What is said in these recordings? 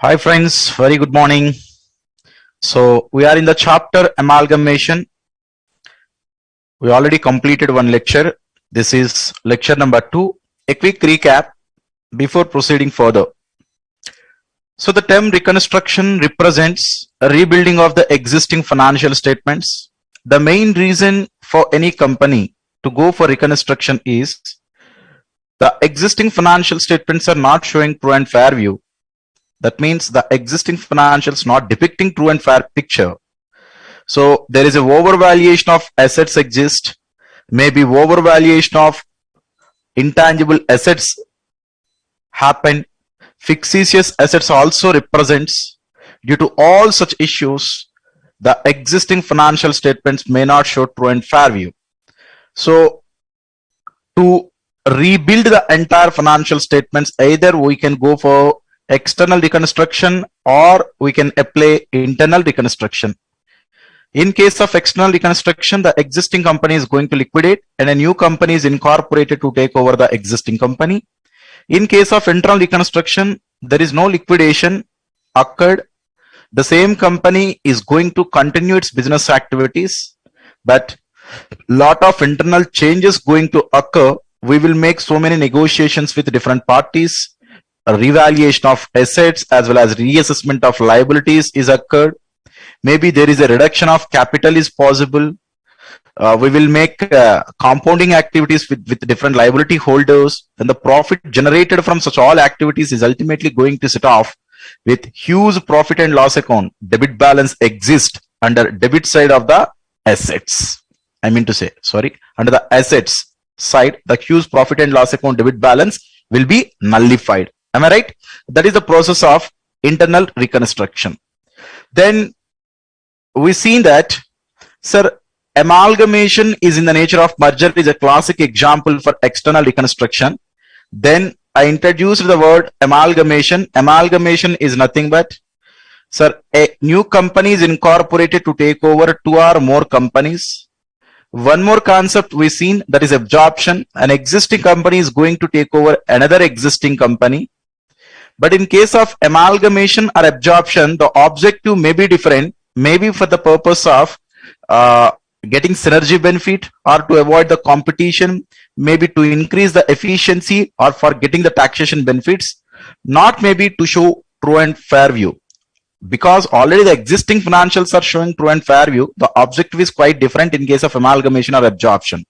Hi friends, very good morning. So we are in the chapter Amalgamation. We already completed one lecture. This is lecture number 2. A quick recap before proceeding further. So the term reconstruction represents a rebuilding of the existing financial statements. The main reason for any company to go for reconstruction is the existing financial statements are not showing true and fair view. That means the existing financials not depicting true and fair picture. So there is a overvaluation of assets exist, maybe overvaluation of intangible assets happen. Fictitious assets also represents. Due to all such issues, the existing financial statements may not show true and fair view. So to rebuild the entire financial statements, either we can go for external reconstruction or we can apply internal reconstruction. In case of external reconstruction, the existing company is going to liquidate and a new company is incorporated to take over the existing company. In case of internal reconstruction, there is no liquidation occurred. The same company is going to continue its business activities, but lot of internal changes going to occur. We will make so many negotiations with different parties. A revaluation of assets as well as reassessment of liabilities is occurred. Maybe there is a reduction of capital is possible. We will make compounding activities with different liability holders, and the profit generated from such all activities is ultimately going to set off with huge profit and loss account. Debit balance exists under debit side of the assets. Under the assets side, the huge profit and loss account debit balance will be nullified. Am I right? That is the process of internal reconstruction. Then we seen that, sir, amalgamation is in the nature of merger is a classic example for external reconstruction. Then I introduced the word amalgamation. Amalgamation is nothing but, sir, a new company is incorporated to take over two or more companies. One more concept we seen, that is absorption. An existing company is going to take over another existing company. But in case of amalgamation or absorption, the objective may be different, maybe for the purpose of getting synergy benefit or to avoid the competition, maybe to increase the efficiency or for getting the taxation benefits, not maybe to show true and fair view. Because already the existing financials are showing true and fair view, the objective is quite different in case of amalgamation or absorption.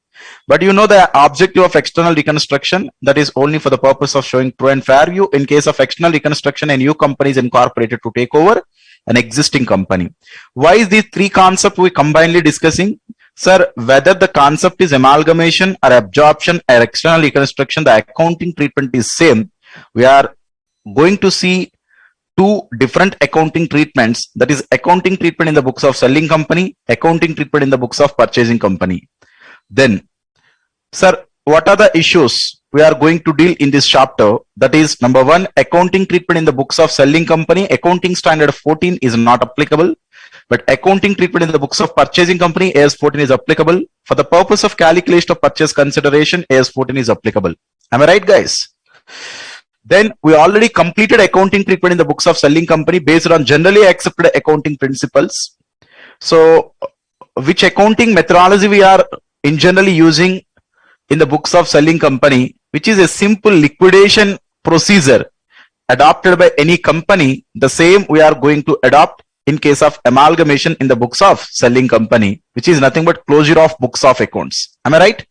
But you know the objective of external reconstruction, that is only for the purpose of showing true and fair view. In case of external reconstruction, a new company is incorporated to take over an existing company. Why is these three concepts we combinedly discussing? Sir, whether the concept is amalgamation or absorption or external reconstruction, the accounting treatment is same. We are going to see two different accounting treatments, that is accounting treatment in the books of selling company, accounting treatment in the books of purchasing company. Then, sir, what are the issues we are going to deal in this chapter? That is, number one, accounting treatment in the books of selling company. Accounting standard 14 is not applicable, but accounting treatment in the books of purchasing company, AS 14 is applicable. For the purpose of calculation of purchase consideration, AS 14 is applicable. Am I right, guys? Then we already completed accounting treatment in the books of selling company based on generally accepted accounting principles. So, which accounting methodology we are in generally using in the books of selling company, which is a simple liquidation procedure adopted by any company, the same we are going to adopt in case of amalgamation in the books of selling company, which is nothing but closure of books of accounts. Am I right?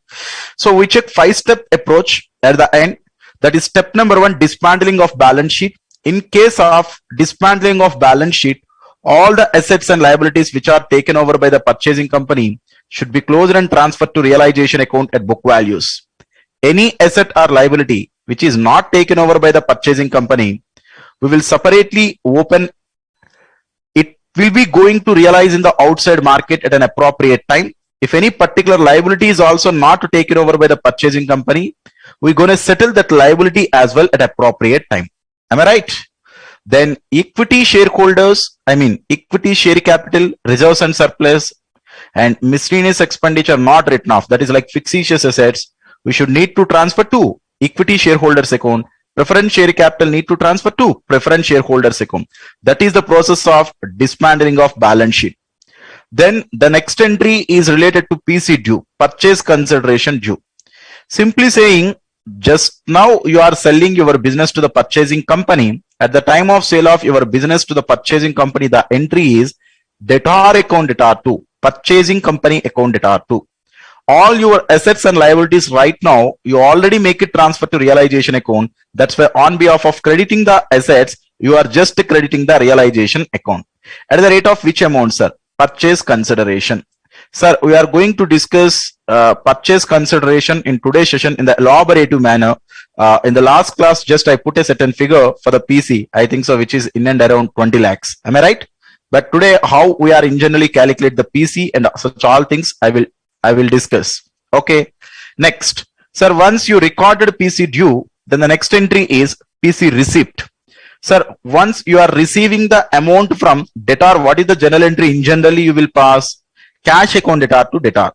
So we check 5-step approach at the end. That is step number 1, dismantling of balance sheet. In case of dismantling of balance sheet, all the assets and liabilities which are taken over by the purchasing company should be closed and transferred to realization account at book values. Any asset or liability which is not taken over by the purchasing company, we will separately open. It will be going to realize in the outside market at an appropriate time. If any particular liability is also not taken over by the purchasing company, we're going to settle that liability as well at appropriate time. Am I right? Then equity shareholders, equity share capital, reserves and surplus, and miscellaneous expenditure not written off, that is like fictitious assets, we should need to transfer to equity shareholders account preference share capital need to transfer to preference shareholders account. That is the process of dismantling of balance sheet. Then the next entry is related to PC due, purchase consideration due. Simply saying, just now you are selling your business to the purchasing company. At the time of sale of your business to the purchasing company, the entry is debtor account debtor to, purchasing company account debtor to. All your assets and liabilities right now, you already make it transfer to realization account. That's why on behalf of crediting the assets, you are just crediting the realization account. At the rate of which amount, sir? Purchase consideration. Sir, we are going to discuss purchase consideration in today's session in the elaborative manner. In the last class, just I put a certain figure for the PC, I think so, which is in and around 20 lakhs. Am I right? But today, how we are in generally calculate the PC and such all things, I will discuss. Okay. Next, sir, once you recorded PC due, then the next entry is PC receipt. Sir, once you are receiving the amount from debtor, what is the journal entry? In generally, you will pass cash account debtor to debtor.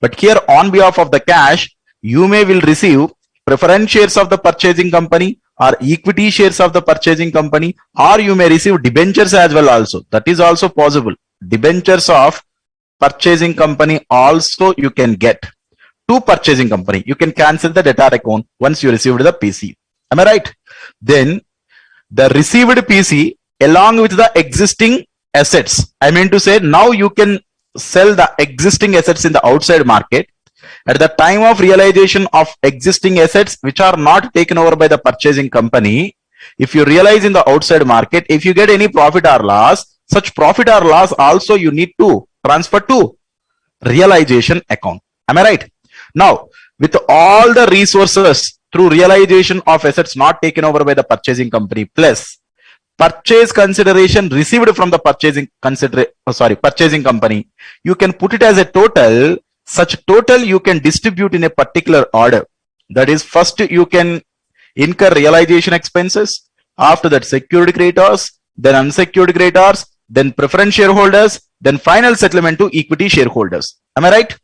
But here on behalf of the cash, you may will receive preference shares of the purchasing company or equity shares of the purchasing company, or you may receive debentures as well also. That is also possible. Debentures of purchasing company also you can get to purchasing company. You can cancel the debtor account once you received the PC. Am I right? Then the received PC along with the existing assets. I mean to say now you can sell the existing assets in the outside market. At the time of realization of existing assets which are not taken over by the purchasing company, if you realize in the outside market, if you get any profit or loss, such profit or loss also you need to transfer to realization account. Am I right? Now, with all the resources through realization of assets not taken over by the purchasing company plus purchase consideration received from the purchasing company, you can put it as a total. Such total you can distribute in a particular order. That is, first you can incur realization expenses, after that secured creditors, then unsecured creditors, then preference shareholders, then final settlement to equity shareholders. Am I right?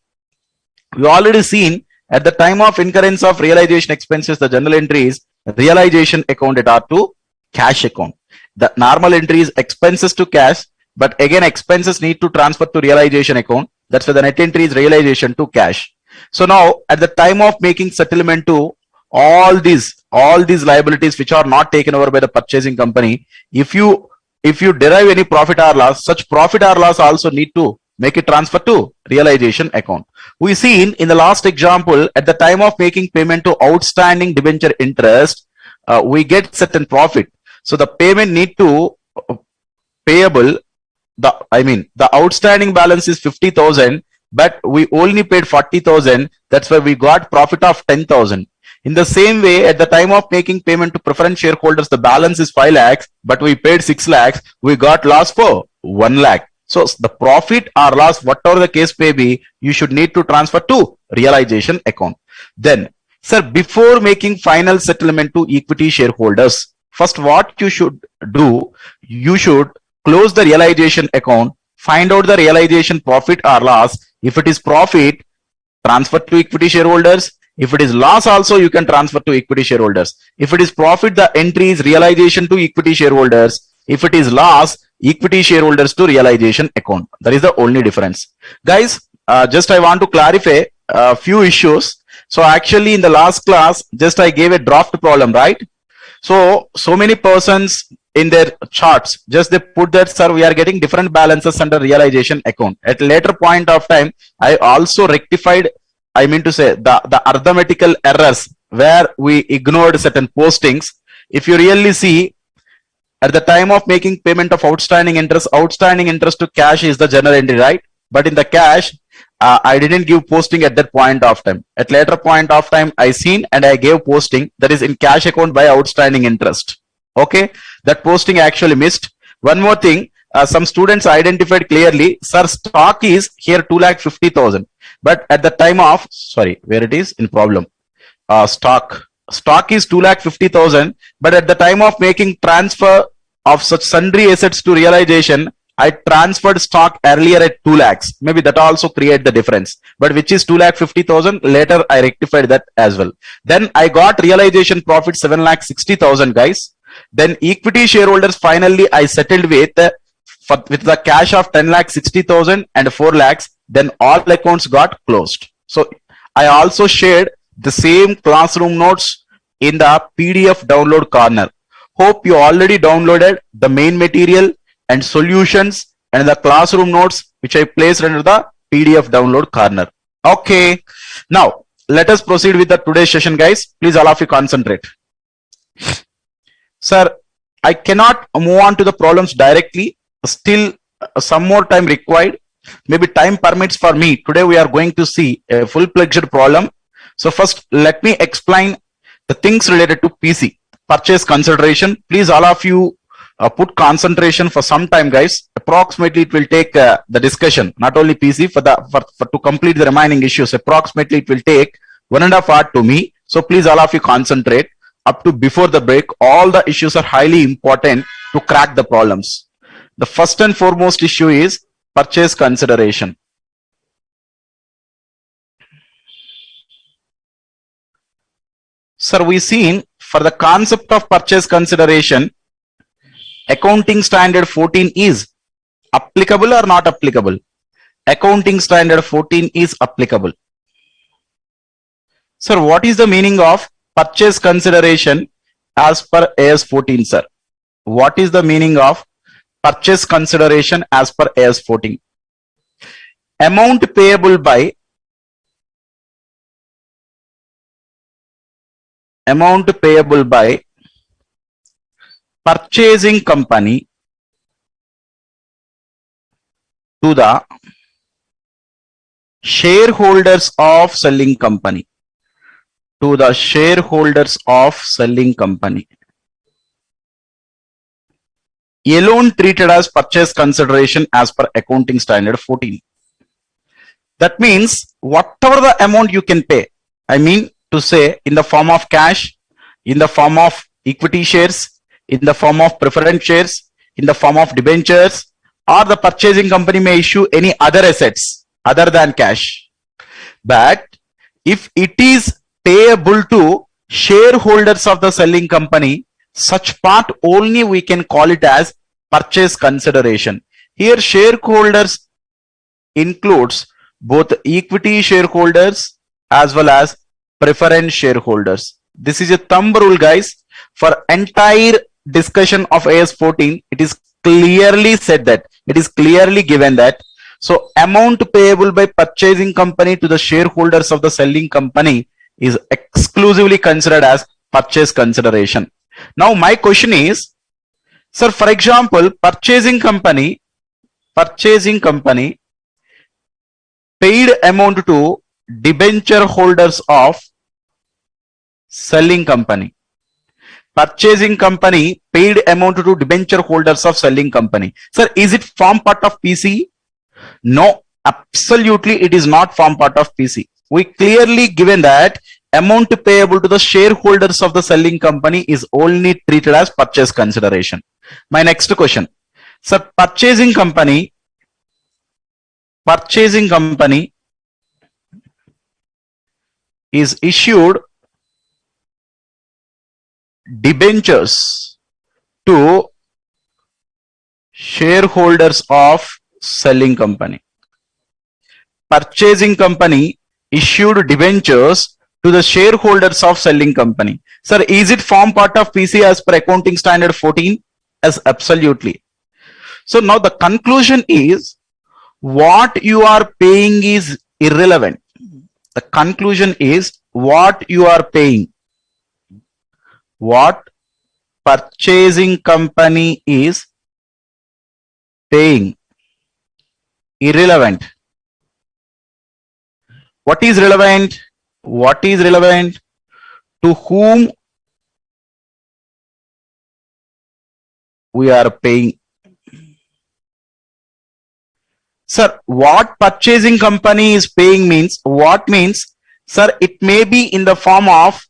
We already seen at the time of incurrence of realization expenses, the journal entry is realization account debtor to cash account. The normal entry is expenses to cash, but again expenses need to transfer to realization account. That's why the net entry is realization to cash. So now at the time of making settlement to all these liabilities which are not taken over by the purchasing company, if you derive any profit or loss, such profit or loss also need to make it transfer to realization account. We seen in the last example, at the time of making payment to outstanding debenture interest, we get certain profit. So the payment need to payable. The outstanding balance is 50,000, but we only paid 40,000. That's why we got profit of 10,000. In the same way, at the time of making payment to preference shareholders, the balance is 5 lakhs, but we paid 6 lakhs. We got loss for 1 lakh. So the profit or loss, whatever the case may be, you should need to transfer to realization account. Then, sir, before making final settlement to equity shareholders, first what you should do, you should close the realization account, find out the realization profit or loss. If it is profit, transfer to equity shareholders. If it is loss also, you can transfer to equity shareholders. If it is profit, the entry is realization to equity shareholders. If it is loss, equity shareholders to realization account. That is the only difference. Guys, just I want to clarify a few issues. So actually in the last class, just I gave a draft problem, right? So many persons in their charts, just they put that, sir, we are getting different balances under realization account. At later point of time, I also rectified, I mean to say the arithmetical errors where we ignored certain postings. If you really see, at the time of making payment of outstanding interest to cash is the journal entry, right? But in the cash, I didn't give posting at that point of time. At later point of time, I seen and I gave posting, that is in cash account by outstanding interest. Okay, that posting actually missed. One more thing, some students identified clearly, sir, stock is here 2,50,000, but at the time of, sorry, where it is in problem, stock is 2,50,000, but at the time of making transfer of such sundry assets to realization, I transferred stock earlier at 2 lakhs. Maybe that also create the difference. But which is 2,50,000. Later I rectified that as well. Then I got realization profit 7,60,000 guys. Then equity shareholders finally I settled with the cash of 10,60,000 and 4 lakhs. Then all accounts got closed. So I also shared the same classroom notes in the PDF download corner. Hope you already downloaded the main material and solutions and the classroom notes which I placed under the PDF download corner. Okay, now let us proceed with the today's session guys. Please all of you concentrate. Sir, I cannot move on to the problems directly. Still some more time required. Maybe time permits for me. Today we are going to see a full-fledged problem. So first let me explain the things related to PC, purchase consideration. Please all of you put concentration for some time guys. Approximately it will take the discussion, not only PC, for to complete the remaining issues. Approximately it will take 1.5 hours to me. So please all of you concentrate up to before the break. All the issues are highly important to crack the problems. The first and foremost issue is purchase consideration. Sir, we seen for the concept of purchase consideration, accounting standard 14 is applicable or not applicable? Accounting standard 14 is applicable. Sir, what is the meaning of purchase consideration as per AS 14, sir? What is the meaning of purchase consideration as per AS 14? Amount payable by purchasing company to the shareholders of selling company. Alone treated as purchase consideration as per accounting standard 14. That means whatever the amount you can pay, I mean to say in the form of cash, in the form of equity shares, in the form of preference shares, in the form of debentures, or the purchasing company may issue any other assets other than cash. But if it is payable to shareholders of the selling company, such part only we can call it as purchase consideration. Here shareholders includes both equity shareholders as well as preference shareholders. This is a thumb rule guys. For entire discussion of AS 14, it is clearly said that, it is clearly given that, so amount payable by purchasing company to the shareholders of the selling company is exclusively considered as purchase consideration. Now my question is, sir, for example, purchasing company paid amount to debenture holders of selling company. Purchasing company paid amount to debenture holders of selling company. Sir, is it form part of PC? No, absolutely it is not form part of PC. We clearly given that amount payable to the shareholders of the selling company is only treated as purchase consideration. My next question, sir, purchasing company is issued debentures to shareholders of selling company. Purchasing company issued debentures to the shareholders of selling company. Sir, is it form part of PC as per accounting standard 14? Yes, absolutely. So now the conclusion is, what you are paying is irrelevant. The conclusion is, what you are paying, what purchasing company is paying, irrelevant. What is relevant? What is relevant? To whom we are paying. Sir, what purchasing company is paying means, what means, sir, it may be in the form of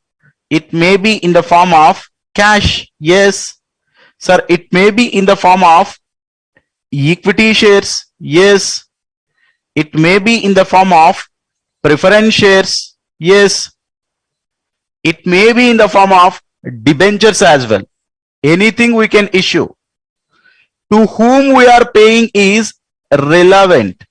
cash. Yes, sir, it may be in the form of equity shares? Yes. It may be in the form of preference shares. Yes. It may be in the form of debentures as well. Anything we can issue. To whom we are paying is relevant.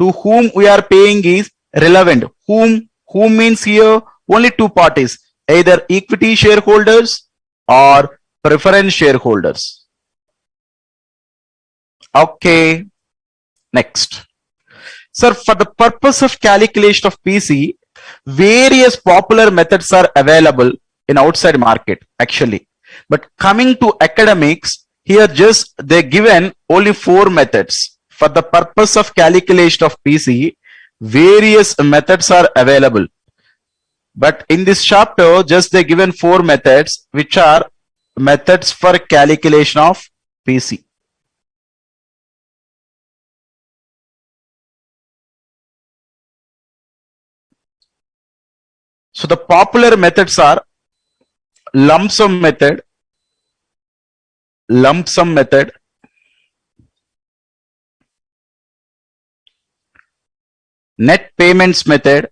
To whom we are paying is relevant. Whom means here only two parties, either equity shareholders or preference shareholders. Okay, next. Sir, for the purpose of calculation of PC, various popular methods are available in outside market actually. But coming to academics, here just they given only 4 methods. For the purpose of calculation of PC, various methods are available. But in this chapter, just they given 4 methods, which are methods for calculation of PC. So the popular methods are lump sum method, net payments method,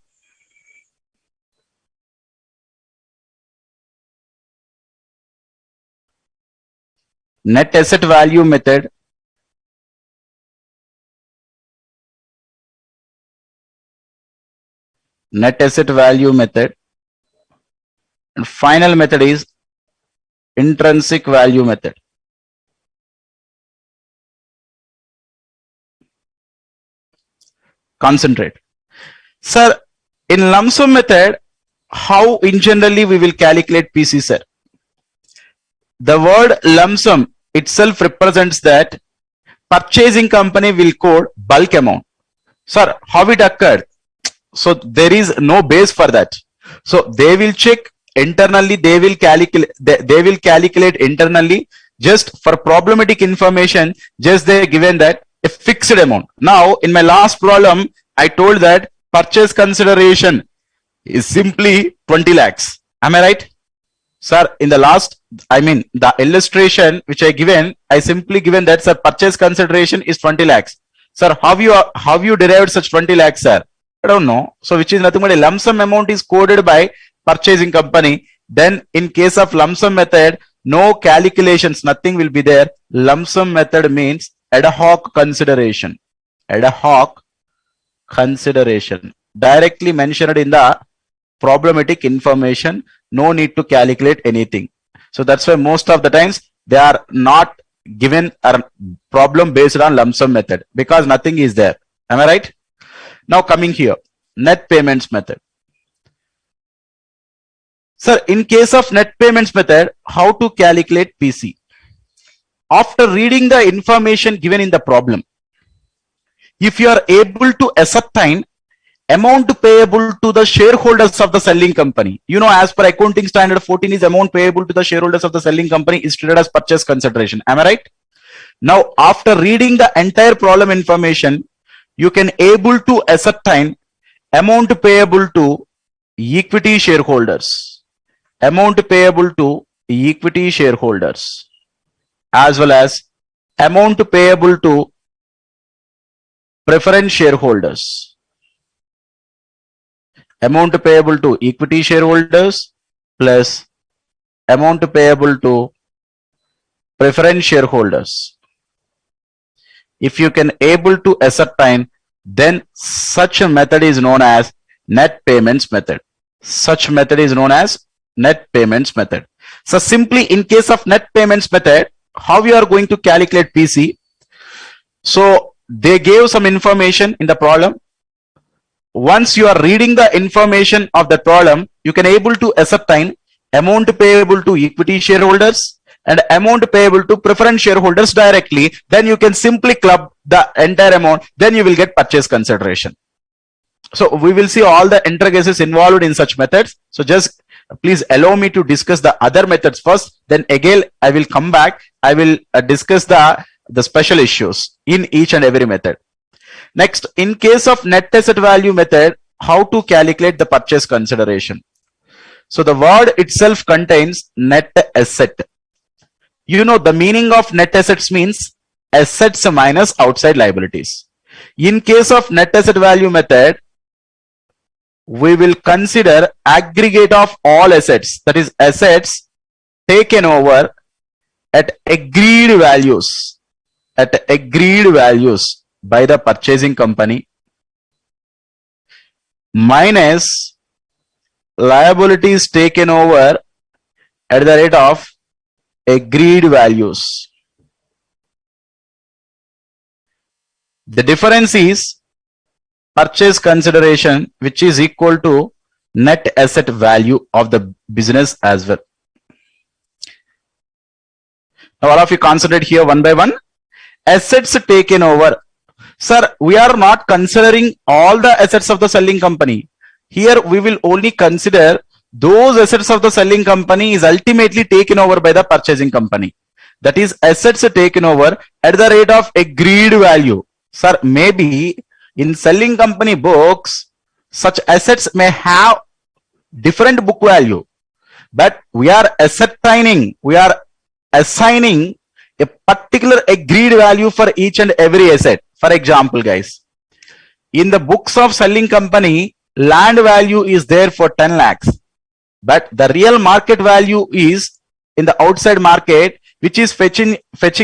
net asset value method, and final method is intrinsic value method. Concentrate. Sir, in lump sum method, how in generally we will calculate PC, sir? The word lump sum itself represents that purchasing company will quote bulk amount. Sir, how it occurred? So there is no base for that. So they will check internally, they will calculate internally. Just for problematic information, just they given that a fixed amount. Now in my last problem, I told that purchase consideration is simply 20 lakhs. Am I right? Sir, in the last, I mean the illustration which I given, I simply given that sir, purchase consideration is 20 lakhs. Sir, how you derived such 20 lakhs, sir? I don't know. So which is nothing but a lump sum amount is coded by purchasing company. Then in case of lump sum method, no calculations, nothing will be there. Lump sum method means ad hoc consideration. Ad hoc consideration. Directly mentioned in the problematic information. No need to calculate anything. So that's why most of the times they are not given a problem based on lump sum method because nothing is there. Am I right? Now coming here, net payments method. Sir, in case of net payments method, how to calculate PC? After reading the information given in the problem, if you are able to ascertain amount payable to the shareholders of the selling company, you know, as per accounting standard 14 is amount payable to the shareholders of the selling company is treated as purchase consideration. Am I right? Now, after reading the entire problem information, you can able to ascertain amount payable to equity shareholders, amount payable to equity shareholders, as well as amount payable to preference shareholders. Amount payable to equity shareholders plus amount payable to preference shareholders. If you can able to ascertain, then such a method is known as net payments method. Such method is known as net payments method. So simply in case of net payments method, how we are going to calculate PC? So they gave some information in the problem. Once you are reading the information of the problem, you can able to ascertain amount payable to equity shareholders and amount payable to preference shareholders directly. Then you can simply club the entire amount. Then you will get purchase consideration. So we will see all the intricacies involved in such methods. So just please allow me to discuss the other methods first. Then again, I will come back. I will discuss the special issues in each and every method. Next, in case of net asset value method, how to calculate the purchase consideration? So the word itself contains net asset. You know the meaning of net assets means assets minus outside liabilities. In case of net asset value method, we will consider aggregate of all assets, that is assets taken over at agreed values by the purchasing company minus liabilities taken over at the rate of agreed values. The difference is purchase consideration, which is equal to net asset value of the business as well. Now all of you concentrate here one by one. Assets taken over. Sir, we are not considering all the assets of the selling company. Here we will only consider those assets of the selling company is ultimately taken over by the purchasing company. That is assets taken over at the rate of agreed value. Sir, maybe in selling company books, such assets may have different book value, but we are assigning a particular agreed value for each and every asset. For example, guys, in the books of selling company, land value is there for 10 lakhs, but the real market value is in the outside market, which is fetching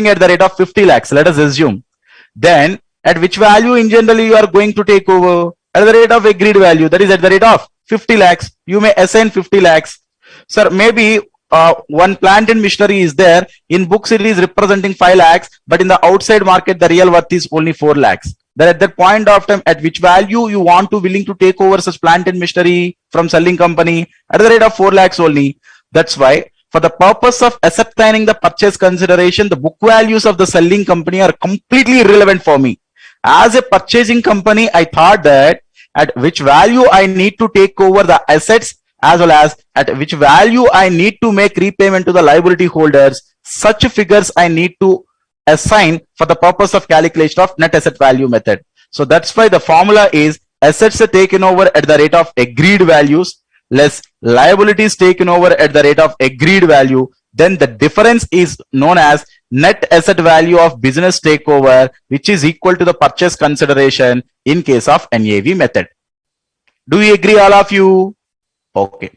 at the rate of 50 lakhs. Let us assume. Then at which value in general you are going to take over? At the rate of agreed value, that is at the rate of 50 lakhs. You may assign 50 lakhs. Sir, maybe one plant and machinery is there. In books it is representing 5 lakhs, but in the outside market the real worth is only 4 lakhs. Then at that point of time, at which value you want to willing to take over such plant and machinery from selling company? At the rate of 4 lakhs only. That's why for the purpose of ascertaining the purchase consideration, the book values of the selling company are completely irrelevant for me. As a purchasing company, I thought that at which value I need to take over the assets as well as at which value I need to make repayment to the liability holders. Such figures I need to assign for the purpose of calculation of net asset value method. So that's why the formula is assets are taken over at the rate of agreed values less liabilities taken over at the rate of agreed value. Then the difference is known as net asset value of business takeover, which is equal to the purchase consideration in case of NAV method. Do we agree, all of you? Okay.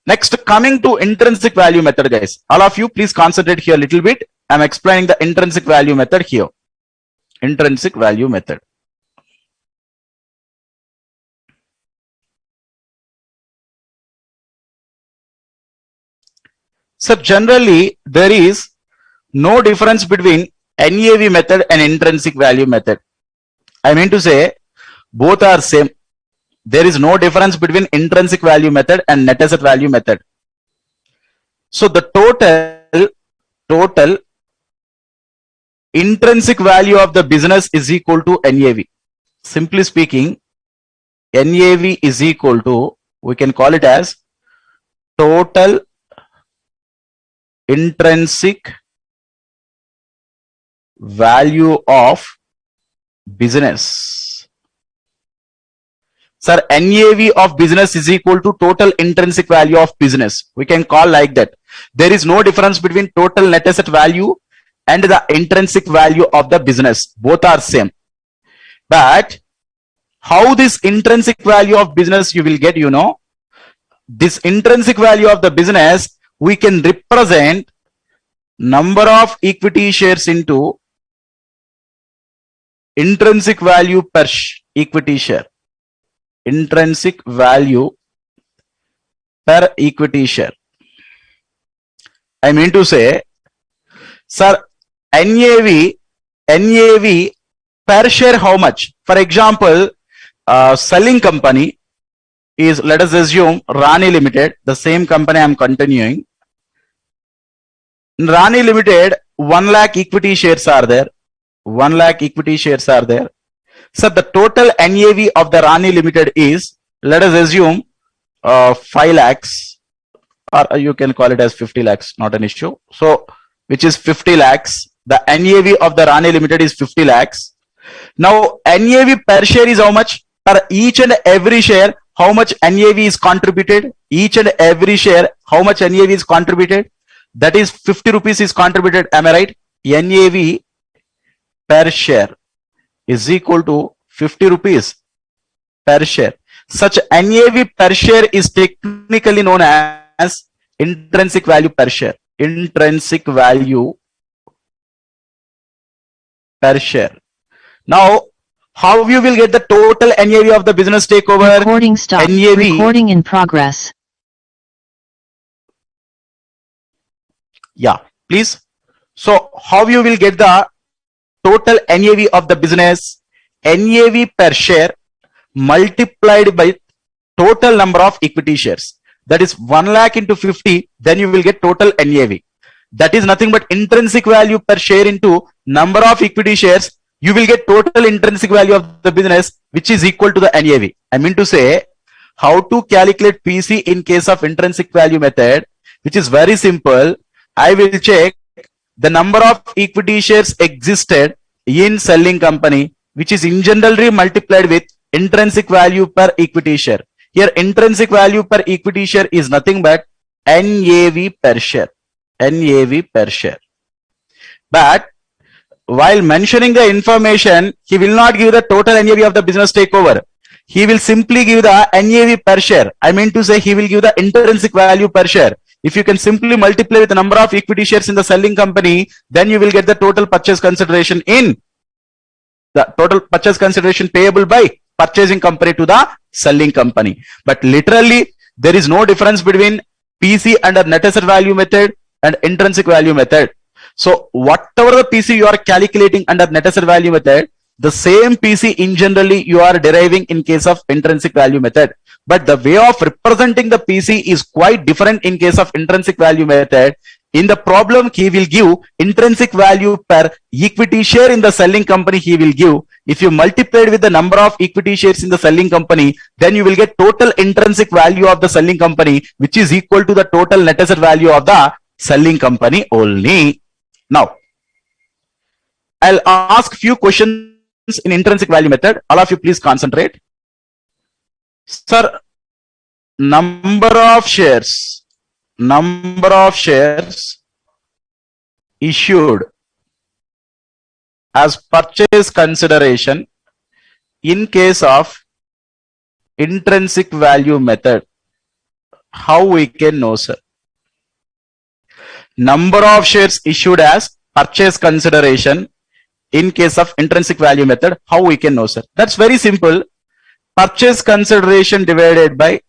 Next, coming to intrinsic value method, guys. All of you, please concentrate here a little bit. I'm explaining the intrinsic value method here. Intrinsic value method. So generally, there is no difference between NAV method and intrinsic value method. I mean to say, both are same. There is no difference between intrinsic value method and net asset value method. So the total intrinsic value of the business is equal to NAV. Simply speaking, NAV is equal to, we can call it as total intrinsic value of business. Sir, NAV of business is equal to total intrinsic value of business. We can call like that. There is no difference between total net asset value and the intrinsic value of the business. Both are same. But how this intrinsic value of business you will get, you know, this intrinsic value of the business, we can represent number of equity shares into intrinsic value per equity share. Intrinsic value per equity share. I mean to say, sir, NAV per share how much? For example, selling company is, let us assume, Rani Limited, the same company I am continuing. In Rani Limited, 1 lakh equity shares are there. 1 lakh equity shares are there. So the total NAV of the Rani Limited is, let us assume, 5 lakhs, or you can call it as 50 lakhs, not an issue. So, which is 50 lakhs. The NAV of the Rani Limited is 50 lakhs. Now, NAV per share is how much? Per each and every share, how much NAV is contributed? Each and every share, how much NAV is contributed? That is 50 rupees is contributed. Am I right? NAV per share is equal to 50 rupees per share. Such NAV per share is technically known as intrinsic value per share. Intrinsic value per share. Now, how you will get the total NAV of the business takeover? Recording stop. NAV. Recording in progress. Yeah, please. So, how you will get the total NAV of the business? NAV per share multiplied by total number of equity shares. That is 1 lakh into 50, then you will get total NAV. That is nothing but intrinsic value per share into number of equity shares. You will get total intrinsic value of the business, which is equal to the NAV. I mean to say, how to calculate PC in case of intrinsic value method, which is very simple. I will check the number of equity shares existed in selling company, which is in generally multiplied with intrinsic value per equity share. Here intrinsic value per equity share is nothing but NAV per share. NAV per share. But while mentioning the information, he will not give the total NAV of the business takeover. He will simply give the NAV per share. I mean to say he will give the intrinsic value per share. If you can simply multiply with the number of equity shares in the selling company, then you will get the total purchase consideration in the total purchase consideration payable by purchasing company to the selling company. But literally, there is no difference between PC under net asset value method and intrinsic value method. So whatever the PC you are calculating under net asset value method, the same PC in generally you are deriving in case of intrinsic value method. But the way of representing the PC is quite different in case of intrinsic value method. In the problem, he will give intrinsic value per equity share in the selling company he will give. If you multiply with the number of equity shares in the selling company, then you will get total intrinsic value of the selling company, which is equal to the total net asset value of the selling company only. Now, I'll ask few questions in intrinsic value method. All of you please concentrate. Sir, number of shares issued as purchase consideration in case of intrinsic value method. How we can know, sir? Number of shares issued as purchase consideration in case of intrinsic value method. How we can know, sir? That's very simple. Purchase consideration divided by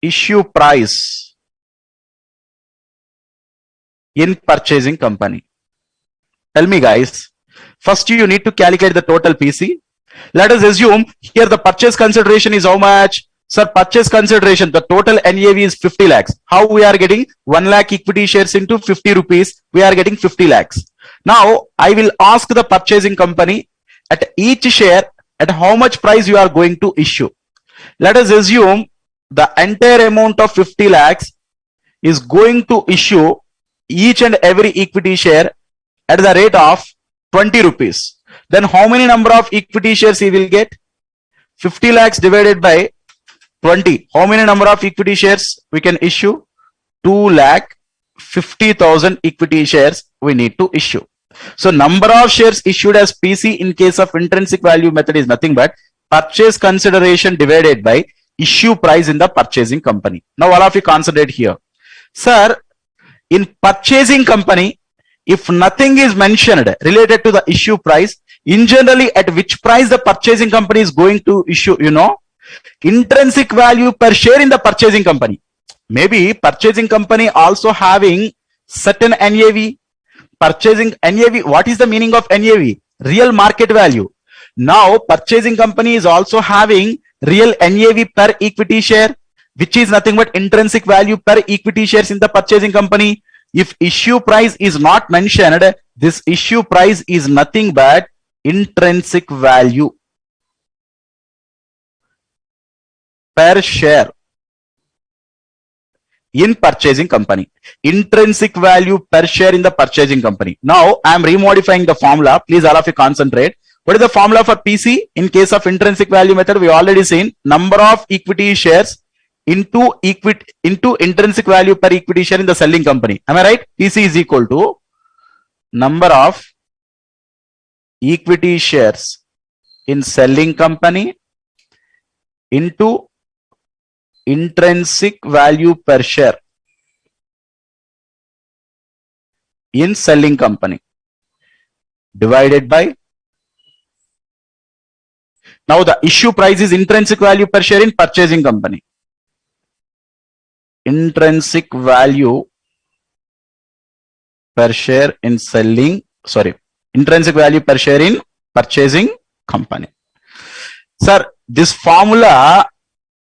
issue price in purchasing company. Tell me guys, first you need to calculate the total PC. Let us assume here the purchase consideration is how much? Sir, purchase consideration, the total NAV is 50 lakhs. How we are getting 1 lakh equity shares into 50 rupees? We are getting 50 lakhs. Now, I will ask the purchasing company at each share at how much price you are going to issue. Let us assume the entire amount of 50 lakhs is going to issue each and every equity share at the rate of 20 rupees. Then how many number of equity shares he will get? 50 lakhs divided by 20. How many number of equity shares we can issue? 2,50,000 equity shares we need to issue. So number of shares issued as PC in case of intrinsic value method is nothing but purchase consideration divided by issue price in the purchasing company. Now all of you concentrate here. Sir, in purchasing company, if nothing is mentioned related to the issue price, in generally at which price the purchasing company is going to issue, you know, intrinsic value per share in the purchasing company. Maybe purchasing company also having certain NAV. Purchasing NAV, what is the meaning of NAV? Real market value. Now purchasing company is also having real NAV per equity share, which is nothing but intrinsic value per equity shares in the purchasing company. If issue price is not mentioned, this issue price is nothing but intrinsic value per share in purchasing company. Intrinsic value per share in the purchasing company. Now I am remodifying the formula. Please all of you concentrate. What is the formula for PC? In case of intrinsic value method, we already seen number of equity shares into intrinsic value per equity share in the selling company. Am I right? PC is equal to number of equity shares in selling company into intrinsic value per share in selling company divided by, now the issue price is intrinsic value per share in purchasing company. Intrinsic value per share in selling, intrinsic value per share in purchasing company. Sir, this formula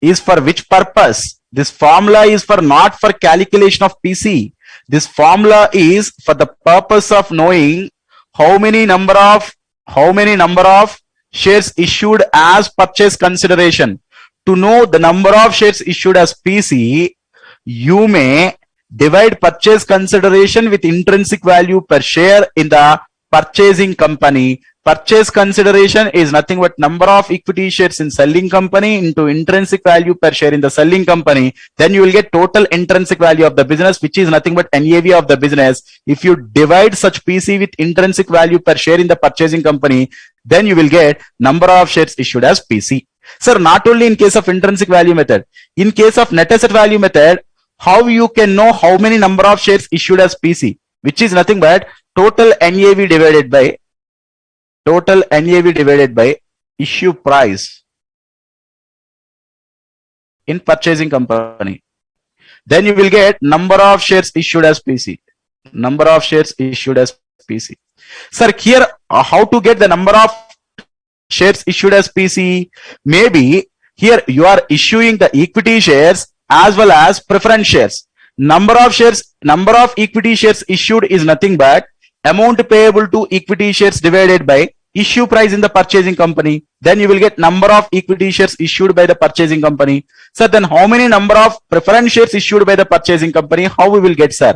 is for which purpose? This formula is for not for calculation of PC. This formula is for the purpose of knowing how many number of shares issued as purchase consideration. To know the number of shares issued as PC, you may divide purchase consideration with intrinsic value per share in the purchasing company. Purchase consideration is nothing but number of equity shares in selling company into intrinsic value per share in the selling company. Then you will get total intrinsic value of the business, which is nothing but NAV of the business. If you divide such PC with intrinsic value per share in the purchasing company, then you will get number of shares issued as PC. Sir, not only in case of intrinsic value method, in case of net asset value method, how you can know how many number of shares issued as PC, which is nothing but total NAV divided by issue price in purchasing company. Then you will get number of shares issued as PC. Number of shares issued as PC. Sir, here how to get the number of shares issued as PC? Maybe here you are issuing the equity shares as well as preference shares. Number of equity shares issued is nothing but amount payable to equity shares divided by issue price in the purchasing company. Then you will get number of equity shares issued by the purchasing company. So then how many number of preference shares issued by the purchasing company? How we will get, sir?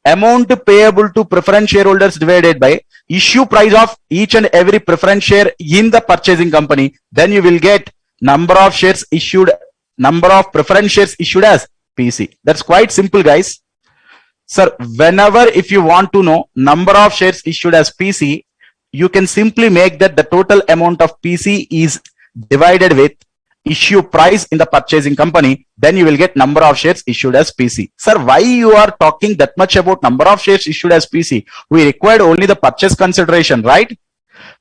Amount payable to preference shareholders divided by issue price of each and every preference share in the purchasing company. Then you will get number of shares issued, number of preference shares issued as PC. That's quite simple, guys. Sir, whenever if you want to know number of shares issued as PC, you can simply make that the total amount of PC is divided with issue price in the purchasing company. Then you will get number of shares issued as PC. Sir, why you are talking that much about number of shares issued as PC? We required only the purchase consideration, right?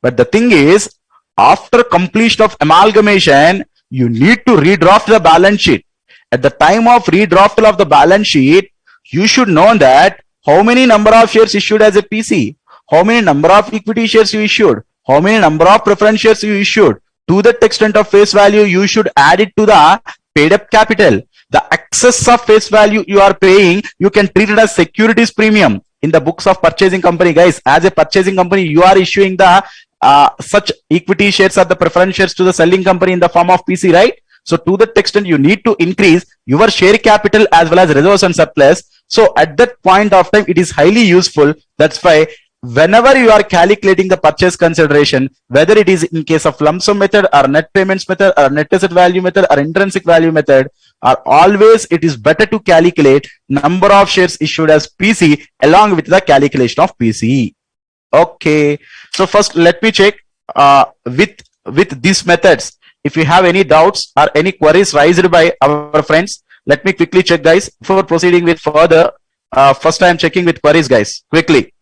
But the thing is, after completion of amalgamation, you need to redraft the balance sheet. At the time of redraftal of the balance sheet, you should know that how many number of shares issued as a PC, how many number of equity shares you issued, how many number of preference shares you issued. To that extent of face value, you should add it to the paid up capital. The excess of face value you are paying, you can treat it as securities premium in the books of purchasing company, guys. As a purchasing company, you are issuing the such equity shares or the preference shares to the selling company in the form of PC, right? So to that extent, you need to increase your share capital as well as reserves and surplus. So at that point of time, it is highly useful. That's why whenever you are calculating the purchase consideration, whether it is in case of lump sum method or net payments method or net asset value method or intrinsic value method, or always it is better to calculate number of shares issued as PC along with the calculation of PC. Okay, so first let me check with these methods. If you have any doubts or any queries raised by our friends, let me quickly check, guys, before proceeding with further. First I am checking with queries, guys, quickly.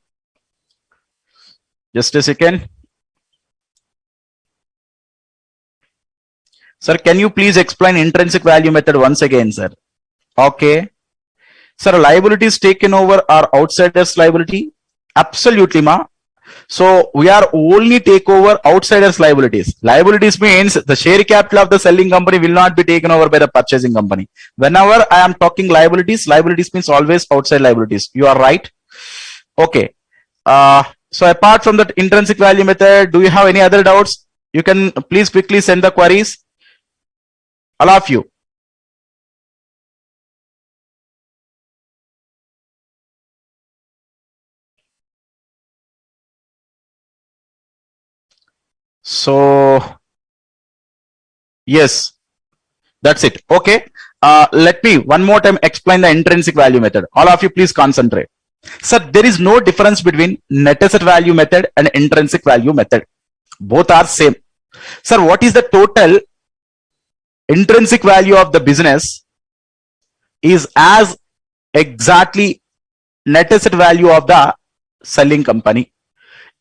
Just a second. Sir, can you please explain intrinsic value method once again, sir? Okay. Sir, liabilities taken over are outsiders liability? Absolutely, ma. So we are only take over outsiders liabilities. Liabilities means the share capital of the selling company will not be taken over by the purchasing company. Whenever I am talking liabilities, liabilities means always outside liabilities. You are right. Okay. So apart from that intrinsic value method, do you have any other doubts? You can please quickly send the queries. All of you. So yes, that's it. Okay. Let me one more time explain the intrinsic value method. All of you please concentrate. Sir, there is no difference between net asset value method and intrinsic value method. Both are same. Sir, what is the total intrinsic value of the business is as exactly net asset value of the selling company.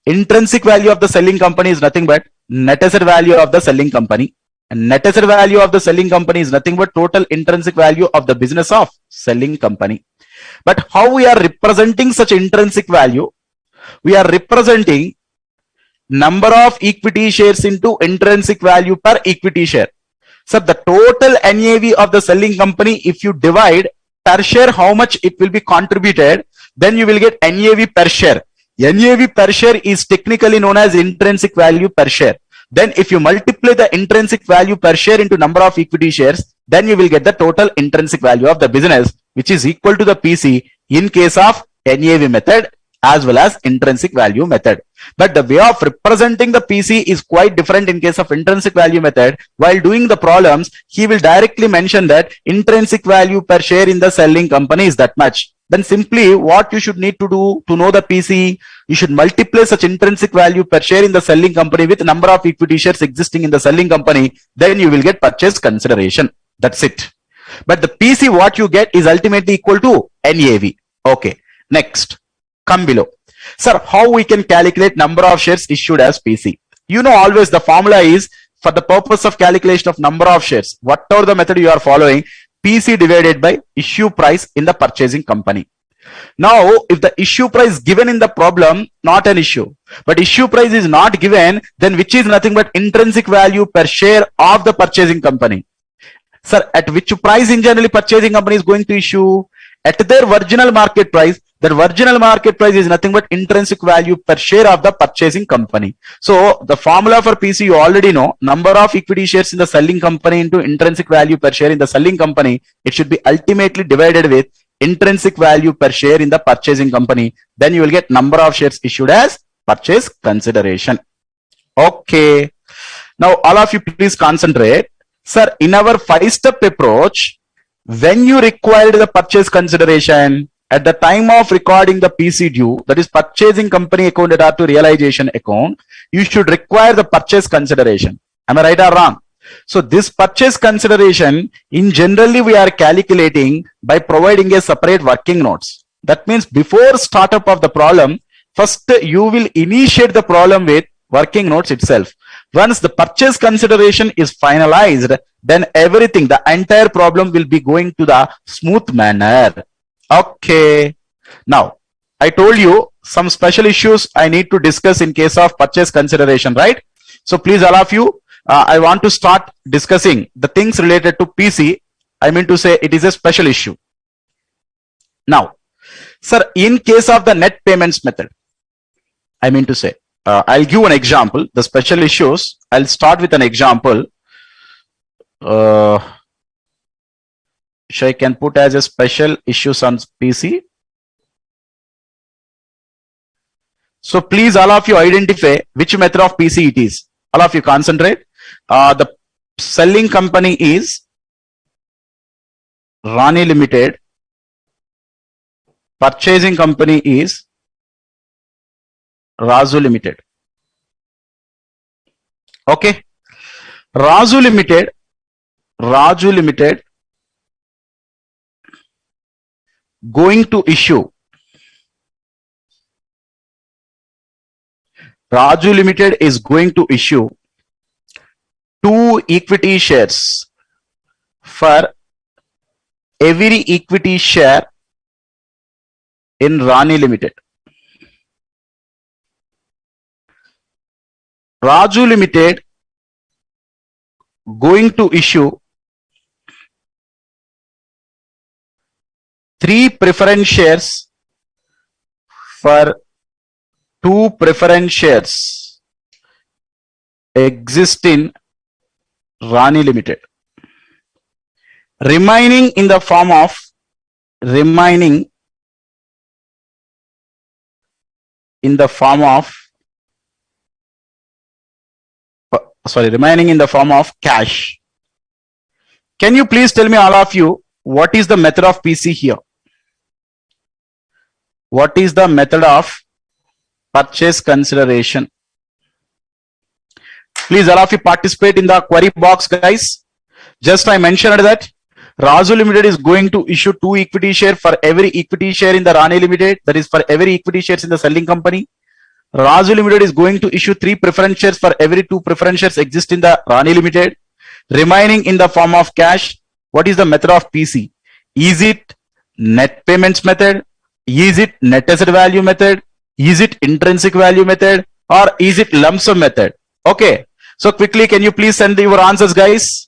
Intrinsic value of the selling company is nothing but net asset value of the selling company, and net asset value of the selling company is nothing but total intrinsic value of the business of selling company. But how we are representing such intrinsic value? We are representing number of equity shares into intrinsic value per equity share. So the total NAV of the selling company, if you divide per share how much it will be contributed, then you will get NAV per share. NAV per share is technically known as intrinsic value per share. Then if you multiply the intrinsic value per share into number of equity shares, then you will get the total intrinsic value of the business, which is equal to the PC in case of NAV method as well as intrinsic value method. But the way of representing the PC is quite different in case of intrinsic value method. While doing the problems, he will directly mention that intrinsic value per share in the selling company is that much. Then simply what you should need to do to know the PC, you should multiply such intrinsic value per share in the selling company with number of equity shares existing in the selling company. Then you will get purchase consideration. That's it. But the PC what you get is ultimately equal to NAV. Okay. Next, come below. Sir, how we can calculate number of shares issued as PC? You know always the formula is for the purpose of calculation of number of shares, whatever the method you are following, PC divided by issue price in the purchasing company. Now, if the issue price given in the problem, not an issue, but issue price is not given, then which is nothing but intrinsic value per share of the purchasing company. Sir, at which price in generally purchasing company is going to issue? At their virginal market price. That virginal market price is nothing but intrinsic value per share of the purchasing company. So the formula for PC you already know, number of equity shares in the selling company into intrinsic value per share in the selling company. It should be ultimately divided with intrinsic value per share in the purchasing company. Then you will get number of shares issued as purchase consideration. Okay. Now all of you please concentrate. Sir, in our 5-step approach, when you required the purchase consideration, at the time of recording the PC due, that is purchasing company account to realization account, you should require the purchase consideration. Am I right or wrong? So this purchase consideration, in generally we are calculating by providing a separate working notes. That means before startup of the problem, first you will initiate the problem with working notes itself. Once the purchase consideration is finalized, then everything, the entire problem will be going to the smooth manner. Okay. Now, I told you some special issues I need to discuss in case of purchase consideration, right? So please, all of you, I want to start discussing the things related to PC. I mean to say it is a special issue. Now, sir, in case of the net payments method, I mean to say, I'll give an example. The special issues, I'll start with an example. I can put as a special issues on PC. So please, all of you identify which method of PC it is. All of you concentrate. The selling company is Rani Limited. Purchasing company is Razu Limited. Okay. Raju Limited going to issue. Raju Limited is going to issue 2 equity shares for every equity share in Rani Limited. Raju Limited going to issue 3 preference shares for 2 preference shares exist in Rani Limited, remaining in the form of cash. Can you please tell me, all of you, what is the method of PC here? What is the method of purchase consideration? Please all of you participate in the query box, guys. Just I mentioned that Raju Limited is going to issue 2 equity share for every equity share in the Rani Limited. That is for every equity shares in the selling company. Raju Limited is going to issue 3 preference shares for every 2 preference shares exist in the Rani Limited. Remaining in the form of cash. What is the method of PC? Is it net payments method? Is it net asset value method? Is it intrinsic value method? Or is it lump sum method? Okay. So quickly, can you please send your answers, guys?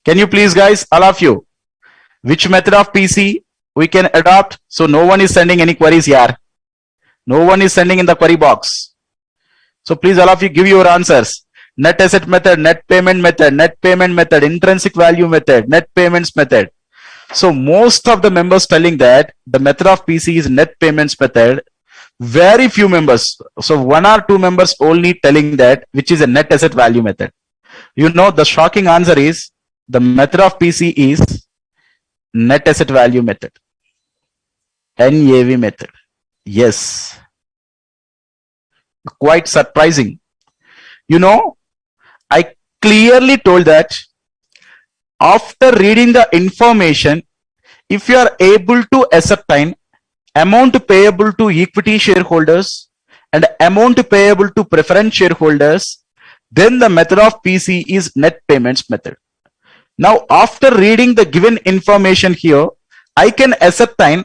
Can you please, guys, all of you, which method of PC we can adopt? So no one is sending any queries here. No one is sending in the query box. So please, all of you, give your answers. Net asset method, net payment method, intrinsic value method, net payments method. So most of the members telling that the method of PC is net payments method. Very few members, so 1 or 2 members only telling that which is a net asset value method. You know, the shocking answer is the method of PC is net asset value method, NAV method. Yes, quite surprising. You know, I clearly told that after reading the information, if you are able to ascertain amount payable to equity shareholders and amount payable to preference shareholders, then the method of PC is net payments method. Now, after reading the given information here, I can ascertain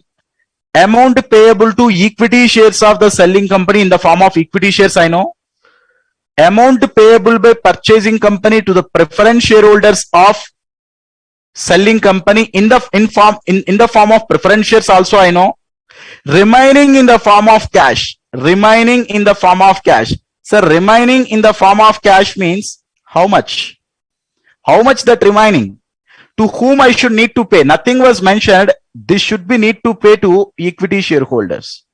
amount payable to equity shares of the selling company in the form of equity shares, I know. Amount payable by purchasing company to the preference shareholders of selling company in the form of preference shares also, I know. Remaining in the form of cash. Remaining in the form of cash. So remaining in the form of cash means how much? How much that remaining? To whom I should need to pay? Nothing was mentioned. This should be need to pay to equity shareholders.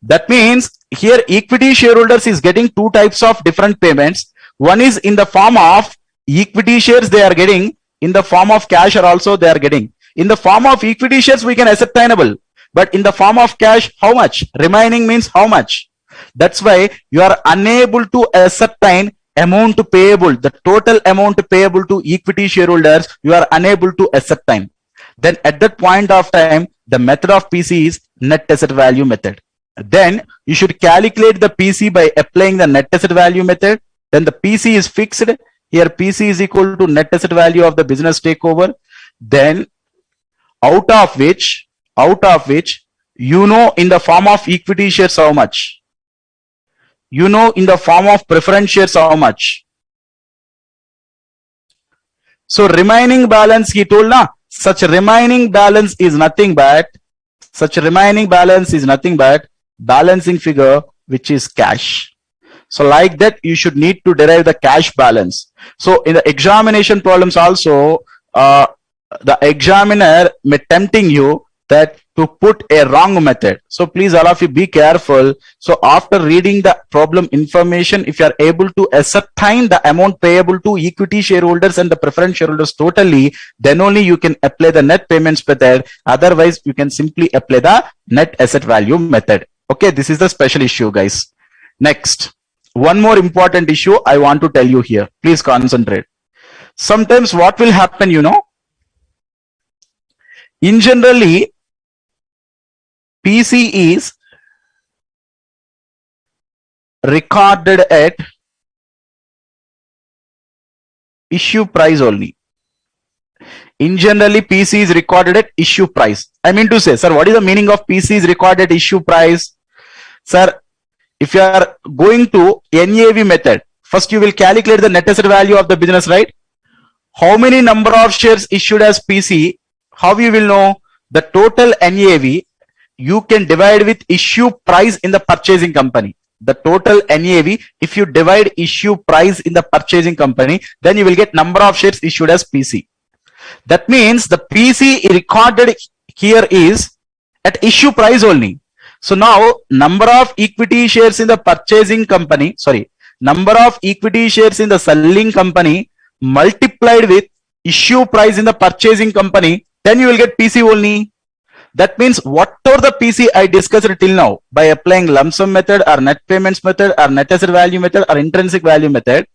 That means here equity shareholders is getting 2 types of different payments. One is in the form of equity shares they are getting. In the form of cash or also they are getting. In the form of equity shares we can ascertainable. But in the form of cash, how much? Remaining means how much? That's why you are unable to ascertain amount payable, the total amount payable to equity shareholders, you are unable to ascertain. Then at that point of time, the method of PC is net asset value method. Then you should calculate the PC by applying the net asset value method. Then the PC is fixed. Here PC is equal to net asset value of the business takeover. Then out of which, you know in the form of equity shares how much? You know in the form of preference shares how much? So remaining balance he told na, such remaining balance is nothing but balancing figure which is cash. So like that you should need to derive the cash balance. So in the examination problems also the examiner may tempting you that to put a wrong method. So please all of you be careful. So after reading the problem information, if you are able to ascertain the amount payable to equity shareholders and the preference shareholders totally, then only you can apply the net payments method. Otherwise you can simply apply the net asset value method. Okay, this is the special issue, guys. Next, one more important issue I want to tell you here. Please concentrate. Sometimes what will happen, you know, in generally PC is recorded at issue price only. In generally PC is recorded at issue price. I mean to say, sir, what is the meaning of PC is recorded at issue price? Sir, if you are going to NAV method, first you will calculate the net asset value of the business, right? How many number of shares issued as PC? How you will know? The total NAV you can divide with issue price in the purchasing company. The total NAV, if you divide issue price in the purchasing company, then you will get number of shares issued as PC. That means the PC recorded here is at issue price only. So now number of equity shares in the purchasing company, number of equity shares in the selling company multiplied with issue price in the purchasing company, then you will get PC only. That means whatever the PC I discussed till now by applying lump sum method or net payments method or net asset value method or intrinsic value method,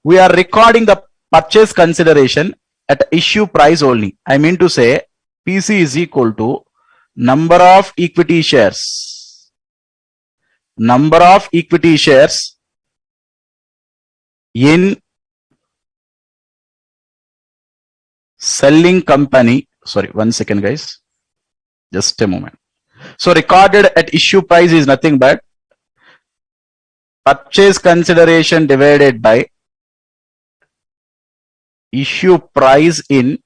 we are recording the purchase consideration at issue price only. I mean to say PC is equal to number of equity shares. Number of equity shares in selling company. Sorry, 1 second guys. Just a moment. So recorded at issue price is nothing but purchase consideration divided by issue price in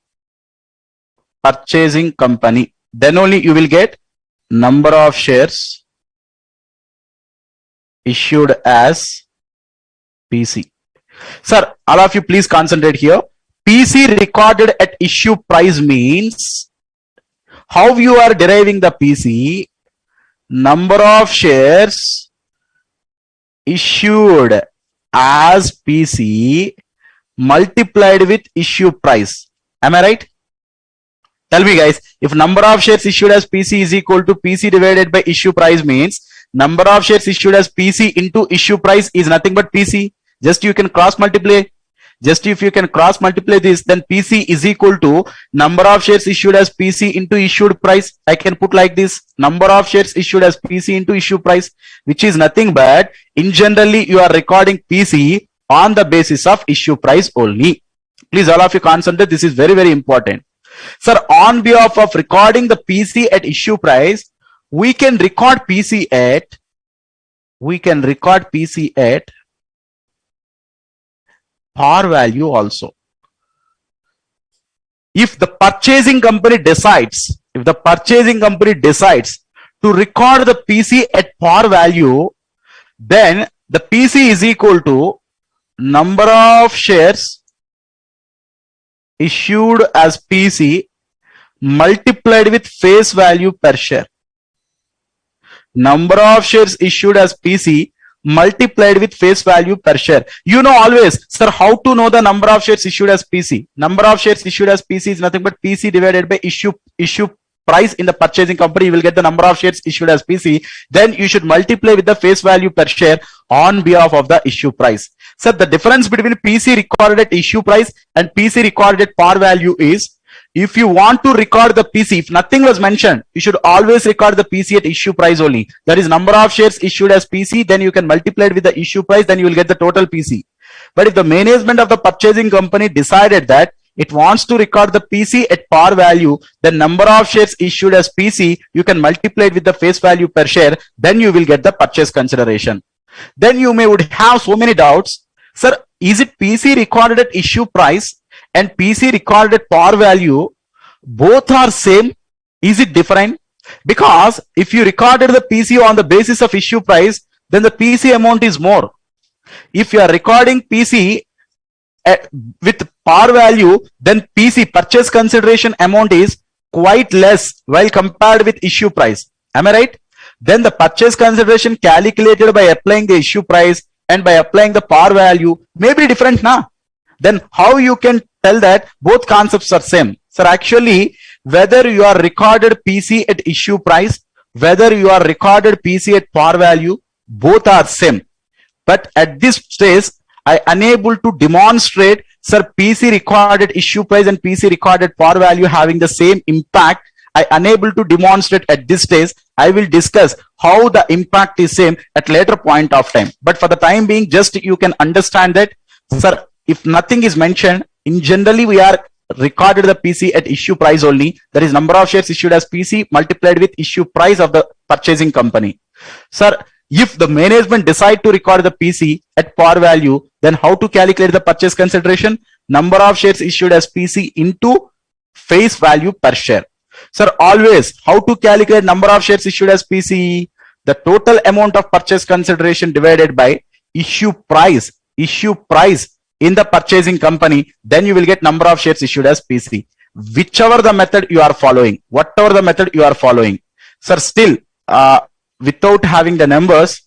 purchasing company. Then only you will get number of shares issued as PC. Sir, all of you please concentrate here. PC recorded at issue price means how you are deriving the PC, number of shares issued as PC multiplied with issue price. Am I right? Tell me guys, if number of shares issued as PC is equal to PC divided by issue price means number of shares issued as PC into issue price is nothing but PC. Just you can cross multiply. Just if you can cross multiply this, then PC is equal to number of shares issued as PC into issued price. I can put like this, number of shares issued as PC into issue price, which is nothing but in generally you are recording PC on the basis of issue price only. Please all of you concentrate. This is very, very important. Sir, on behalf of recording the PC at issue price, we can record PC at par value also. If the purchasing company decides to record the PC at par value, then the PC is equal to number of shares issued as PC multiplied with face value per share. Number of shares issued as PC multiplied with face value per share. You know always, sir, how to know the number of shares issued as PC? Number of shares issued as PC is nothing but PC divided by issue price in the purchasing company. You will get the number of shares issued as PC. Then you should multiply with the face value per share on behalf of the issue price. Sir, the difference between PC recorded at issue price and PC recorded at par value is, if you want to record the PC, if nothing was mentioned, you should always record the PC at issue price only. That is number of shares issued as PC, then you can multiply it with the issue price, then you will get the total PC. But if the management of the purchasing company decided that it wants to record the PC at par value, the number of shares issued as PC, you can multiply it with the face value per share, then you will get the purchase consideration. Then you would have so many doubts. Sir, is it PC recorded at issue price and PC recorded at par value, both are same? Is it different? Because if you recorded the PC on the basis of issue price, then the PC amount is more. If you are recording PC with par value, then PC purchase consideration amount is quite less while compared with issue price. Am I right? Then the purchase consideration calculated by applying the issue price and by applying the par value may be different now. Then how you can tell that both concepts are same? Sir, actually, whether you are recorded PC at issue price, whether you are recorded PC at par value, both are same. But at this stage, I unable to demonstrate, sir, PC recorded issue price and PC recorded par value having the same impact. I unable to demonstrate at this stage. I will discuss how the impact is same at later point of time. But for the time being, just you can understand that, sir, if nothing is mentioned, in generally we are recorded the PC at issue price only. That is number of shares issued as PC multiplied with issue price of the purchasing company. Sir, if the management decide to record the PC at par value, then how to calculate the purchase consideration? Number of shares issued as PC into face value per share. Sir, always how to calculate number of shares issued as PC? The total amount of purchase consideration divided by issue price in the purchasing company, then you will get number of shares issued as PC. Whichever the method you are following, whatever the method you are following. Sir, still, without having the numbers,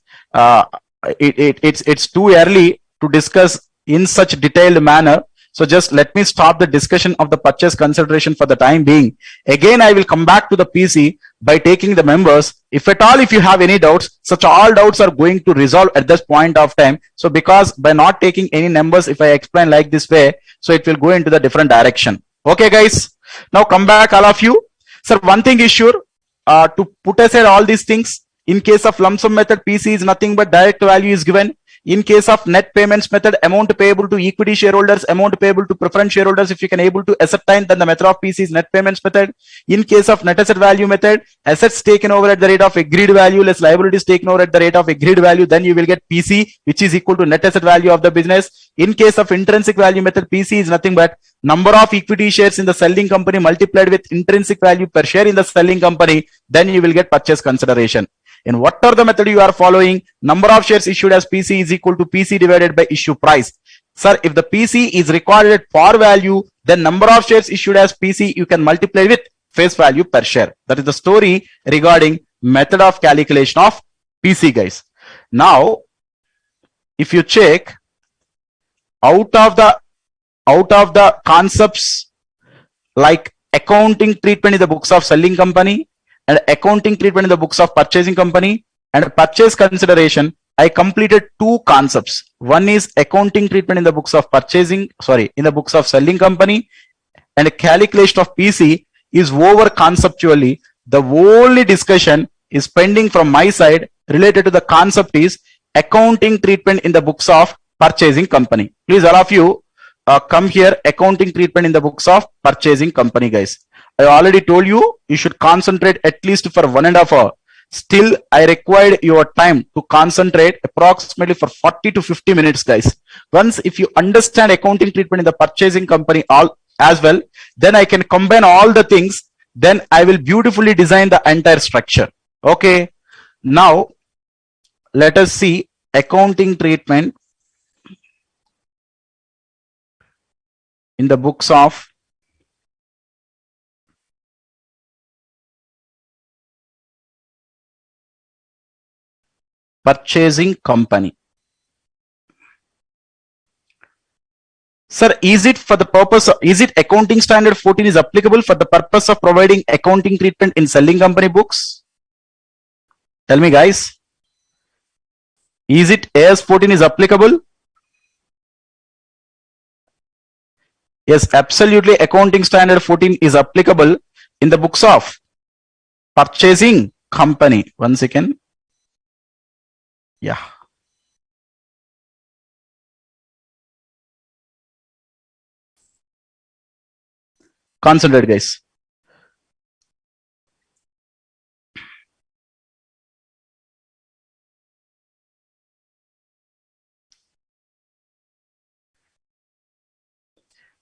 it's too early to discuss in such detailed manner. So just let me stop the discussion of the purchase consideration for the time being. Again, I will come back to the PC by taking the members. If at all, if you have any doubts, such all doubts are going to resolve at this point of time. So because by not taking any numbers, if I explain like this way, so it will go into the different direction. Okay, guys. Now come back, all of you. Sir, one thing is sure, to put aside all these things, in case of lump sum method, PC is nothing but direct value is given. In case of net payments method, amount payable to equity shareholders, amount payable to preference shareholders, if you can able to ascertain, then the method of PC is net payments method. In case of net asset value method, assets taken over at the rate of agreed value less liabilities taken over at the rate of agreed value, then you will get PC, which is equal to net asset value of the business. In case of intrinsic value method, PC is nothing but number of equity shares in the selling company multiplied with intrinsic value per share in the selling company, then you will get purchase consideration. In whatever the method you are following, number of shares issued as PC is equal to PC divided by issue price. Sir, if the PC is recorded at par value, then number of shares issued as PC you can multiply with face value per share. That is the story regarding method of calculation of PC, guys. Now, if you check out of the concepts like accounting treatment in the books of selling company, and accounting treatment in the books of purchasing company, and purchase consideration, I completed two concepts. One is accounting treatment in the books of in the books of selling company, and a calculation of PC is over conceptually. The only discussion is pending from my side related to the concept is accounting treatment in the books of purchasing company. Please, all of you, come here, accounting treatment in the books of purchasing company, guys. I already told you, you should concentrate at least for 1.5 hours. Still, I required your time to concentrate approximately for 40 to 50 minutes, guys. Once, if you understand accounting treatment in the purchasing company all as well, then I can combine all the things. Then I will beautifully design the entire structure. Okay. Now, let us see accounting treatment in the books of purchasing company. Sir, is it for the purpose of, is it accounting standard 14 is applicable for the purpose of providing accounting treatment in selling company books? Tell me, guys. Is it AS 14 is applicable? Yes, absolutely. Accounting standard 14 is applicable in the books of purchasing company. One second. Yeah. Concentrate, guys.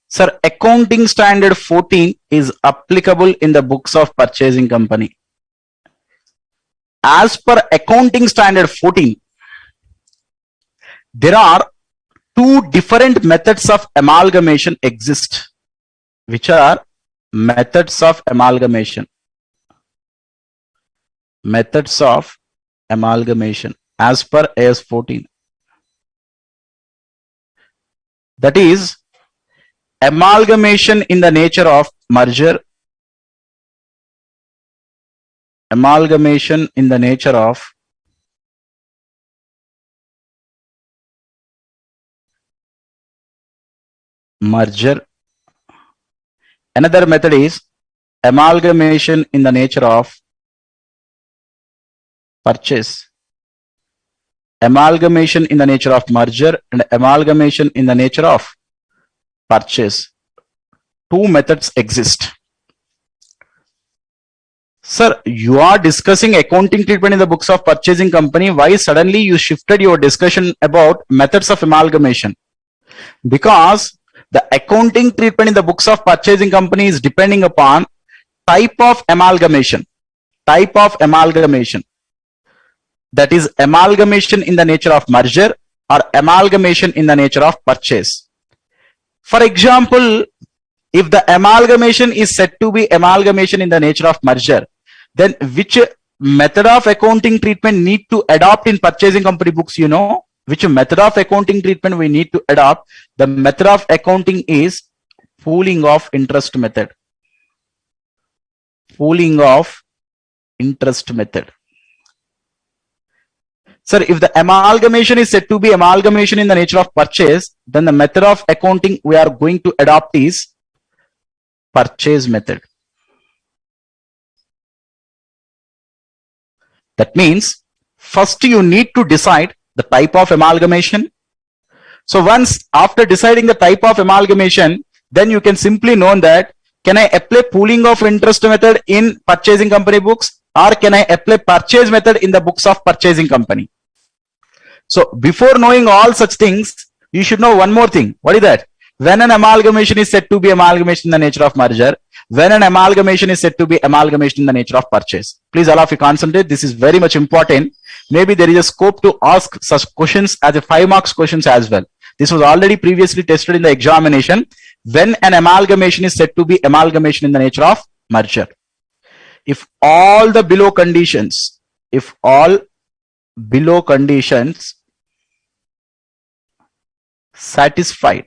Sir, accounting standard 14 is applicable in the books of purchasing company. As per accounting standard 14, there are two different methods of amalgamation exist, which are methods of amalgamation. Methods of amalgamation as per AS 14. That is amalgamation in the nature of merger, amalgamation in the nature of merger. Another method is amalgamation in the nature of purchase. Amalgamation in the nature of merger and amalgamation in the nature of purchase. Two methods exist. Sir, you are discussing accounting treatment in the books of purchasing company. Why suddenly you shifted your discussion about methods of amalgamation? Because the accounting treatment in the books of purchasing company is depending upon type of amalgamation. Type of amalgamation. That is amalgamation in the nature of merger or amalgamation in the nature of purchase. For example, if the amalgamation is said to be amalgamation in the nature of merger, then which method of accounting treatment need to adopt in purchasing company books, you know? which method of accounting treatment we need to adopt? The method of accounting is pooling of interest method. Pooling of interest method. Sir, if the amalgamation is said to be amalgamation in the nature of purchase, then the method of accounting we are going to adopt is purchase method. That means first you need to decide the type of amalgamation. So once after deciding the type of amalgamation, then you can simply know that can I apply pooling of interest method in purchasing company books, or can I apply purchase method in the books of purchasing company? So before knowing all such things, you should know one more thing. What is that? When an amalgamation is said to be amalgamation in the nature of merger, when an amalgamation is said to be amalgamation in the nature of purchase. Please all of you concentrate. This is very much important. Maybe there is a scope to ask such questions as a 5 marks questions as well. This was already previously tested in the examination. When an amalgamation is said to be amalgamation in the nature of merger. If all the below conditions, satisfied,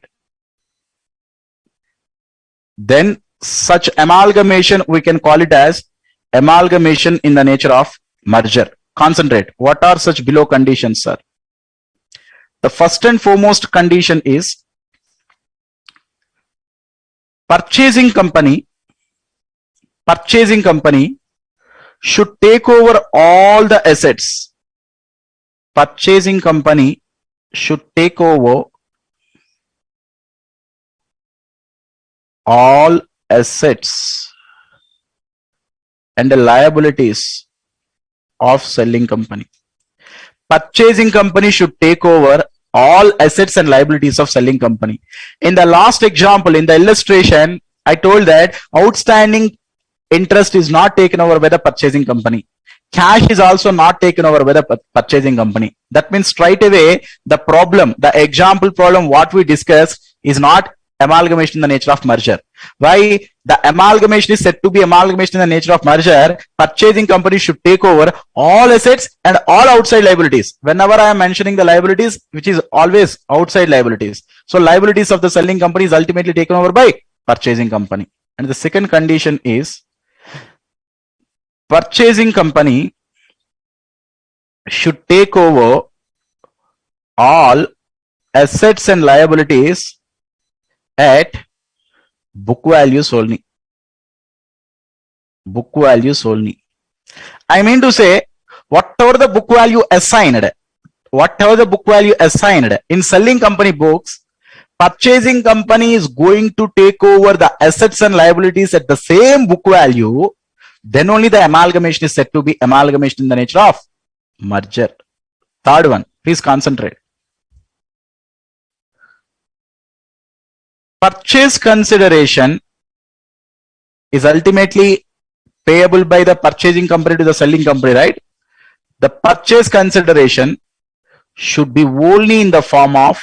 then such amalgamation we can call it as amalgamation in the nature of merger. Concentrate. What are such below conditions, sir? The first and foremost condition is purchasing company should take over all the assets. Purchasing company should take over all assets and the liabilities of selling company. Purchasing company should take over all assets and liabilities of selling company. In the last example, in the illustration, I told that outstanding interest is not taken over by the purchasing company. Cash is also not taken over by the purchasing company. That means straight away the problem, the example problem what we discussed is not amalgamation in the nature of merger. Why? The amalgamation is said to be amalgamation in the nature of merger. Purchasing company should take over all assets and all outside liabilities. Whenever I am mentioning the liabilities, which is always outside liabilities. So liabilities of the selling company is ultimately taken over by purchasing company. And the second condition is purchasing company should take over all assets and liabilities at book values only. Book values only. I mean to say, whatever the book value assigned in selling company books, purchasing company is going to take over the assets and liabilities at the same book value. Then only the amalgamation is said to be amalgamation in the nature of merger. Third one, please concentrate. Purchase consideration is ultimately payable by the purchasing company to the selling company, right? The purchase consideration should be only in the form of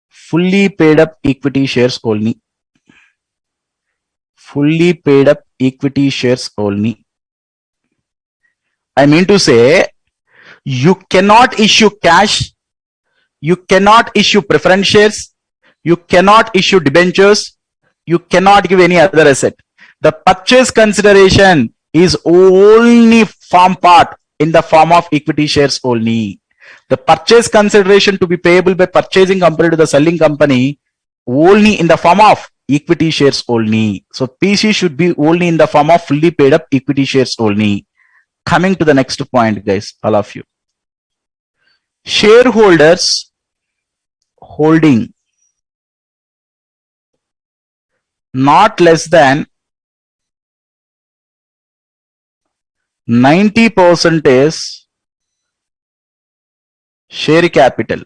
fully paid up equity shares only. Fully paid up equity shares only. I mean to say, you cannot issue cash, you cannot issue preference shares, you cannot issue debentures, you cannot give any other asset. The purchase consideration is only form part in the form of equity shares only. The purchase consideration to be payable by purchasing company to the selling company only in the form of equity shares only. So PC should be only in the form of fully paid up equity shares only. Coming to the next point, guys, all of you. Shareholders holding not less than 90% share capital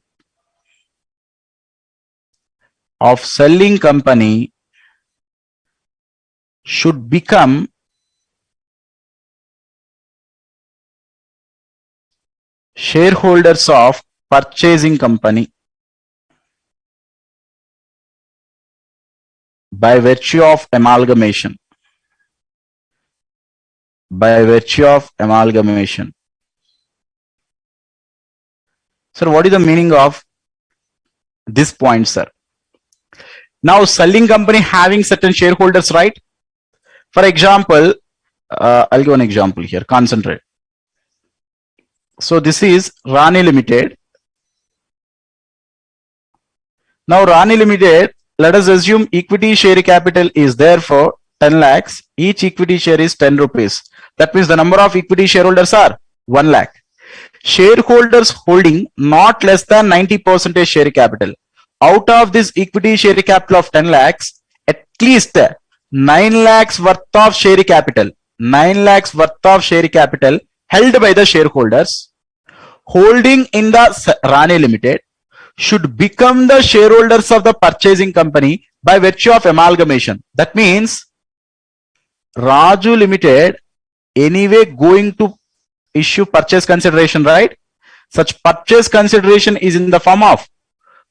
of selling company should become shareholders of purchasing company by virtue of amalgamation. by virtue of amalgamation. Sir, what is the meaning of this point, sir? Now, selling company having certain shareholders, right? For example, I'll give an example here. Concentrate. So this is Rani Limited. Now, Rani Limited, let us assume equity share capital is there for 10 lakhs. Each equity share is 10 rupees. That means the number of equity shareholders are 1 lakh. Shareholders holding not less than 90% share capital. Out of this equity share capital of 10 lakhs, at least 9 lakhs worth of share capital, 9 lakhs worth of share capital held by the shareholders holding in the Rani Limited should become the shareholders of the purchasing company by virtue of amalgamation. That means Raju Limited anyway going to issue purchase consideration, right? Such purchase consideration is in the form of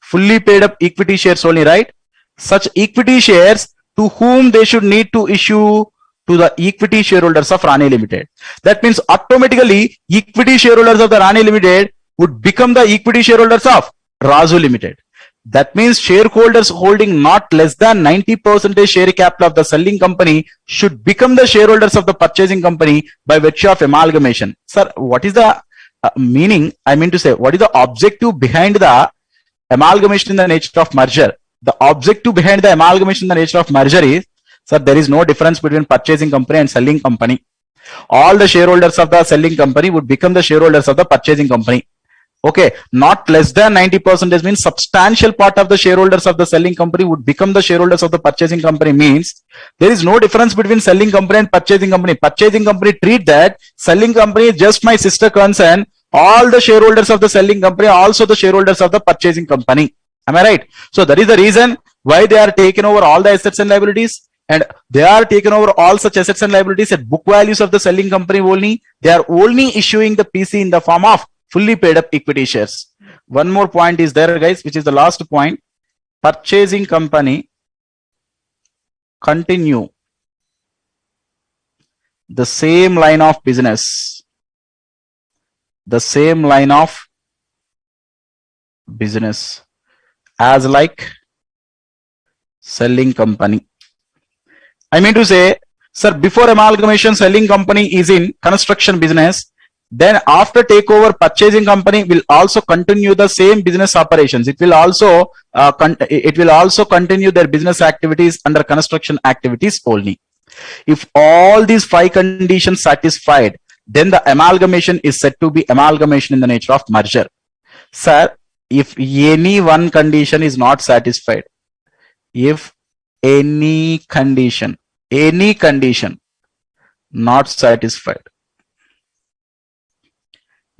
fully paid up equity shares only, right? Such equity shares to whom they should need to issue to the equity shareholders of Rani Limited. That means automatically equity shareholders of the Rani Limited would become the equity shareholders of Raju Limited. That means shareholders holding not less than 90% share capital of the selling company should become the shareholders of the purchasing company by virtue of amalgamation. Sir, what is the meaning? I mean to say, what is the objective behind the amalgamation in the nature of merger? The objective behind the amalgamation in the nature of merger is, sir, there is no difference between purchasing company and selling company. All the shareholders of the selling company would become the shareholders of the purchasing company. Okay, not less than 90% means substantial part of the shareholders of the selling company would become the shareholders of the purchasing company, means there is no difference between selling company and purchasing company. Purchasing company treat that selling company is just my sister concern. All the shareholders of the selling company are also the shareholders of the purchasing company. Am I right? So that is the reason why they are taking over all the assets and liabilities, and they are taking over all such assets and liabilities at book values of the selling company only. They are only issuing the PC in the form of fully paid up equity shares. One more point is there, guys, which is the last point. Purchasing company continue the same line of business. The same line of business as like selling company. I mean to say, sir, before amalgamation, selling company is in construction business. Then after takeover, purchasing company will also continue the same business operations. It will also continue their business activities under construction activities only. If all these 5 conditions satisfied, then the amalgamation is said to be amalgamation in the nature of merger. Sir, if any one condition is not satisfied, if any condition not satisfied,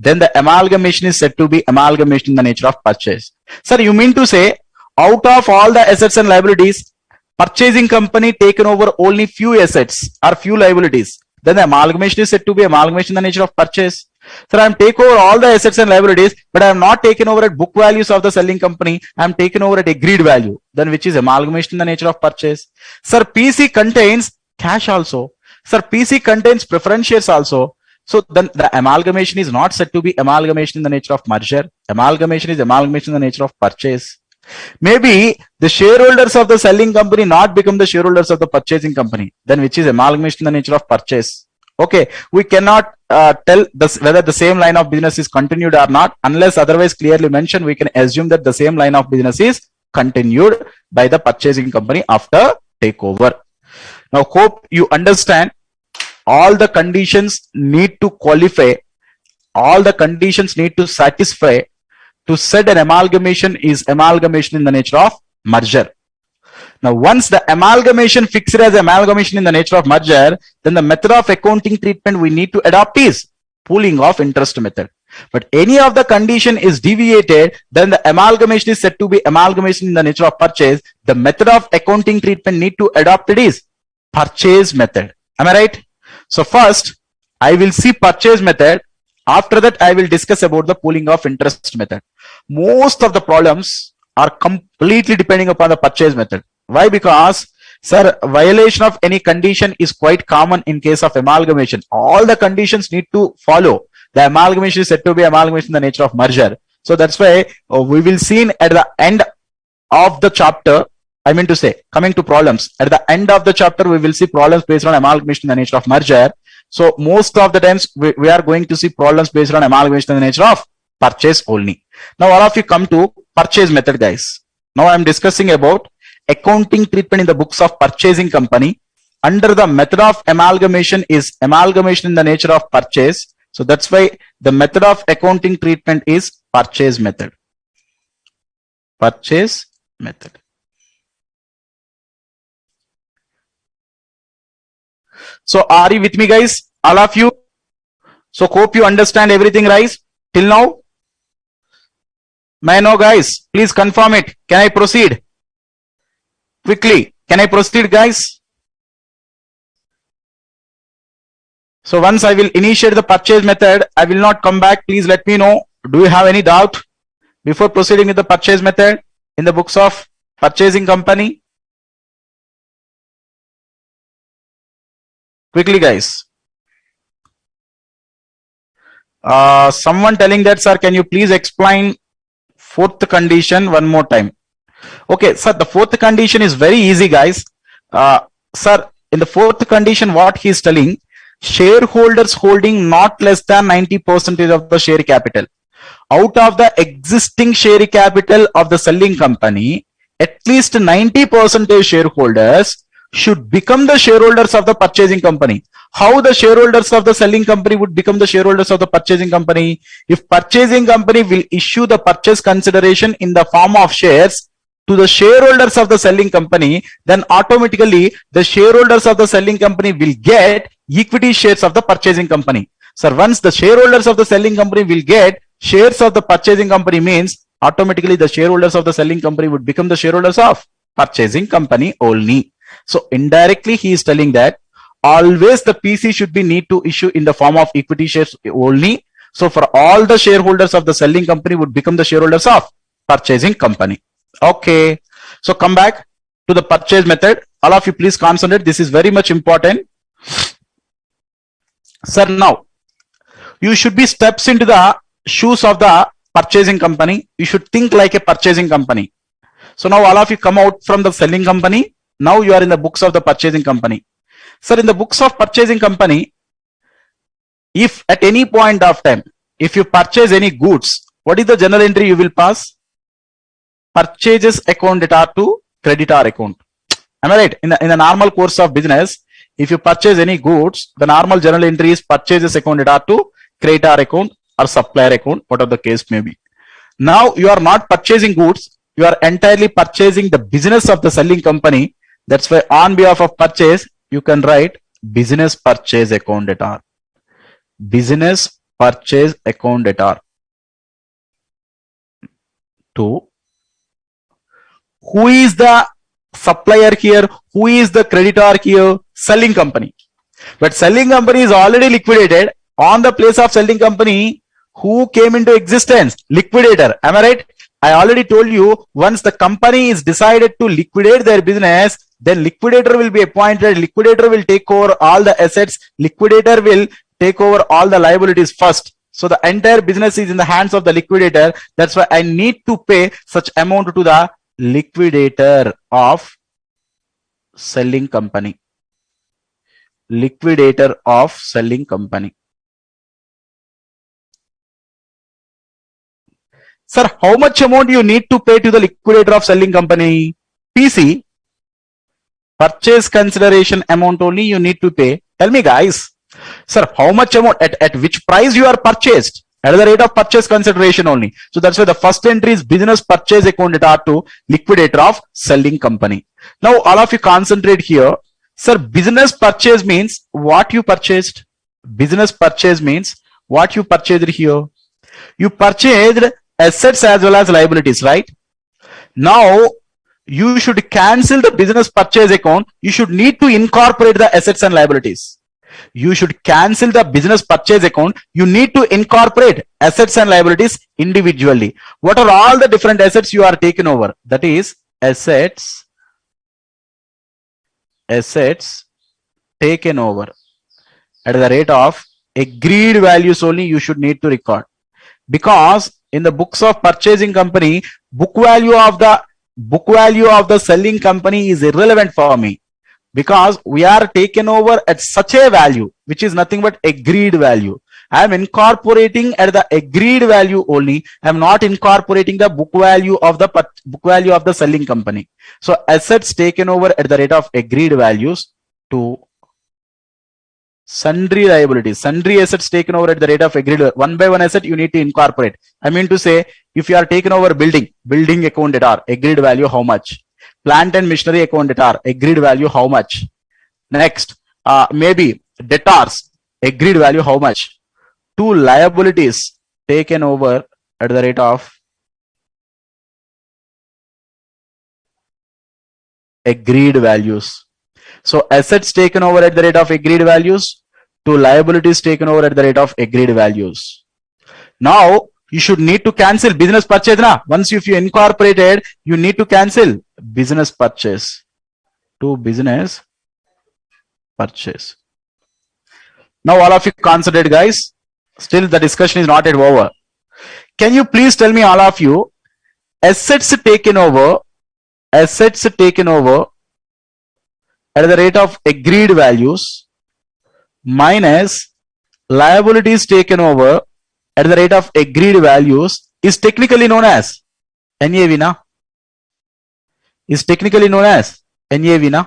then the amalgamation is said to be amalgamation in the nature of purchase. Sir, you mean to say out of all the assets and liabilities, purchasing company taken over only few assets or few liabilities, then the amalgamation is said to be amalgamation in the nature of purchase. Sir, I am taking over all the assets and liabilities, but I am not taken over at book values of the selling company. I am taken over at agreed value, then which is amalgamation in the nature of purchase. Sir, PC contains cash also. Sir, PC contains preference shares also. So then the amalgamation is not said to be amalgamation in the nature of merger. Amalgamation is amalgamation in the nature of purchase. Maybe the shareholders of the selling company not become the shareholders of the purchasing company, then which is amalgamation in the nature of purchase. Okay, we cannot tell whether the same line of business is continued or not. Unless otherwise clearly mentioned, we can assume that the same line of business is continued by the purchasing company after takeover. Now, hope you understand. All the conditions need to qualify, all the conditions need to satisfy to said an amalgamation is amalgamation in the nature of merger. Now, once the amalgamation fixed as amalgamation in the nature of merger, then the method of accounting treatment we need to adopt is pooling of interest method. But any of the condition is deviated, then the amalgamation is said to be amalgamation in the nature of purchase. The method of accounting treatment need to adopt it is purchase method. Am I right? So first, I will see purchase method. After that, I will discuss about the pooling of interest method. Most of the problems are completely depending upon the purchase method. Why? Because Sir, violation of any condition is quite common in case of amalgamation. All the conditions need to follow. The amalgamation is said to be amalgamation in the nature of merger. So that's why we will see at the end of the chapter, I mean to say, coming to problems. At the end of the chapter, we will see problems based on amalgamation in the nature of merger. So most of the times we are going to see problems based on amalgamation in the nature of purchase only. Now all of you come to purchase method, guys. Now I am discussing about accounting treatment in the books of purchasing company. Under the method of amalgamation is amalgamation in the nature of purchase. So that's why the method of accounting treatment is purchase method. Purchase method. So are you with me, guys? All of you? So hope you understand everything, right? Till now? May I know, guys? Please confirm it. Can I proceed? Quickly. Can I proceed, guys? So once I will initiate the purchase method, I will not come back. Please let me know. Do you have any doubt before proceeding with the purchase method in the books of purchasing company? Quickly, guys. Someone telling that, sir, can you please explain fourth condition one more time? Okay, sir, the fourth condition is very easy, guys. Sir, in the fourth condition, what he is telling, shareholders holding not less than 90% of the share capital. Out of the existing share capital of the selling company, at least 90% shareholders should become the shareholders of the purchasing company. How the shareholders of the selling company would become the shareholders of the purchasing company? If purchasing company will issue the purchase consideration in the form of shares to the shareholders of the selling company, then automatically the shareholders of the selling company will get equity shares of the purchasing company. So once the shareholders of the selling company will get shares of the purchasing company, means automatically the shareholders of the selling company would become the shareholders of purchasing company only. So indirectly he is telling that always the PC should be need to issue in the form of equity shares only. So for all the shareholders of the selling company would become the shareholders of purchasing company. Okay. So come back to the purchase method. All of you please concentrate. This is very much important. Sir, now you should be steps into the shoes of the purchasing company. You should think like a purchasing company. So now all of you come out from the selling company. Now you are in the books of the purchasing company. Sir, in the books of purchasing company, if at any point of time, if you purchase any goods, what is the journal entry you will pass? Purchases account data to creditor account. Am I right? In the normal course of business, if you purchase any goods, the normal journal entry is purchases account data to creditor account or supplier account, whatever the case may be. Now you are not purchasing goods, you are entirely purchasing the business of the selling company. That's why on behalf of purchase, you can write business purchase account data. Business purchase account data to who is the supplier here, who is the creditor here? Selling company. But selling company is already liquidated. On the place of selling company, who came into existence? Liquidator. Am I right? I already told you, once the company is decided to liquidate their business, then liquidator will be appointed. Liquidator will take over all the assets. Liquidator will take over all the liabilities first. So the entire business is in the hands of the liquidator. That's why I need to pay such amount to the liquidator of selling company. Liquidator of selling company. Sir, how much amount you need to pay to the liquidator of selling company? PC. Purchase consideration amount only you need to pay. Tell me, guys. Sir, how much amount, at which price you are purchased? At the rate of purchase consideration only. So that's why the first entry is business purchase account data to liquidator of selling company. Now all of you concentrate here. Sir, business purchase means what you purchased. Business purchase means what you purchased here. You purchased assets as well as liabilities, right? Now you should cancel the business purchase account. You should need to incorporate the assets and liabilities. You should cancel the business purchase account. You need to incorporate assets and liabilities individually. What are all the different assets you are taken over? That is assets assets taken over at the rate of agreed values only you should need to record, because in the books of purchasing company, book value of the selling company is irrelevant for me, because we are taken over at such a value which is nothing but agreed value. I am incorporating at the agreed value only. I am not incorporating the book value of the selling company. So assets taken over at the rate of agreed values to sundry liabilities, sundry assets taken over at the rate of agreed. One by one asset you need to incorporate. I mean to say, if you are taken over building account debtor, agreed value how much? Plant and machinery account debtor, agreed value how much? Next, maybe debtors, agreed value how much? Two liabilities taken over at the rate of agreed values. So assets taken over at the rate of agreed values to liabilities taken over at the rate of agreed values. Now you should need to cancel business purchase. Once if you incorporated, you need to cancel business purchase to business purchase. Now all of you concentrate, guys. Still the discussion is not yet over. Can you please tell me, all of you, assets taken over at the rate of agreed values minus liabilities taken over at the rate of agreed values is technically known as NAV, na? Is technically known as NAV, na?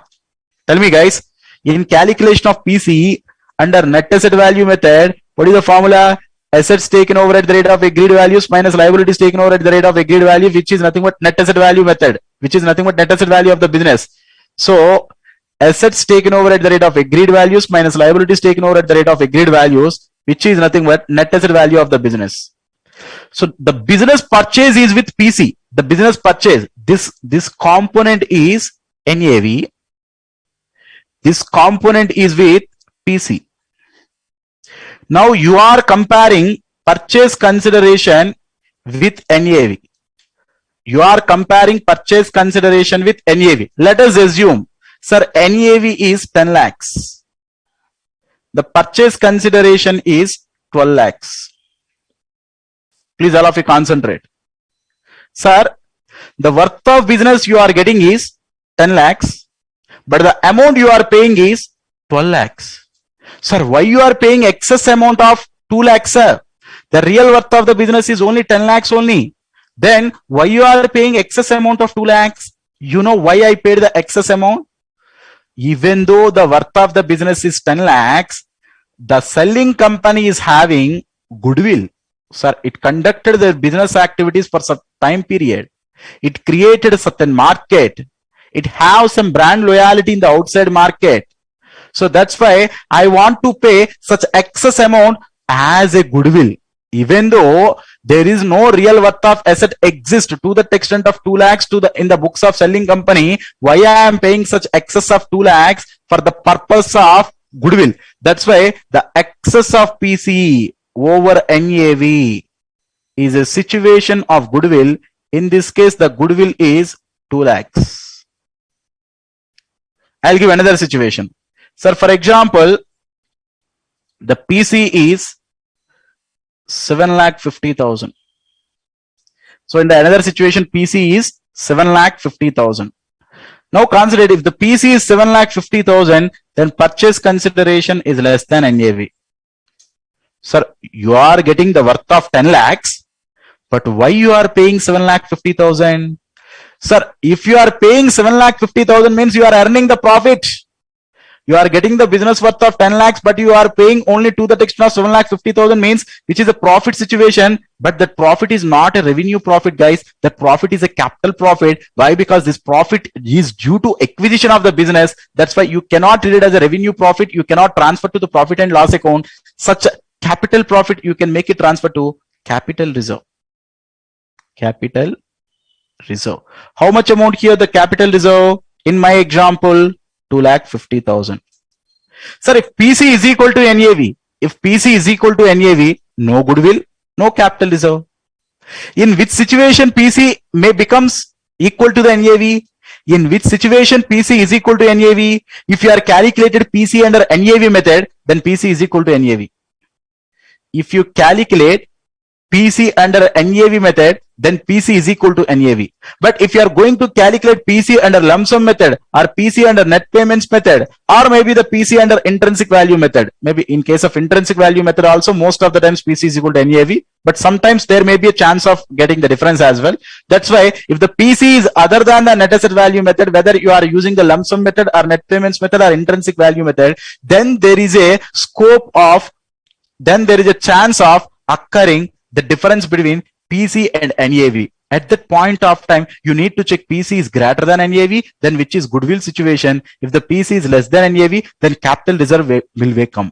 Tell me, guys, in calculation of PCE under net asset value method, what is the formula? Assets taken over at the rate of agreed values minus liabilities taken over at the rate of agreed value, which is nothing but net asset value method, which is nothing but net asset value of the business. So assets taken over at the rate of agreed values minus liabilities taken over at the rate of agreed values, which is nothing but net asset value of the business. So the business purchase is with PC. The business purchase, this component is NAV. This component is with PC. Now you are comparing purchase consideration with NAV. You are comparing purchase consideration with NAV. Let us assume, sir, NAV is 10 lakhs. The purchase consideration is 12 lakhs. Please all of you concentrate. Sir, the worth of business you are getting is 10 lakhs, but the amount you are paying is 12 lakhs. Sir, why you are paying excess amount of 2 lakhs, sir? The real worth of the business is only 10 lakhs only. Then why you are paying excess amount of 2 lakhs? You know why I paid the excess amount? Even though the worth of the business is 10 lakhs, the selling company is having goodwill. Sir, it conducted the business activities for some time period. It created a certain market. It has some brand loyalty in the outside market. So that's why I want to pay such excess amount as a goodwill. Even though there is no real worth of asset exist to the extent of 2 lakhs in the books of selling company, why I am paying such excess of 2 lakhs for the purpose of goodwill. That's why the excess of PCE over NAV is a situation of goodwill. In this case, the goodwill is 2 lakhs. I'll give another situation. Sir, for example, the PC is 7,50,000. So in the another situation, PC is 7,50,000. Now consider, if the PC is 7,50,000, then purchase consideration is less than NAV. Sir, you are getting the worth of 10 lakhs, but why you are paying 7,50,000? Sir, if you are paying 7,50,000 means you are earning the profit. You are getting the business worth of 10 lakhs, but you are paying only to the extent of 7,50,000 means, which is a profit situation. But that profit is not a revenue profit, guys. That profit is a capital profit. Why? Because this profit is due to acquisition of the business. That's why you cannot treat it as a revenue profit. You cannot transfer to the profit and loss account. Such a capital profit, you can make it transfer to capital reserve. Capital reserve. How much amount here? The capital reserve in my example, 2,50,000. Sir, if PC is equal to NAV, no goodwill, no capital reserve. In which situation PC may becomes equal to the NAV? In which situation PC is equal to NAV? If you are calculated PC under NAV method, then PC is equal to NAV. If you calculate PC under NAV method, then PC is equal to NAV. But if you are going to calculate PC under lump sum method, or PC under net payments method, or maybe the PC under intrinsic value method, maybe in case of intrinsic value method also, most of the times PC is equal to NAV, but sometimes there may be a chance of getting the difference as well. That's why if the PC is other than the net asset value method, whether you are using the lump sum method or net payments method or intrinsic value method, then there is a chance of occurring the difference between PC and NAV. At that point of time, you need to check PC is greater than NAV, then which is goodwill situation. If the PC is less than NAV, then capital reserve will come.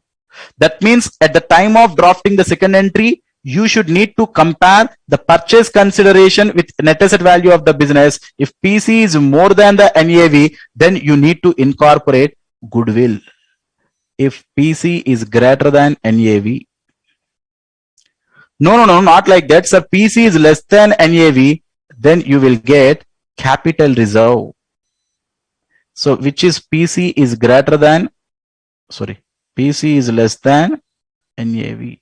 That means at the time of drafting the second entry, you should need to compare the purchase consideration with net asset value of the business. If PC is more than the NAV, then you need to incorporate goodwill. If PC is greater than NAV, no, not like that. Sir, PC is less than NAV, then you will get capital reserve. So, which is PC is greater than, PC is less than NAV.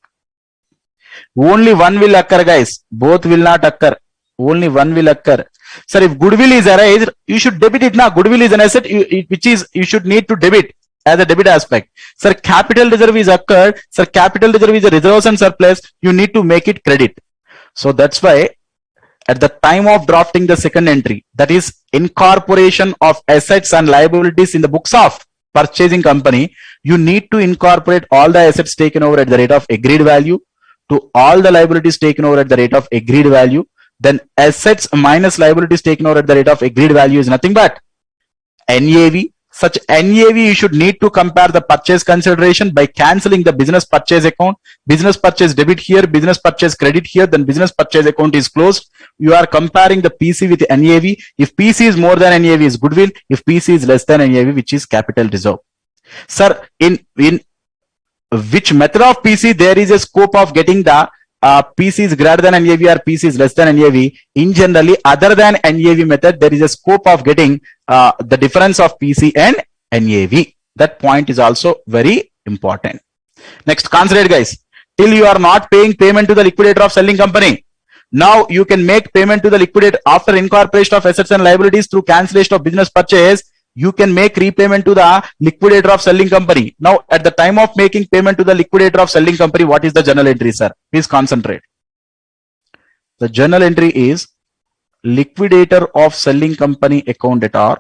Only one will occur, guys. Both will not occur. Only one will occur. Sir, if goodwill is arised, you should debit it now. Goodwill is an asset which is you should need to debit as a debit aspect. Sir, capital reserve is occurred. Sir, capital reserve is a reserves and surplus. You need to make it credit. So that's why at the time of drafting the second entry, that is incorporation of assets and liabilities in the books of purchasing company, you need to incorporate all the assets taken over at the rate of agreed value to all the liabilities taken over at the rate of agreed value. Then assets minus liabilities taken over at the rate of agreed value is nothing but NAV. Such NAV, you should need to compare the purchase consideration by cancelling the business purchase account. Business purchase debit here, business purchase credit here, then business purchase account is closed. You are comparing the PC with NAV. If PC is more than NAV is goodwill. If PC is less than NAV, which is capital reserve. Sir, in which method of PC there is a scope of getting the PC is greater than NAV or PC is less than NAV. In generally, other than NAV method, there is a scope of getting the difference of PC and NAV. That point is also very important. Next, consider it, guys. Till you are not paying payment to the liquidator of selling company. Now you can make payment to the liquidator after incorporation of assets and liabilities through cancellation of business purchase. You can make repayment to the liquidator of selling company. Now, at the time of making payment to the liquidator of selling company, what is the journal entry, sir? Please concentrate. The journal entry is liquidator of selling company account debtor.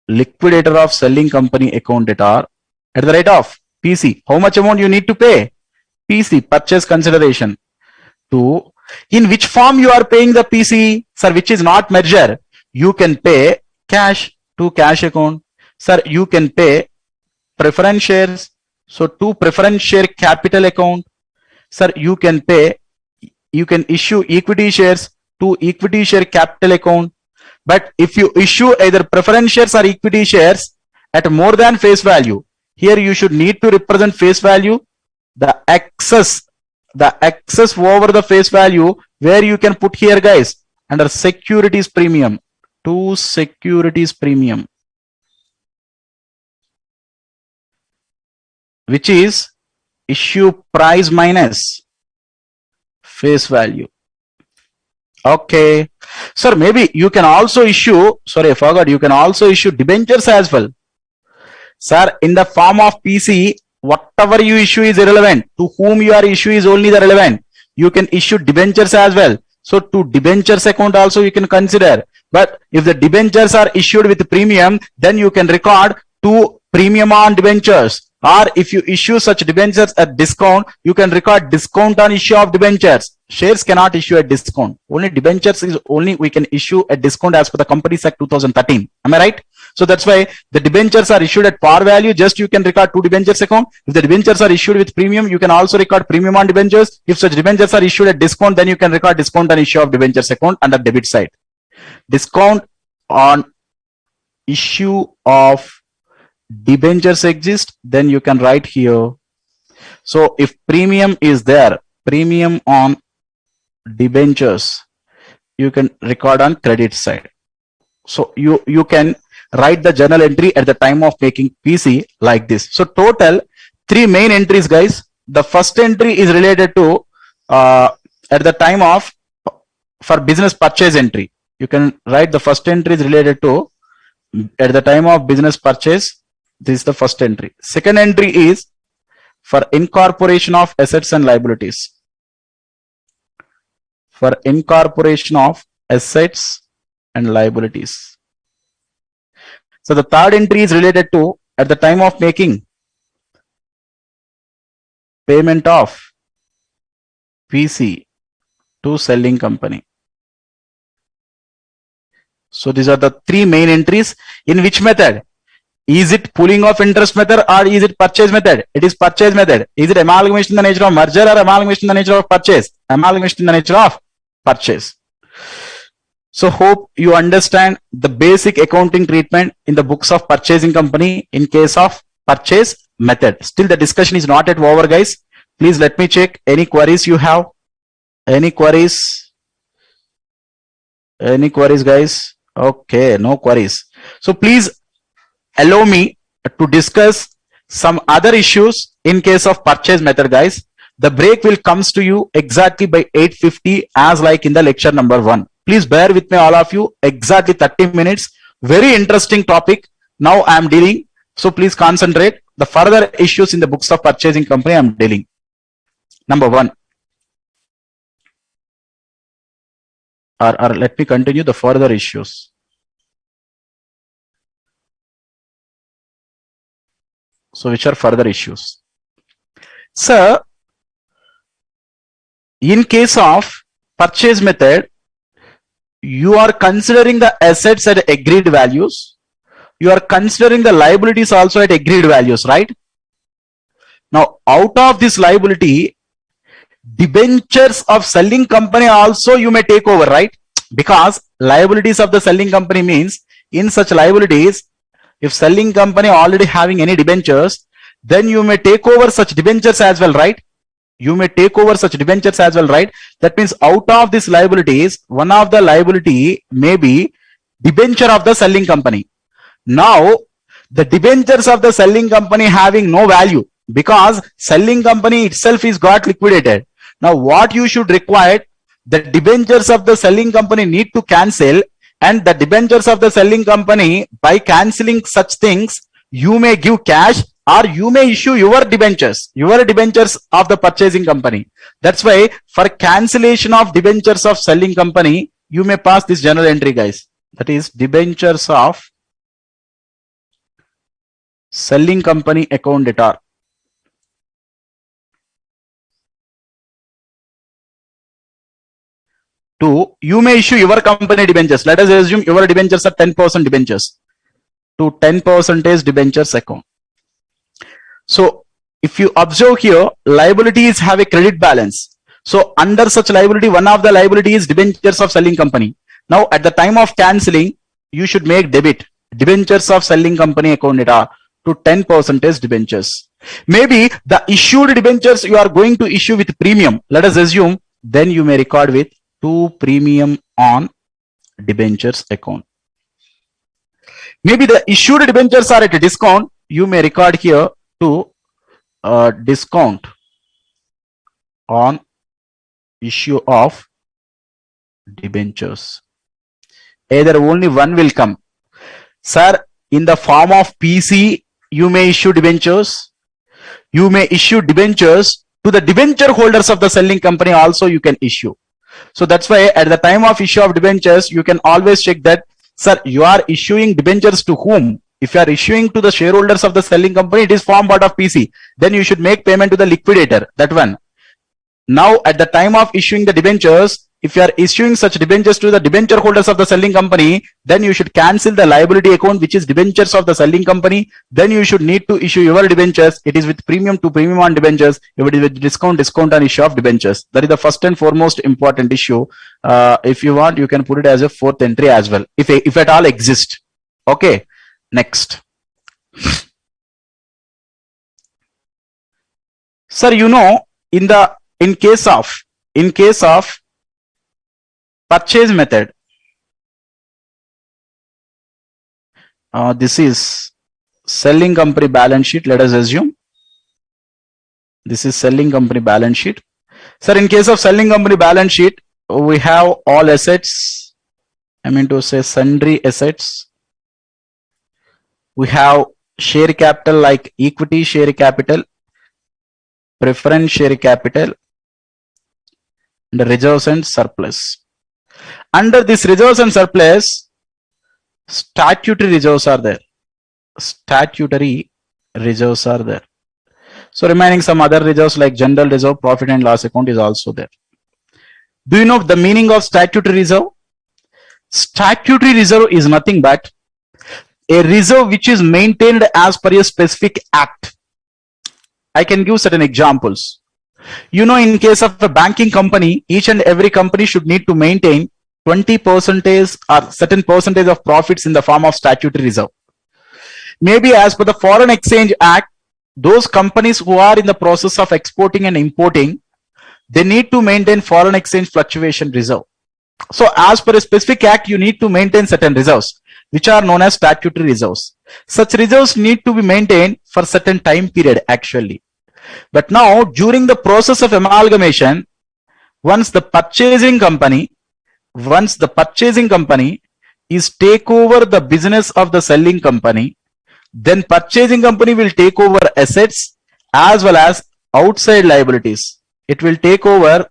Liquidator of selling company account debtor at the rate of PC. How much amount you need to pay? PC, purchase consideration. To in which form you are paying the PC, sir, which is not merger. You can pay cash to cash account. Sir, you can pay preference shares. So to preference share capital account. Sir, you can issue equity shares to equity share capital account. But if you issue either preference shares or equity shares at more than face value, here you should need to represent face value, the excess over the face value, where you can put here, guys, under securities premium. To securities premium, which is issue price minus face value. Okay. Sir, maybe you can also issue, sorry, I forgot, you can also issue debentures as well. Sir, in the form of PC, whatever you issue is irrelevant. To whom you are issue is only the relevant. You can issue debentures as well. So to debentures account also you can consider. But if the debentures are issued with premium, then you can record to premium on debentures. Or if you issue such debentures at discount, you can record discount on issue of debentures. Shares cannot issue at discount. Only debentures is only we can issue at discount as per the Companies Act 2013. Am I right? So that's why the debentures are issued at par value. Just you can record two debentures account. If the debentures are issued with premium, you can also record premium on debentures. If such debentures are issued at discount, then you can record discount on issue of debentures account under debit side. Discount on issue of debentures exist, then you can write here. So if premium is there, premium on debentures, you can record on credit side. So you can write the journal entry at the time of making PC like this. So total 3 main entries, guys. The first entry is related to at the time of for business purchase entry. You can write the first entry is related to at the time of business purchase. This is the first entry. Second entry is for incorporation of assets and liabilities. For incorporation of assets and liabilities. So the third entry is related to at the time of making payment of PC to selling company. So these are the 3 main entries. In which method? Is it pooling of interest method or is it purchase method? It is purchase method. Is it amalgamation in the nature of merger or amalgamation in the nature of purchase? Amalgamation in the nature of purchase. So hope you understand the basic accounting treatment in the books of purchasing company in case of purchase method. Still the discussion is not yet over, guys. Please let me check any queries you have. Any queries? Any queries, guys? Okay, no queries. So please allow me to discuss some other issues in case of purchase method, guys. The break will comes to you exactly by 8:50 as like in the lecture number 1. Please bear with me, all of you, exactly 30 minutes. Very interesting topic now I am dealing. So please concentrate. The further issues in the books of purchasing company I am dealing. Number 1. Or let me continue the further issues. So which are further issues? Sir, in case of purchase method, you are considering the assets at agreed values. You are considering the liabilities also at agreed values, right? Now, out of this liability, debentures of selling company also you may take over, right? Because liabilities of the selling company means in such liabilities, if selling company already having any debentures, then you may take over such debentures as well, right? You may take over such debentures as well, right? That means out of these liabilities, one of the liability may be debenture of the selling company. Now, the debentures of the selling company having no value because selling company itself is got liquidated. Now, what you should require, the debentures of the selling company need to cancel, and the debentures of the selling company, by cancelling such things, you may give cash or you may issue your debentures of the purchasing company. That's why for cancellation of debentures of selling company, you may pass this journal entry, guys. That is debentures of selling company account debtor. Two, you may issue your company debentures. Let us assume your debentures are 10% debentures to 10% debentures account. So if you observe here, liabilities have a credit balance. So under such liability, one of the liability is debentures of selling company. Now at the time of cancelling, you should make debit debentures of selling company account debtor to 10% debentures. Maybe the issued debentures you are going to issue with premium. Let us assume, then you may record with 2 premium on debentures account. Maybe the issued debentures are at a discount. You may record here to discount on issue of debentures. Either only one will come. Sir, in the form of PC, you may issue debentures. You may issue debentures to the debenture holders of the selling company also you can issue. So that's why at the time of issue of debentures, you can always check that, sir, you are issuing debentures to whom? If you are issuing to the shareholders of the selling company, it is form part of PC. Then you should make payment to the liquidator, that one. Now at the time of issuing the debentures, if you are issuing such debentures to the debenture holders of the selling company, then you should cancel the liability account, which is debentures of the selling company. Then you should need to issue your debentures. It is with premium to premium on debentures. If it is with discount on issue of debentures. That is the first and foremost important issue. If you want, you can put it as a fourth entry as well, if at all exist. Okay, next. Sir, you know, in case of purchase method. This is selling company balance sheet. Let us assume this is selling company balance sheet. Sir, in case of selling company balance sheet, we have all assets. I mean to say sundry assets. We have share capital like equity share capital, preference share capital, and reserves and surplus. Under this reserves and surplus, statutory reserves are there. Statutory reserves are there. So remaining some other reserves like general reserve, profit and loss account is also there. Do you know the meaning of statutory reserve? Statutory reserve is nothing but a reserve which is maintained as per a specific act. I can give certain examples. You know, in case of a banking company, each and every company should need to maintain 20% or certain percentage of profits in the form of statutory reserve. Maybe as per the Foreign Exchange Act, those companies who are in the process of exporting and importing, they need to maintain foreign exchange fluctuation reserve. So as per a specific act, you need to maintain certain reserves, which are known as statutory reserves. Such reserves need to be maintained for certain time period actually. But now during the process of amalgamation, once the purchasing company is take over the business of the selling company, then purchasing company will take over assets as well as outside liabilities. It will take over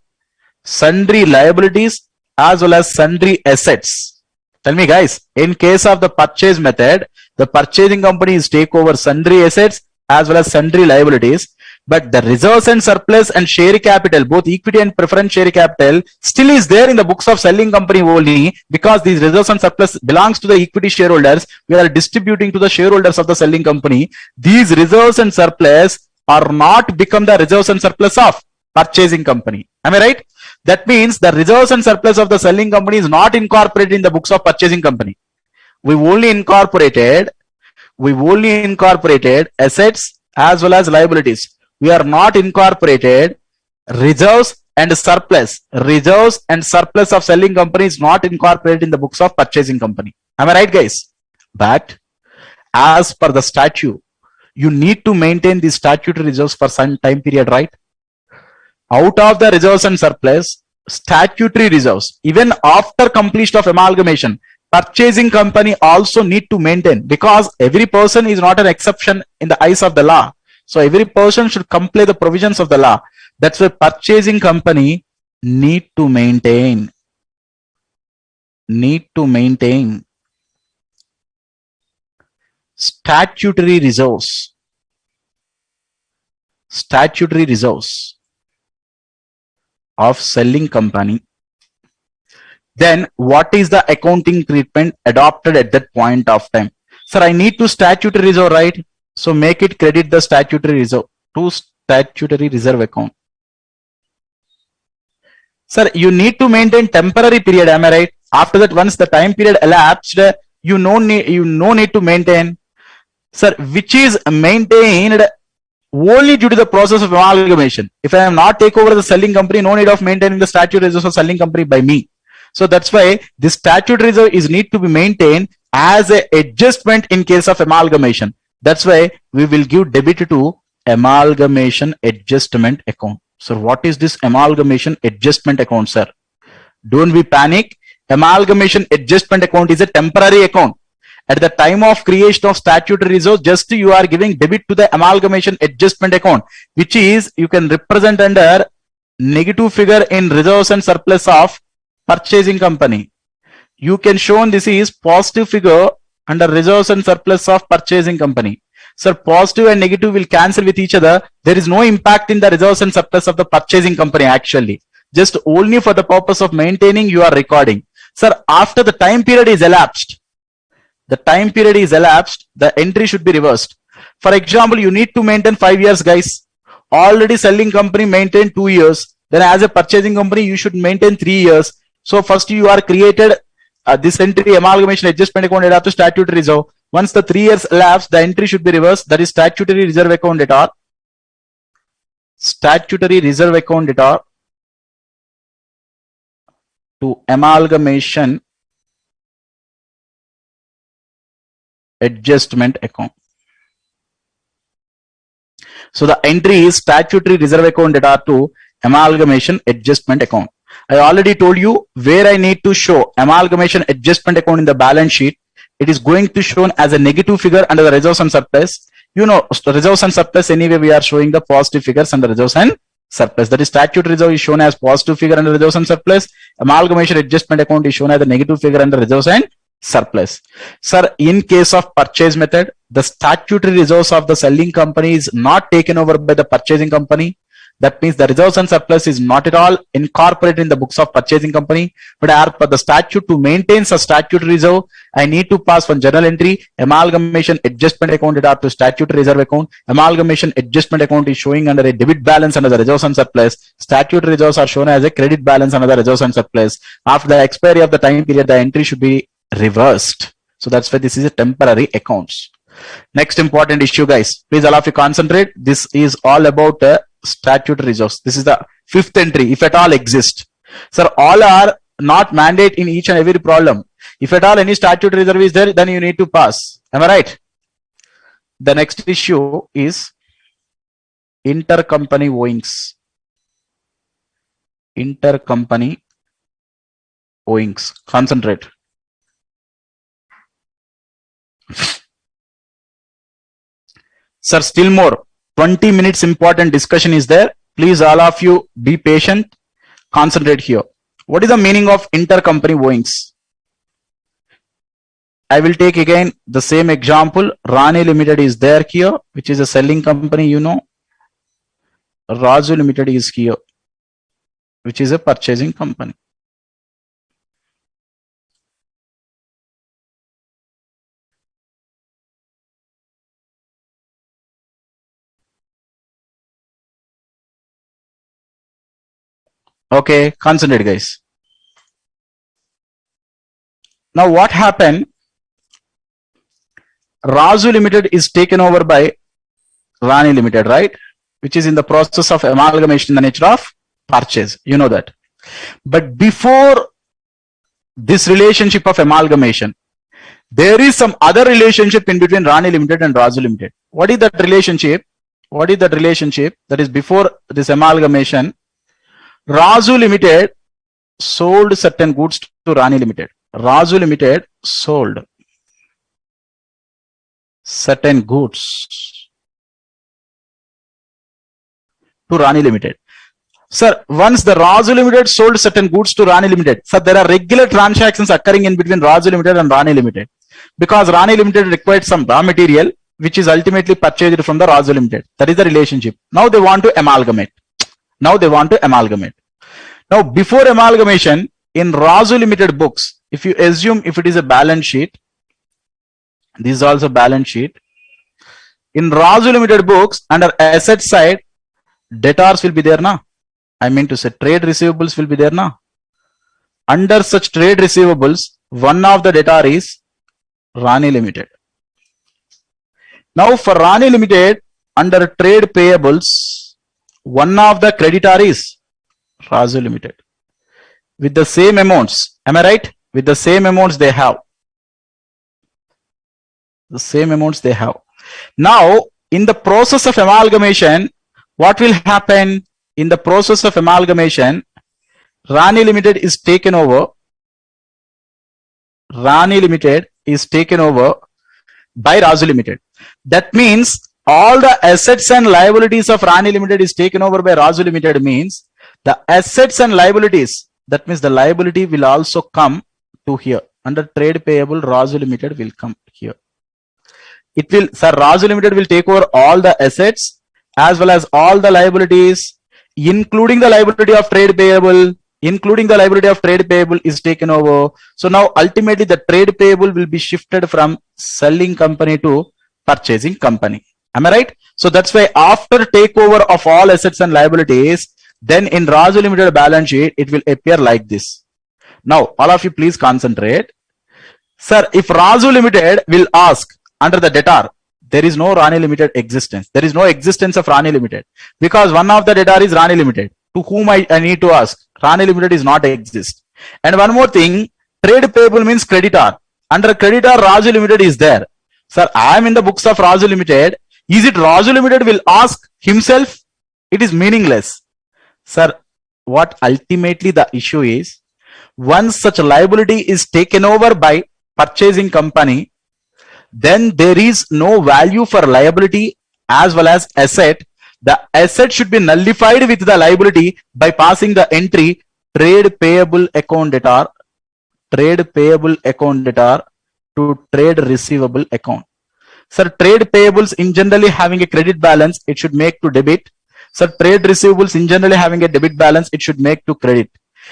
sundry liabilities as well as sundry assets. Tell me guys, in case of the purchase method, the purchasing company is take over sundry assets as well as sundry liabilities, but the reserves and surplus and share capital, both equity and preference share capital, still is there in the books of selling company only, because these reserves and surplus belongs to the equity shareholders. We are distributing to the shareholders of the selling company. These reserves and surplus are not become the reserves and surplus of purchasing company. Am I right? That means the reserves and surplus of the selling company is not incorporated in the books of purchasing company. We only incorporated assets as well as liabilities. We are not incorporated reserves and surplus. Reserves and surplus of selling company is not incorporated in the books of purchasing company. Am I right, guys? But as per the statute, you need to maintain the statutory reserves for some time period, right? Out of the reserves and surplus, statutory reserves, even after completion of amalgamation, purchasing company also need to maintain, because every person is not an exception in the eyes of the law. So every person should comply the provisions of the law. That's why purchasing company need to maintain statutory reserves of selling company. Then what is the accounting treatment adopted at that point of time? Sir, I need to statutory reserve, right? So make it credit the statutory reserve to statutory reserve account. Sir, you need to maintain temporary period, am I right? After that, once the time period elapsed, you no need to maintain. Sir, which is maintained only due to the process of amalgamation. If I am not take over the selling company, no need of maintaining the statutory reserve of selling company by me. So that's why this statutory reserve is need to be maintained as a adjustment in case of amalgamation. That's why we will give debit to amalgamation adjustment account. So what is this amalgamation adjustment account, sir? Don't be panic. Amalgamation adjustment account is a temporary account. At the time of creation of statutory reserve, just you are giving debit to the amalgamation adjustment account, which is you can represent under negative figure in reserves and surplus of purchasing company. You can show this is positive figure under reserves and surplus of purchasing company. Sir, positive and negative will cancel with each other. There is no impact in the reserves and surplus of the purchasing company actually. Just only for the purpose of maintaining you are recording. Sir, after the time period is elapsed, the entry should be reversed. For example, you need to maintain 5 years, guys. Already selling company maintained 2 years. Then as a purchasing company, you should maintain 3 years. So first you are created this entry amalgamation adjustment account at to statutory reserve. Once the 3 years elapse, the entry should be reversed. That is statutory reserve account at all. Statutory reserve account at all. to amalgamation adjustment account. So the entry is statutory reserve account data to amalgamation adjustment account. I already told you where I need to show amalgamation adjustment account in the balance sheet. It is going to shown as a negative figure under the reserves and surplus. You know, reserves and surplus, anyway, we are showing the positive figures under reserves and surplus. That is statutory reserve is shown as positive figure under reserves and surplus. Amalgamation adjustment account is shown as a negative figure under reserves and surplus. Sir, in case of purchase method, the statutory reserves of the selling company is not taken over by the purchasing company. That means the reserves and surplus is not at all incorporated in the books of purchasing company. But as per the statute, to maintain such statutory reserve, I need to pass one journal entry, amalgamation adjustment account data to statutory reserve account. Amalgamation adjustment account is showing under a debit balance under the reserves and surplus. Statutory reserves are shown as a credit balance under the reserves and surplus. After the expiry of the time period, the entry should be reversed. So that's why this is a temporary accounts. Next important issue, guys. Please all of you concentrate. This is all about statutory reserves. This is the fifth entry, if at all exist. Sir, all are not mandate in each and every problem. If at all any statutory reserve is there, then you need to pass. Am I right? The next issue is intercompany owings. Intercompany owings. Concentrate. Sir, still more. 20 minutes important discussion is there. Please all of you be patient. Concentrate here. What is the meaning of intercompany owings? I will take again the same example. Rani Limited is there here, which is a selling company, you know. Raju Limited is here, which is a purchasing company. Okay, concentrate, guys. Now what happened? Raju Limited is taken over by Rani Limited, right? Which is in the process of amalgamation in the nature of purchase. You know that. But before this relationship of amalgamation, there is some other relationship in between Rani Limited and Raju Limited. What is that relationship? What is that relationship? That is before this amalgamation. Raju Limited sold certain goods to Rani Limited. Raju Limited sold certain goods to Rani Limited. Sir, once the Raju Limited sold certain goods to Rani Limited, sir, there are regular transactions occurring in between Raju Limited and Rani Limited, because Rani Limited required some raw material which is ultimately purchased from the Raju Limited. That is the relationship. Now they want to amalgamate. Now before amalgamation, in Raju Limited books, if you assume if it is a balance sheet, this is also balance sheet. In Raju Limited books, under asset side, debtors will be there now. I mean to say trade receivables will be there now. Under such trade receivables, one of the debtor is Rani Limited. Now for Rani Limited, under trade payables, one of the creditor is Raju Limited. With the same amounts, am I right? With the same amounts they have. The same amounts they have. Now, in the process of amalgamation, what will happen? In the process of amalgamation, Rani Limited is taken over. Rani Limited is taken over by Raju Limited. That means all the assets and liabilities of Rani Limited is taken over by Raju Limited means the assets and liabilities, that means the liability will also come to here. Under trade payable, Raju Limited will come here. It will, sir, Raju Limited will take over all the assets as well as all the liabilities, including the liability of trade payable. Including the liability of trade payable is taken over. So now ultimately the trade payable will be shifted from selling company to purchasing company. Am I right? So that's why after takeover of all assets and liabilities, then in Raju Limited balance sheet, it will appear like this. Now, all of you please concentrate. Sir, if Raju Limited will ask under the debtor, there is no Rani Limited existence. There is no existence of Rani Limited because one of the debtor is Rani Limited. To whom I need to ask? Rani Limited is not exist. And one more thing, trade payable means creditor. Under creditor, Raju Limited is there. Sir, I am in the books of Raju Limited. Is it Raju Limited will ask himself? It is meaningless. Sir, what ultimately the issue is, once such liability is taken over by purchasing company, then there is no value for liability as well as asset. The asset should be nullified with the liability by passing the entry trade payable account debtor to trade receivable account. Sir, trade payables in generally having a credit balance, it should make to debit. Sir, trade receivables in generally having a debit balance, it should make to credit.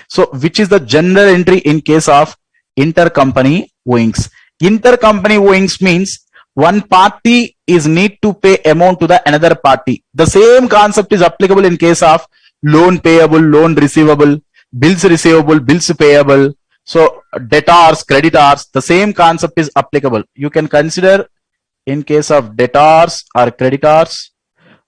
So which is the general entry in case of intercompany owings? Intercompany owings means one party is need to pay amount to the another party. The same concept is applicable in case of loan payable, loan receivable, bills receivable, bills payable. So debtors, creditors, the same concept is applicable. You can consider in case of debtors or creditors,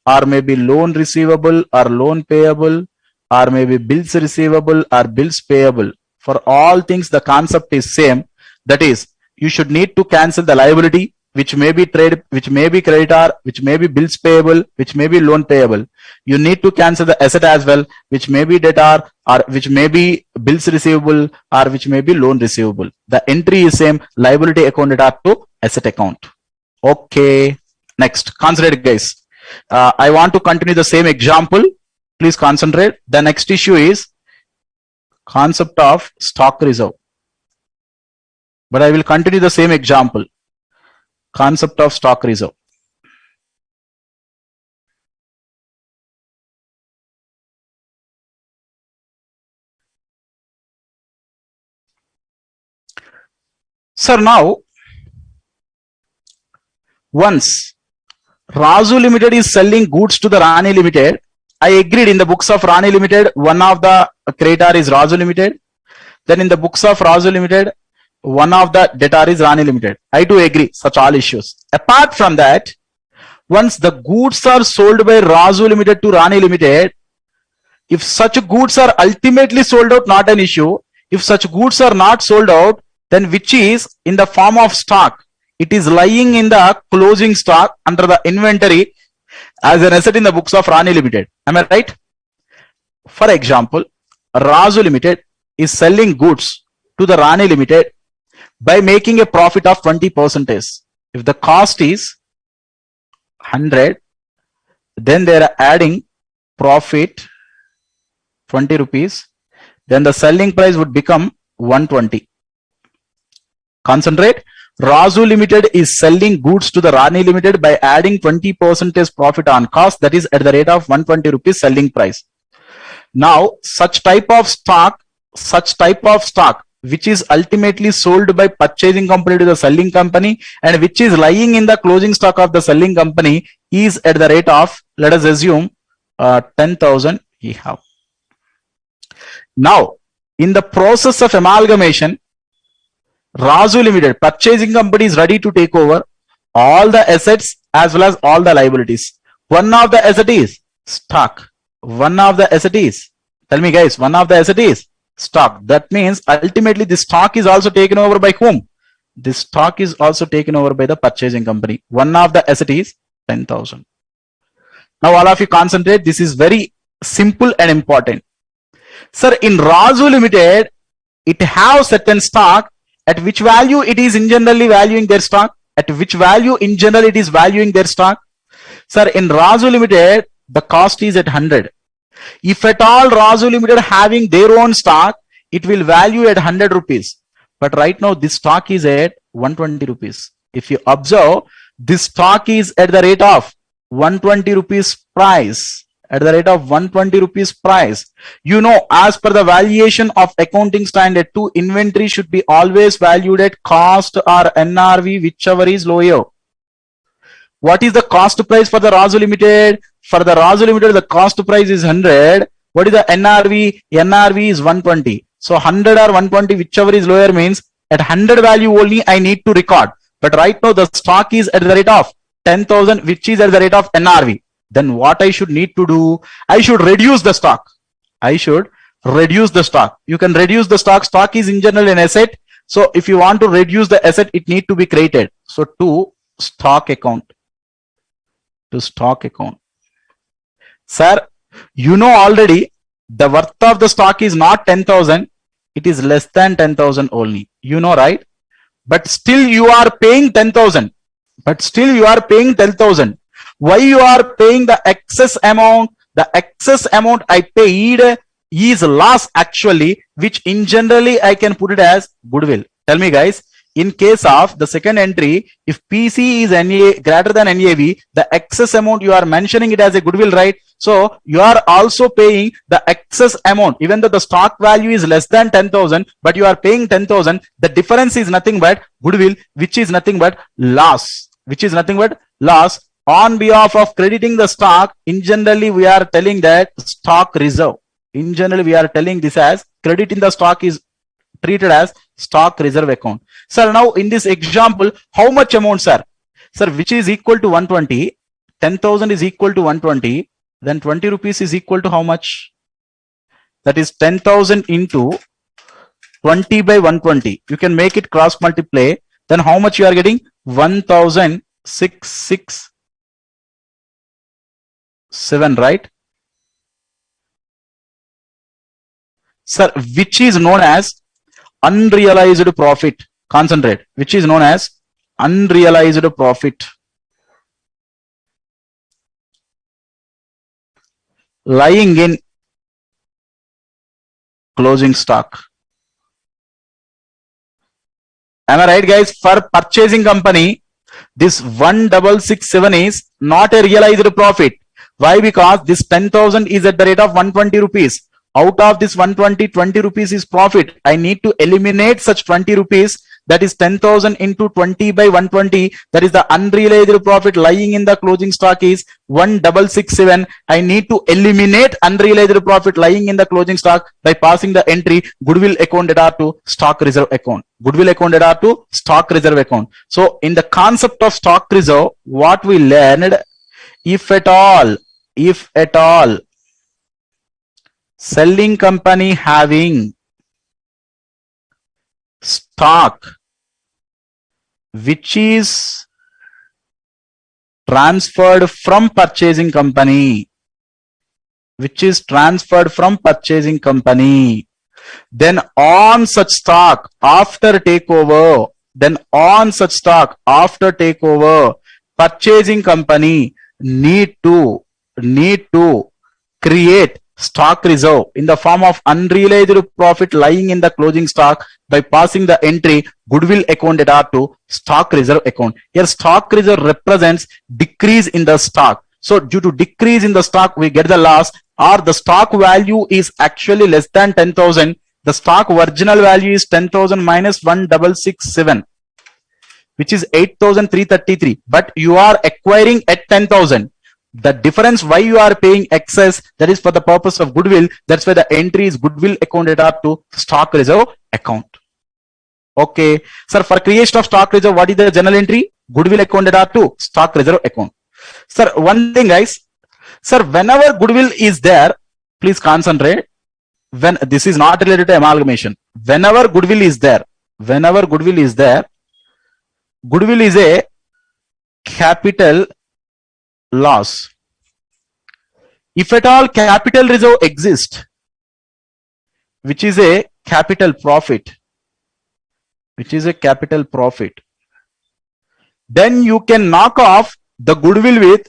or maybe loan receivable or loan payable, or maybe bills receivable or bills payable. For all things, the concept is same. That is, you should need to cancel the liability, which may be trade, which may be creditor, which may be bills payable, which may be loan payable. You need to cancel the asset as well, which may be debtor, or which may be bills receivable, or which may be loan receivable. The entry is same, liability account debtor to asset account. Okay, next, concentrate guys. I want to continue the same example. Please concentrate. The next issue is concept of stock reserve. But I will continue the same example. Concept of stock reserve. Sir, now once Raju Limited is selling goods to the Rani Limited, I agreed in the books of Rani Limited, one of the creditor is Raju Limited. Then in the books of Raju Limited, one of the debtor is Rani Limited. I do agree such all issues. Apart from that, once the goods are sold by Raju Limited to Rani Limited, if such goods are ultimately sold out, not an issue. If such goods are not sold out, then which is in the form of stock, it is lying in the closing stock under the inventory as an asset in the books of Rani Limited. Am I right? For example, Raju Limited is selling goods to the Rani Limited by making a profit of 20%. If the cost is 100, then they are adding profit 20 rupees, then the selling price would become 120. Concentrate. Raju Limited is selling goods to the Rani Limited by adding 20% profit on cost, that is at the rate of 120 rupees selling price. Now, such type of stock which is ultimately sold by purchasing company to the selling company and which is lying in the closing stock of the selling company is at the rate of, let us assume, 10,000 we have. Now, in the process of amalgamation, Raju Limited, purchasing company, is ready to take over all the assets as well as all the liabilities. One of the asset is stock. One of the asset is, tell me guys, one of the asset is stock. That means ultimately the stock is also taken over by whom? This stock is also taken over by the purchasing company. One of the asset is 10,000. Now all of you concentrate. This is very simple and important. Sir, in Raju Limited, it have certain stock. At which value it is in generally valuing their stock? At which value in general it is valuing their stock? Sir, in Raju Limited, the cost is at 100. If at all Raju Limited having their own stock, it will value at 100 rupees. But right now this stock is at 120 rupees. If you observe, this stock is at the rate of 120 rupees price. At the rate of 120 rupees price. You know, as per the valuation of accounting standard 2, inventory should be always valued at cost or NRV, whichever is lower. What is the cost price for the Raju Limited? For the Raju Limited, the cost price is 100. What is the NRV? NRV is 120. So 100 or 120, whichever is lower, means at 100 value only I need to record. But right now the stock is at the rate of 10,000, which is at the rate of NRV. Then what I should need to do? I should reduce the stock. I should reduce the stock. You can reduce the stock. Stock is in general an asset. So if you want to reduce the asset, it need to be created. So to stock account. To stock account. Sir, you know already the worth of the stock is not 10,000. It is less than 10,000 only. You know, right? But still you are paying 10,000. But still you are paying 10,000. Why you are paying the excess amount? The excess amount I paid is loss actually, which in generally I can put it as goodwill. Tell me guys, in case of the second entry, if PC is greater than NAV, the excess amount you are mentioning it as a goodwill, right? So you are also paying the excess amount, even though the stock value is less than 10,000, but you are paying 10,000. The difference is nothing but goodwill, which is nothing but loss, which is nothing but loss. On behalf of crediting the stock, in generally we are telling that stock reserve. In general, we are telling this as credit in the stock is treated as stock reserve account. Sir, now in this example, how much amount, sir? Sir, which is equal to 120? 10,000 is equal to 120. Then 20 rupees is equal to how much? That is 10,000 into 20 by 120. You can make it cross multiply. Then how much you are getting? 1,667, right? Sir, which is known as unrealized profit. Concentrate. Which is known as unrealized profit. Lying in closing stock. Am I right, guys? For purchasing company, this 1,667 is not a realized profit. Why? Because this 10,000 is at the rate of 120 rupees. Out of this 120, 20 rupees is profit. I need to eliminate such 20 rupees. That is 10,000 into 20 by 120. That is the unrealized profit lying in the closing stock is 1,667. I need to eliminate unrealized profit lying in the closing stock by passing the entry goodwill account data to stock reserve account. Goodwill account data to stock reserve account. So in the concept of stock reserve, what we learned, if at all, selling company having stock which is transferred from purchasing company, then on such stock after takeover, purchasing company need to create stock reserve in the form of unrealized profit lying in the closing stock by passing the entry goodwill account data to stock reserve account. Here stock reserve represents decrease in the stock. So due to decrease in the stock, we get the loss, or the stock value is actually less than 10,000. The stock original value is 10,000 minus 1,667, which is 8,333. But you are acquiring at 10,000. The difference why you are paying excess, that is for the purpose of goodwill. That's why the entry is goodwill account data to stock reserve account. Okay, sir, for creation of stock reserve, what is the general entry? Goodwill account data to stock reserve account. Sir, one thing guys, sir, whenever goodwill is there, please concentrate. When this is not related to amalgamation, whenever goodwill is there, goodwill is a capital loss. If at all capital reserve exists, which is a capital profit, then you can knock off the goodwill with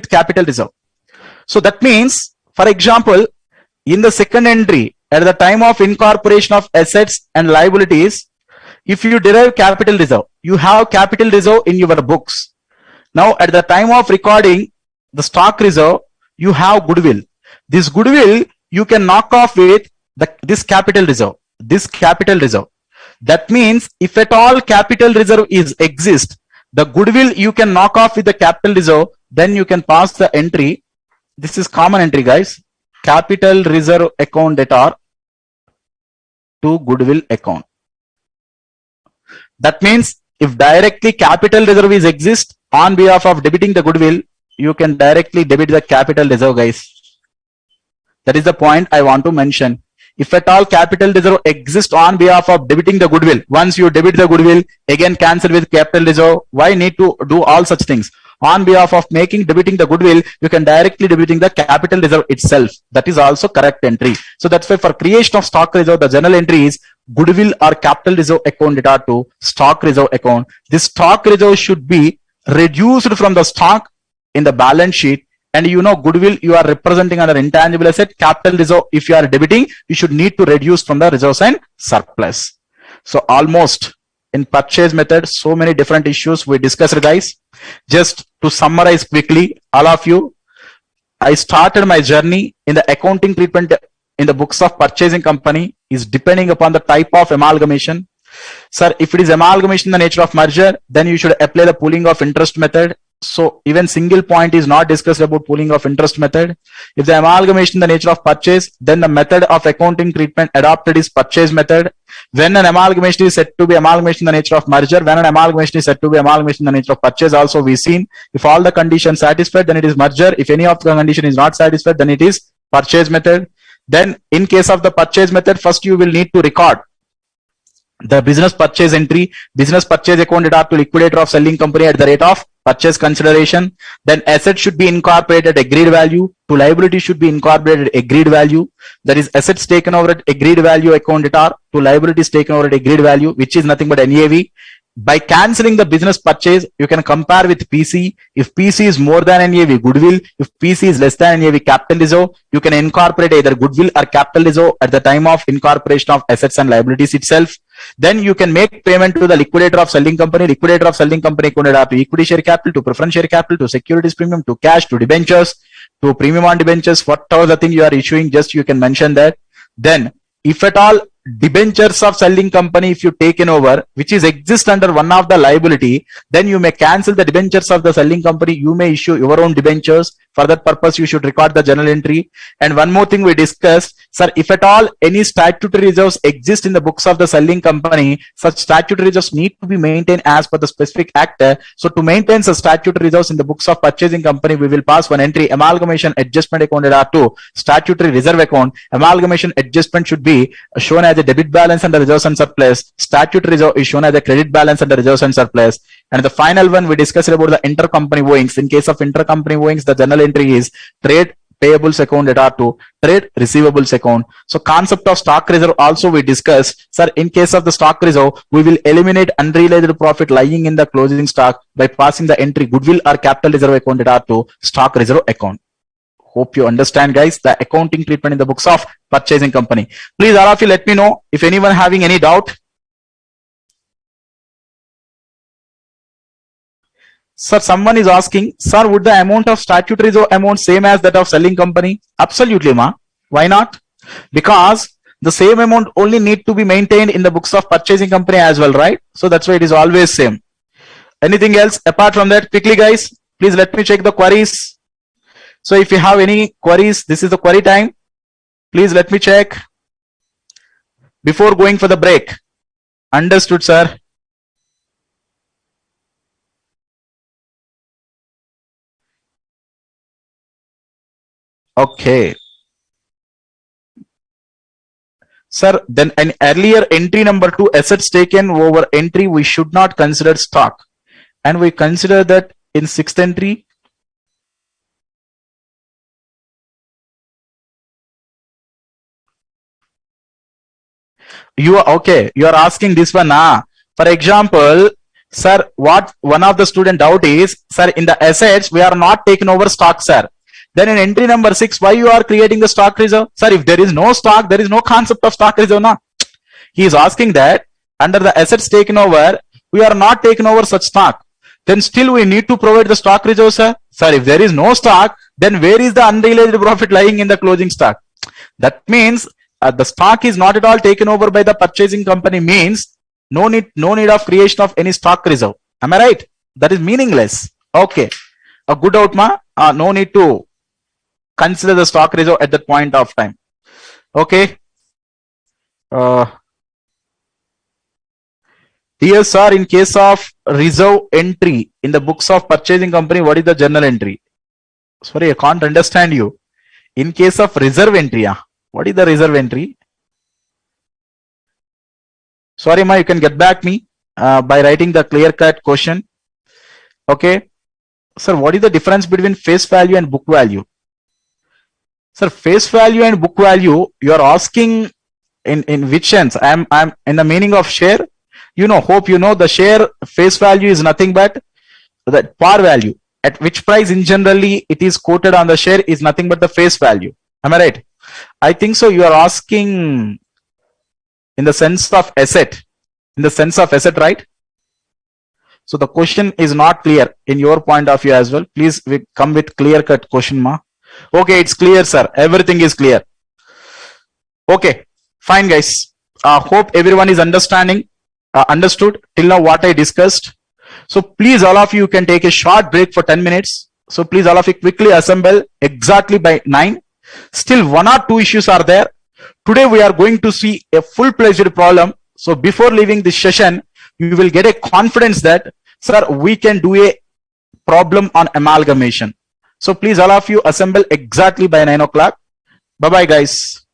capital reserve. So that means, for example, in the second entry, at the time of incorporation of assets and liabilities, if you derive capital reserve, you have capital reserve in your books. Now at the time of recording the stock reserve, you have goodwill. This goodwill you can knock off with this capital reserve. That means if at all capital reserve exists, the goodwill you can knock off with the capital reserve, then you can pass the entry. This is common entry guys. Capital reserve account data to goodwill account. That means if directly capital reserve exists, on behalf of debiting the goodwill, you can directly debit the capital reserve guys. That is the point I want to mention. If at all capital reserve exists on behalf of debiting the goodwill, once you debit the goodwill, again cancel with capital reserve. Why need to do all such things? On behalf of debiting the goodwill, you can directly debiting the capital reserve itself. That is also correct entry. So that's why for creation of stock reserve, the general entry is goodwill or capital reserve account data to stock reserve account. This stock reserve should be reduced from the stock in the balance sheet. And goodwill you are representing under intangible asset. Capital reserve, if you are debiting, you should need to reduce from the reserves and surplus. So almost in purchase method, so many different issues we discussed, guys. Just to summarize quickly, all of you, I started my journey in the accounting treatment in the books of purchasing company is depending upon the type of amalgamation. Sir, if it is amalgamation in the nature of merger, then you should apply the pooling of interest method. So even single point is not discussed about pooling of interest method. If the amalgamation in the nature of purchase, then the method of accounting treatment adopted is purchase method. When an amalgamation is said to be amalgamation in the nature of merger, when an amalgamation is said to be amalgamation in the nature of purchase, also we seen if all the conditions satisfied, then it is merger. If any of the condition is not satisfied, then it is purchase method. Then in case of the purchase method, first you will need to record the business purchase entry, business purchase account data to liquidator of selling company at the rate of purchase consideration. Then asset should be incorporated at agreed value, to liability should be incorporated at agreed value. That is assets taken over at agreed value account data to liabilities taken over at agreed value, which is nothing but NAV. By cancelling the business purchase, you can compare with PC. If PC is more than NAV, goodwill. If PC is less than NAV, capital reserve. You can incorporate either goodwill or capital reserve at the time of incorporation of assets and liabilities itself. Then you can make payment to the liquidator of selling company. Liquidator of selling company could have to equity share capital, to preference share capital, to securities premium, to cash, to debentures, to premium on debentures, whatever the thing you are issuing, just you can mention that. Then if at all debentures of selling company, if you taken over, which is exist under one of the liability, then you may cancel the debentures of the selling company. You may issue your own debentures. For that purpose, you should record the journal entry. And one more thing we discussed, sir, if at all any statutory reserves exist in the books of the selling company, such statutory reserves need to be maintained as per the specific act. So to maintain such statutory reserves in the books of purchasing company, we will pass one entry, amalgamation adjustment account to statutory reserve account. Amalgamation adjustment should be shown as a debit balance under reserves and surplus. Statutory reserve is shown as a credit balance under reserves and surplus. And the final one we discussed about the intercompany owings. In case of intercompany owings, the journal entry is trade payables account data to trade receivables account. So concept of stock reserve also we discussed. Sir, in case of the stock reserve, we will eliminate unrealized profit lying in the closing stock by passing the entry goodwill or capital reserve account data to stock reserve account. Hope you understand, guys, the accounting treatment in the books of purchasing company. Please, all of you, let me know if anyone having any doubt. Sir, someone is asking, sir, would the amount of statutory reserve amount same as that of selling company? Absolutely, ma. Why not? Because the same amount only need to be maintained in the books of purchasing company as well, right? So that's why it is always same. Anything else apart from that? Quickly, guys, please let me check the queries. So if you have any queries, this is the query time. Please let me check before going for the break. Understood, sir. Okay. Sir, then an earlier entry number 2, assets taken over entry, we should not consider stock. And we consider that in 6th entry. You are okay. You are asking this one. For example, sir, what one of the student doubt is, sir, in the assets, we are not taking over stock, sir. Then in entry number 6, why you are creating the stock reserve? Sir, if there is no stock, there is no concept of stock reserve. Na? He is asking that under the assets taken over, we are not taking over such stock. Then still we need to provide the stock reserve, sir. Sir, if there is no stock, then where is the unrealized profit lying in the closing stock? That means the stock is not at all taken over by the purchasing company, means no need of creation of any stock reserve. Am I right? That is meaningless. Okay. A good out, ma. No need to consider the stock reserve at that point of time. Okay. Dear sir, in case of reserve entry in the books of purchasing company, what is the journal entry? Sorry, I can't understand you. In case of reserve entry, what is the reserve entry? Sorry, ma, you can get back me by writing the clear-cut question. Okay, sir, what is the difference between face value and book value? Sir, face value and book value, you are asking in which sense? I'm in the meaning of share. You know, hope you know the share face value is nothing but the par value. At which price in generally it is quoted on the share is nothing but the face value. Am I right? I think so. You are asking in the sense of asset. In the sense of asset, right? So the question is not clear in your point of view as well. Please come with clear cut question, ma. Okay, it's clear, sir. Everything is clear. Okay, fine, guys. Hope everyone is understood till now what I discussed. So please, all of you can take a short break for 10 minutes. So please, all of you quickly assemble exactly by 9. Still, one or two issues are there. Today, we are going to see a full-fledged problem. So before leaving this session, you will get a confidence that, sir, we can do a problem on amalgamation. So please, all of you assemble exactly by 9 o'clock. Bye-bye, guys.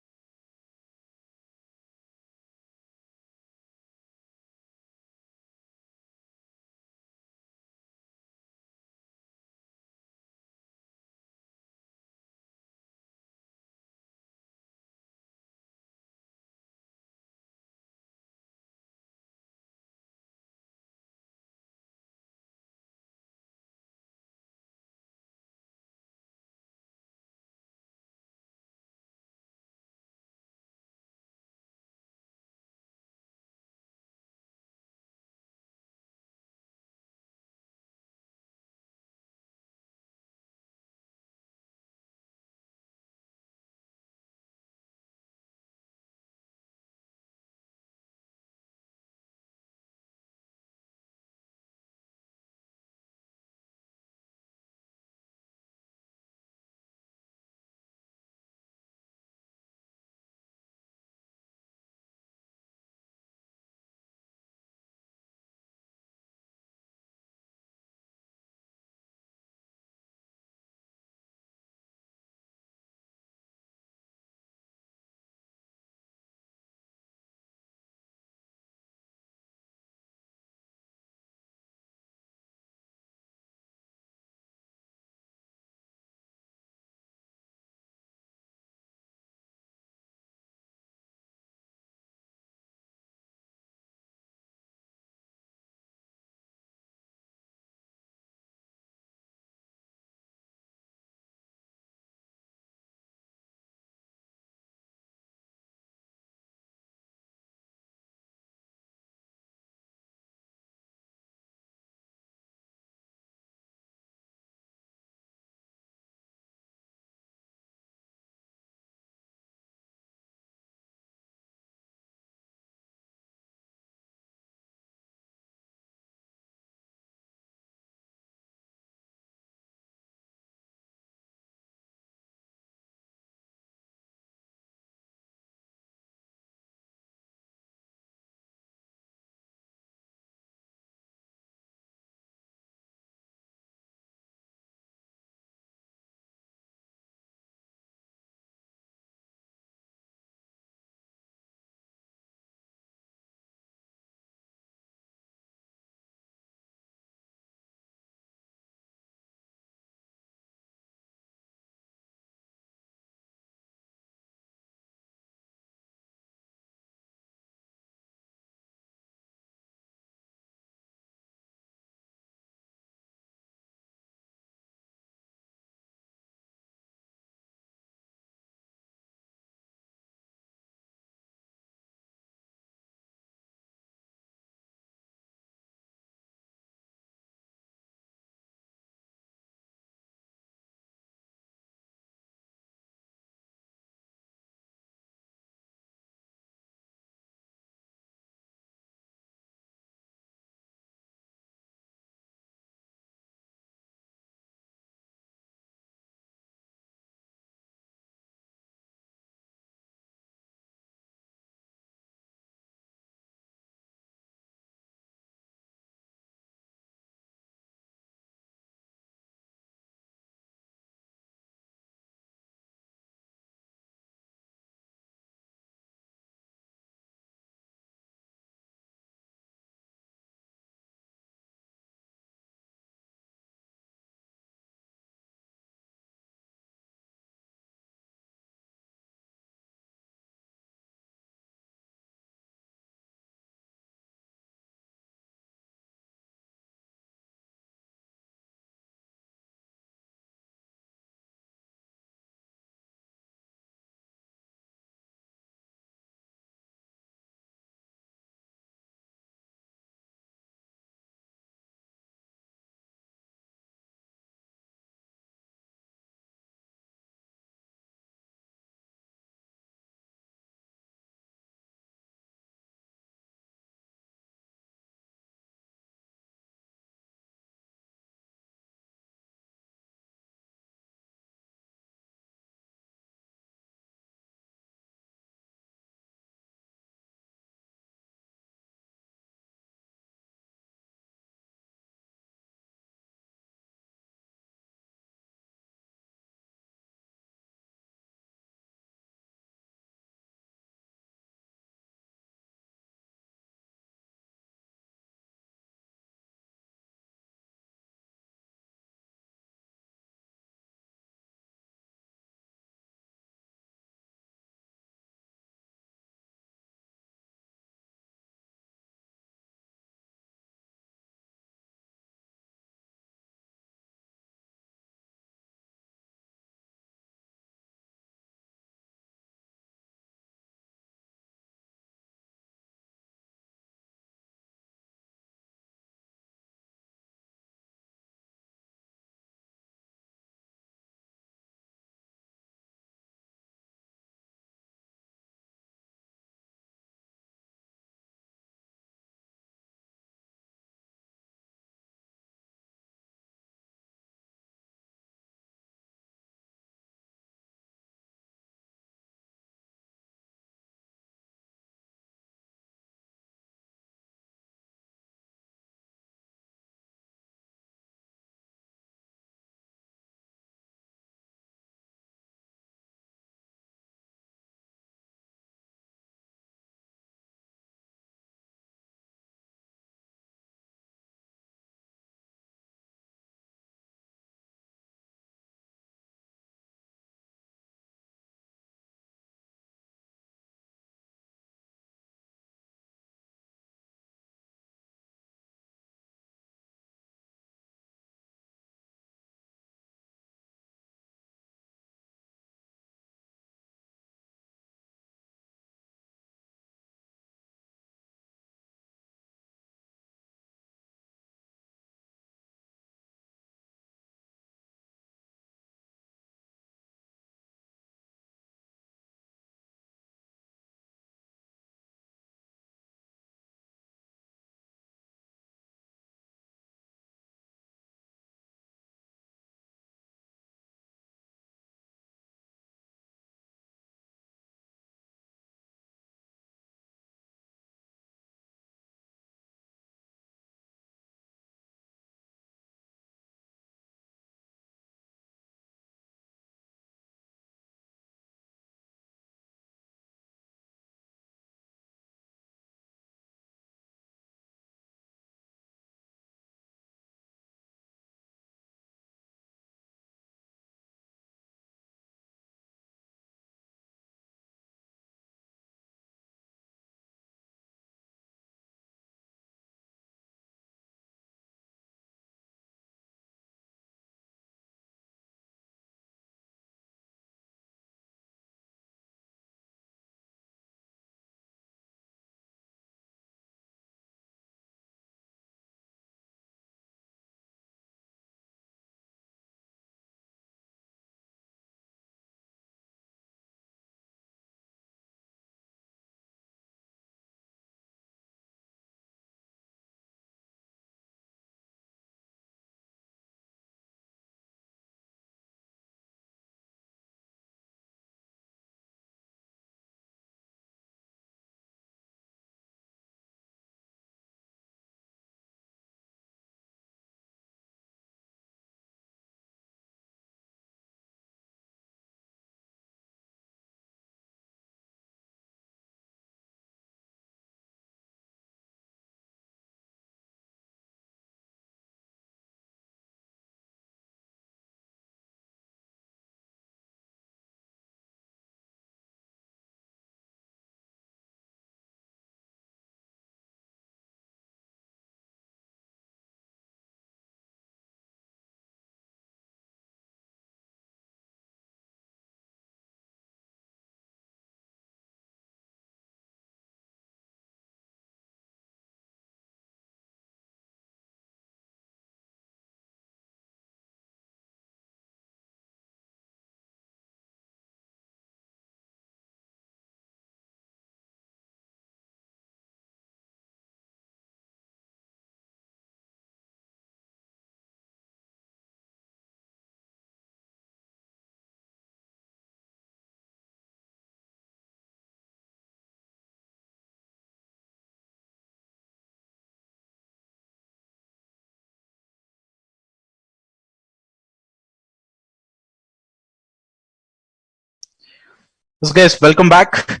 So guys, welcome back.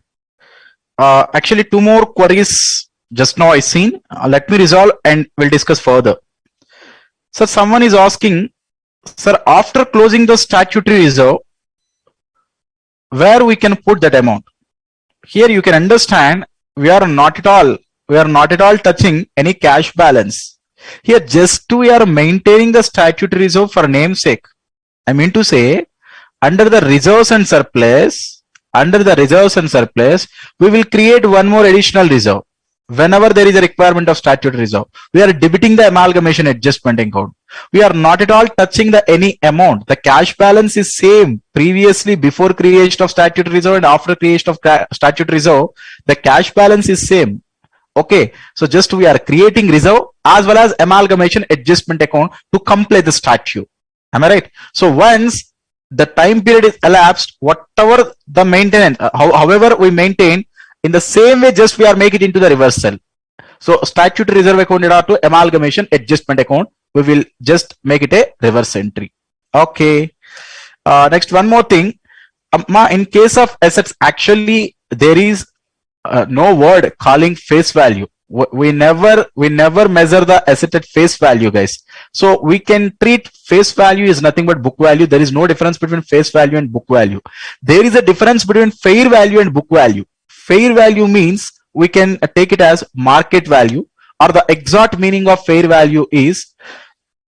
Actually, two more queries just now I seen. Let me resolve and we'll discuss further. So someone is asking, sir, after closing the statutory reserve, where we can put that amount? Here you can understand we are not at all touching any cash balance. Here just we are maintaining the statutory reserve for namesake. I mean to say, under the reserves and surplus, we will create one more additional reserve. Whenever there is a requirement of statutory reserve, we are debiting the amalgamation adjustment account. We are not at all touching the any amount. The cash balance is same previously before creation of statutory reserve and after creation of statutory reserve. The cash balance is same. Okay, so just we are creating reserve as well as amalgamation adjustment account to complete the statute. Am I right? So once the time period is elapsed, whatever the maintenance, however we maintain, in the same way just we are make it into the reversal. So statutory reserve account to amalgamation adjustment account, we will just make it a reverse entry. Okay. Next, one more thing. In case of assets, actually there is no word calling face value. We never measure the asset at face value, guys. So we can treat face value is nothing but book value. There is no difference between face value and book value. There is a difference between fair value and book value. Fair value means we can take it as market value, or the exact meaning of fair value is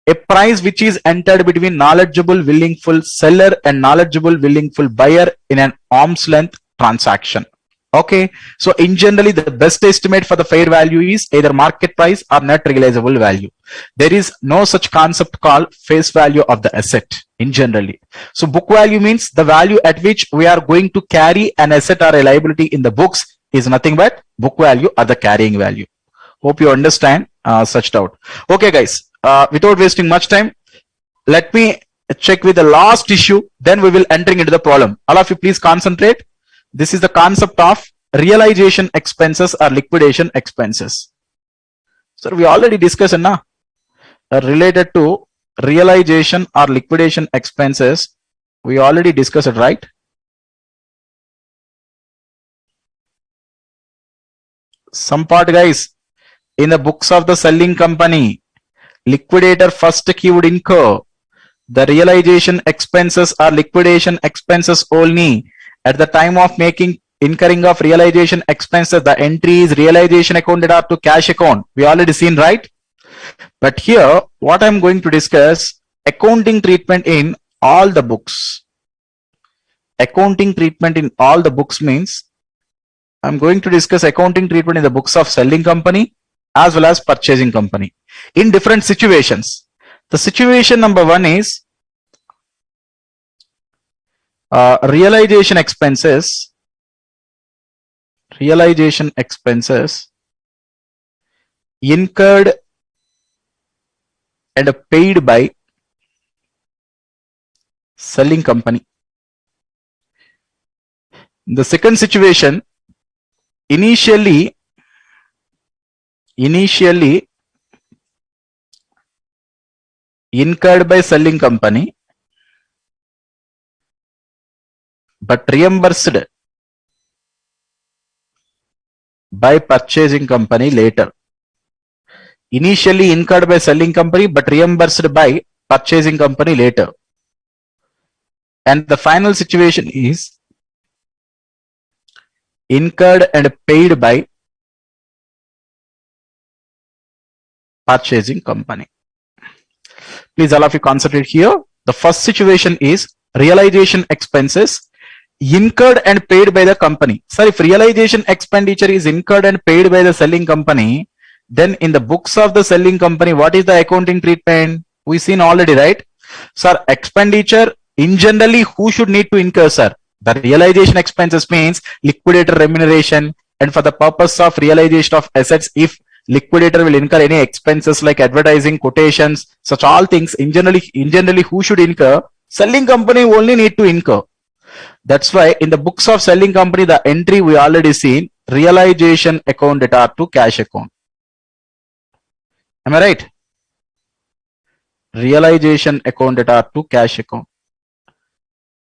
a price which is entered between knowledgeable willingful seller and knowledgeable willingful buyer in an arm's length transaction. Okay, so in generally the best estimate for the fair value is either market price or net realizable value. There is no such concept called face value of the asset in generally. So book value means the value at which we are going to carry an asset or a liability in the books is nothing but book value or the carrying value. Hope you understand such doubt. Okay guys, without wasting much time, let me check with the last issue, then we will entering into the problem. All of you please concentrate. This is the concept of realization expenses or liquidation expenses. So we already discussed related to realization or liquidation expenses. We already discussed it, right? Some part, guys, in the books of the selling company, liquidator first key would incur the realization expenses or liquidation expenses only. At the time of incurring of realization expenses, the entry is realization accounted up to cash account. We already seen, right? But here, what I'm going to discuss, accounting treatment in all the books. Accounting treatment in all the books means I'm going to discuss accounting treatment in the books of selling company as well as purchasing company in different situations. The situation number one is realization expenses incurred and paid by selling company. The second situation, initially incurred by selling company but reimbursed by purchasing company later. Initially incurred by selling company but reimbursed by purchasing company later. And the final situation is incurred and paid by purchasing company. Please all of you concentrate here. The first situation is realization expenses incurred and paid by the company. Sir, if realization expenditure is incurred and paid by the selling company, then in the books of the selling company, what is the accounting treatment? We seen already, right? Sir, expenditure in generally who should need to incur, sir? The realization expenses means liquidator remuneration, and for the purpose of realization of assets, if liquidator will incur any expenses like advertising, quotations, such all things in generally who should incur? Selling company only need to incur. That's why in the books of selling company, the entry we already seen realization account data to cash account. Am I right? Realization account data to cash account.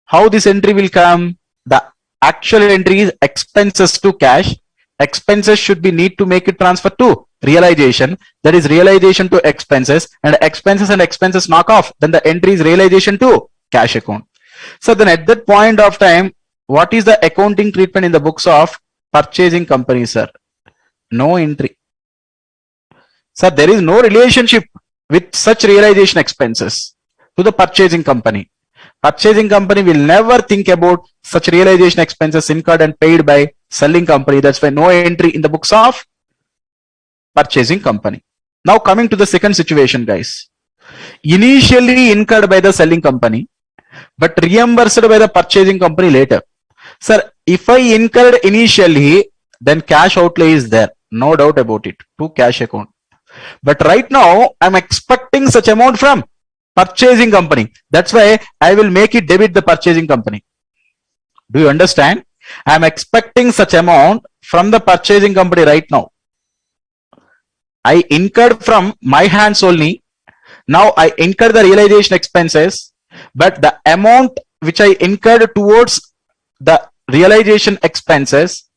How this entry will come? The actual entry is expenses to cash. Expenses should be need to make it transfer to realization. That is realization to expenses, and expenses knock off. Then the entry is realization to cash account. So then at that point of time, what is the accounting treatment in the books of purchasing company, sir? No entry. Sir, there is no relationship with such realization expenses to the purchasing company. Purchasing company will never think about such realization expenses incurred and paid by selling company. That's why no entry in the books of purchasing company. Now coming to the second situation, guys. Initially incurred by the selling company, but reimbursed by the purchasing company later. Sir, if I incurred initially, then cash outlay is there. No doubt about it, to cash account. But right now, I'm expecting such amount from purchasing company. That's why I will make it debit the purchasing company. Do you understand? I'm expecting such amount from the purchasing company right now. I incurred from my hands only. Now I incur the realization expenses, but the amount which I incurred towards the realization expenses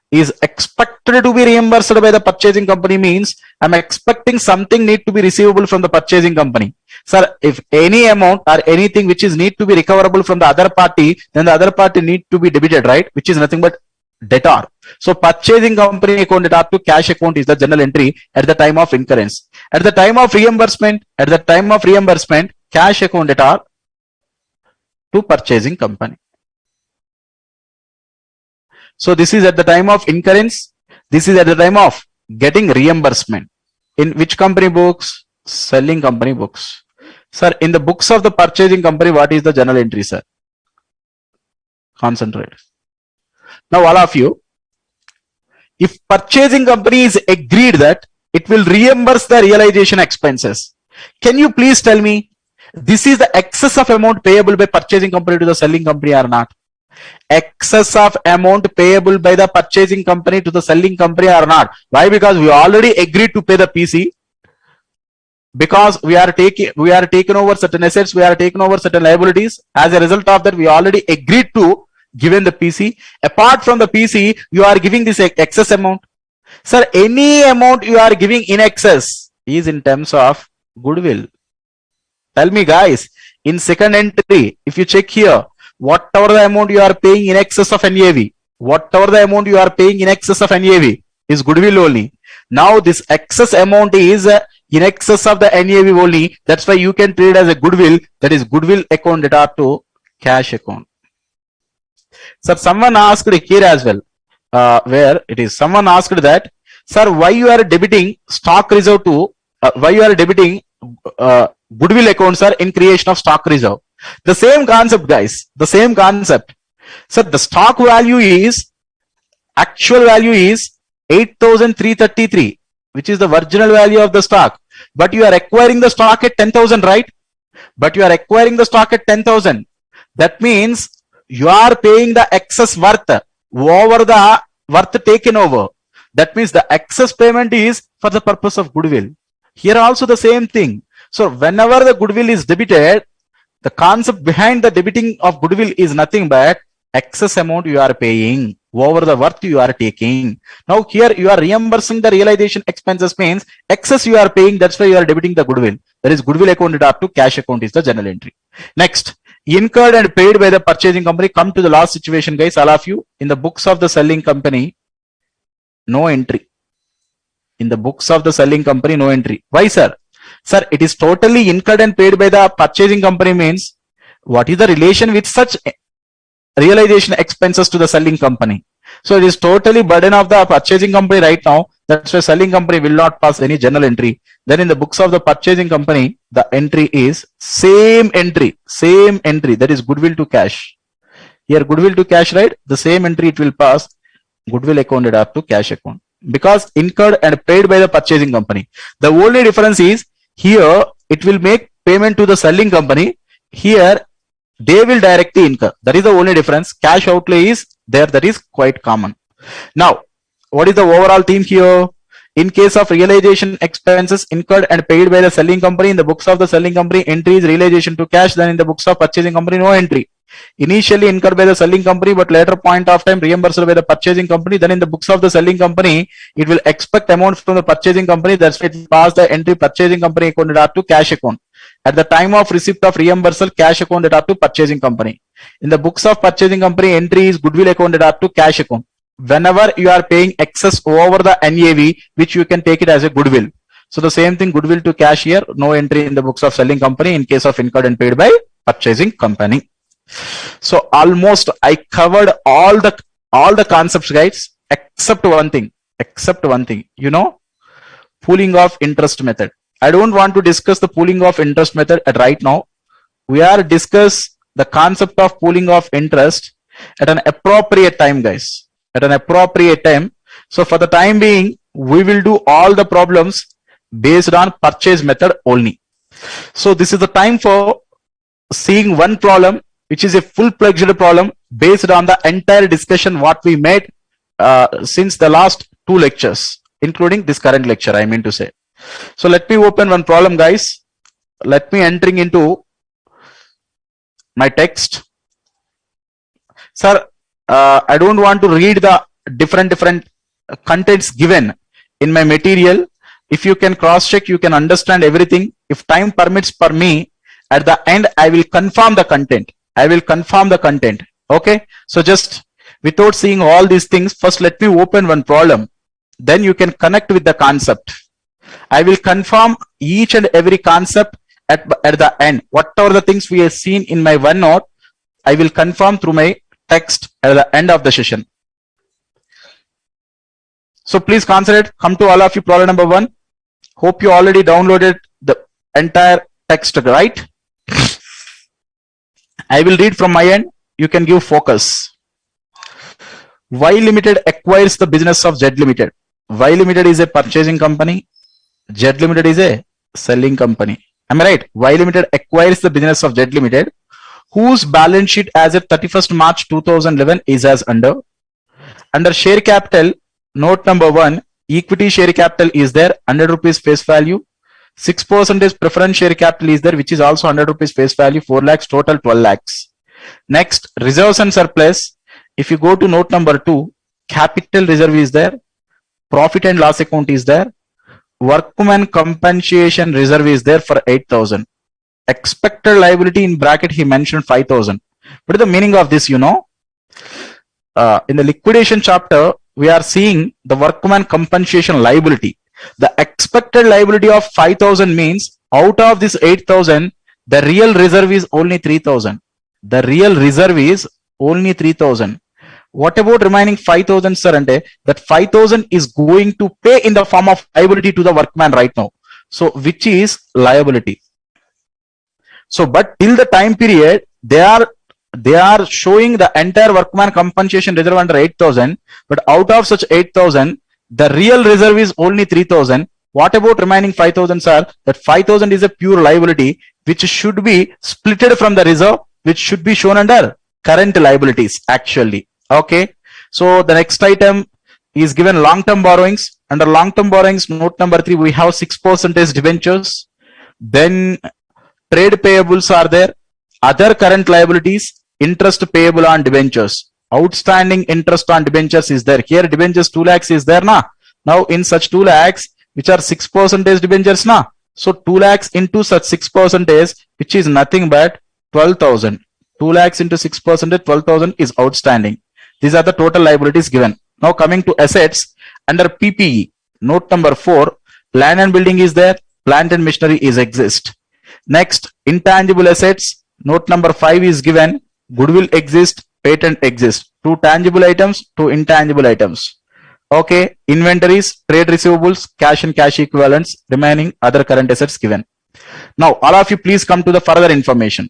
is expected to be reimbursed by the purchasing company. Means I'm expecting something need to be receivable from the purchasing company. Sir, if any amount or anything which is need to be recoverable from the other party, then the other party need to be debited, right? Which is nothing but debtor. So purchasing company account debtor to cash account is the journal entry at the time of incurrence. At the time of reimbursement, cash account debtor to purchasing company. So this is at the time of incurrence. This is at the time of getting reimbursement. In which company books? Selling company books. Sir, in the books of the purchasing company, what is the journal entry, sir? Concentrate. Now all of you, if purchasing company is agreed that it will reimburse the realization expenses, can you please tell me, this is the excess of amount payable by purchasing company to the selling company or not? Excess of amount payable by the purchasing company to the selling company or not? Why? Because we already agreed to pay the PC. Because we are taking over certain assets, we are taking over certain liabilities. As a result of that, we already agreed to given the PC. Apart from the PC, you are giving this excess amount. Sir, any amount you are giving in excess is in terms of goodwill. Tell me, guys, in second entry, if you check here, whatever the amount you are paying in excess of NAV, is goodwill only. Now this excess amount is in excess of the NAV only. That's why you can treat it as a goodwill. That is goodwill account debtor to cash account. Sir, someone asked here as well, where it is, someone asked that, sir, why you are debiting stock reserve to, why you are debiting goodwill account, sir, in creation of stock reserve? The same concept, guys, the same concept. Sir, the stock value is, actual value is 8,333, which is the original value of the stock. But you are acquiring the stock at 10,000, right? But you are acquiring the stock at 10,000. That means you are paying the excess worth over the worth taken over. That means the excess payment is for the purpose of goodwill. Here also the same thing. So whenever the goodwill is debited, the concept behind the debiting of goodwill is nothing but excess amount you are paying over the worth you are taking. Now here you are reimbursing the realization expenses, means excess you are paying, that's why you are debiting the goodwill. That is goodwill account debtor to cash account is the journal entry. Next, incurred and paid by the purchasing company. Come to the last situation, guys, all of you. In the books of the selling company, no entry. In the books of the selling company, no entry. Why, sir? Sir, it is totally incurred and paid by the purchasing company, means what is the relation with such realization expenses to the selling company? So it is totally burden of the purchasing company right now. That's why selling company will not pass any journal entry. Then in the books of the purchasing company, the entry is same entry, that is goodwill to cash. Here goodwill to cash, right? The same entry it will pass, goodwill account debtor to cash account, because incurred and paid by the purchasing company. The only difference is here it will make payment to the selling company. Here they will directly incur. That is the only difference. Cash outlay is there. That is quite common. Now, what is the overall theme here? In case of realization expenses incurred and paid by the selling company, in the books of the selling company, entry is realization to cash. Then in the books of purchasing company, no entry. initially incurred by the selling company, but later point of time reimbursed by the purchasing company. Then in the books of the selling company, it will expect amount from the purchasing company. That's why it will pass the entry purchasing company account data to cash account. At the time of receipt of reimbursal, cash account data to purchasing company. In the books of purchasing company, entry is goodwill account data to cash account. Whenever you are paying excess over the NAV, which you can take it as a goodwill. So the same thing, goodwill to cash here, no entry in the books of selling company in case of incurred and paid by purchasing company. So almost I covered all the concepts, guys, except one thing, you know, pooling of interest method. I don't want to discuss the pooling of interest method at right now. We are discuss the concept of pooling of interest at an appropriate time, guys, at an appropriate time. So for the time being, we will do all the problems based on purchase method only. So this is the time for seeing one problem, which is a full-fledged problem based on the entire discussion what we made since the last 2 lectures, including this current lecture, I mean to say. So let me open one problem, guys. Let me entering into my text. Sir, I don't want to read the different contents given in my material. If you can cross check, you can understand everything. If time permits for me, at the end, I will confirm the content. Okay. So just without seeing all these things, first let me open one problem. Then you can connect with the concept. I will confirm each and every concept at the end. Whatever the things we have seen in my OneNote, I will confirm through my text at the end of the session. So please concentrate. Come to all of you, problem number 1. Hope you already downloaded the entire text, right? I will read from my end. You can give focus. Y Limited acquires the business of Z Limited. Y Limited is a purchasing company. Z Limited is a selling company. Am I right? Y Limited acquires the business of Z Limited, whose balance sheet as of 31st March 2011 is as under. Under share capital, note number 1, equity share capital is there, 100 rupees face value. 6% preference share capital is there, which is also 100 rupees face value, 4 lakhs, total 12 lakhs. Next, reserves and surplus. If you go to note number 2, capital reserve is there, profit and loss account is there, workman compensation reserve is there for 8,000. Expected liability in bracket he mentioned 5,000. What is the meaning of this, you know? In the liquidation chapter, we are seeing the workman compensation liability. The expected liability of 5,000 means out of this 8,000, the real reserve is only 3,000. The real reserve is only 3,000. What about remaining 5,000, sir? And that 5,000 is going to pay in the form of liability to the workman right now. So which is liability. So, but till the time period, they are showing the entire workman compensation reserve under 8,000, but out of such 8,000, the real reserve is only 3,000. What about remaining 5,000, sir? That 5,000 is a pure liability, which should be splitted from the reserve, which should be shown under current liabilities actually. Okay. So the next item is given long-term borrowings. Under long-term borrowings, note number 3, we have 6% debentures. Then trade payables are there. Other current liabilities, interest payable on debentures. Outstanding interest on debentures is there. Here debentures 2 lakhs is there na. Now in such 2 lakhs, which are 6% debentures na. So 2 lakhs into such 6%, which is nothing but 12,000. 2 lakhs into 6%, 12,000 is outstanding. These are the total liabilities given. Now coming to assets, under PPE, note number 4, land and building is there, plant and machinery is exist. Next, intangible assets, note number 5 is given, goodwill exist, patent exist. 2 tangible items, 2 intangible items. Okay, inventories, trade receivables, cash and cash equivalents, remaining other current assets given. Now, all of you please come to the further information.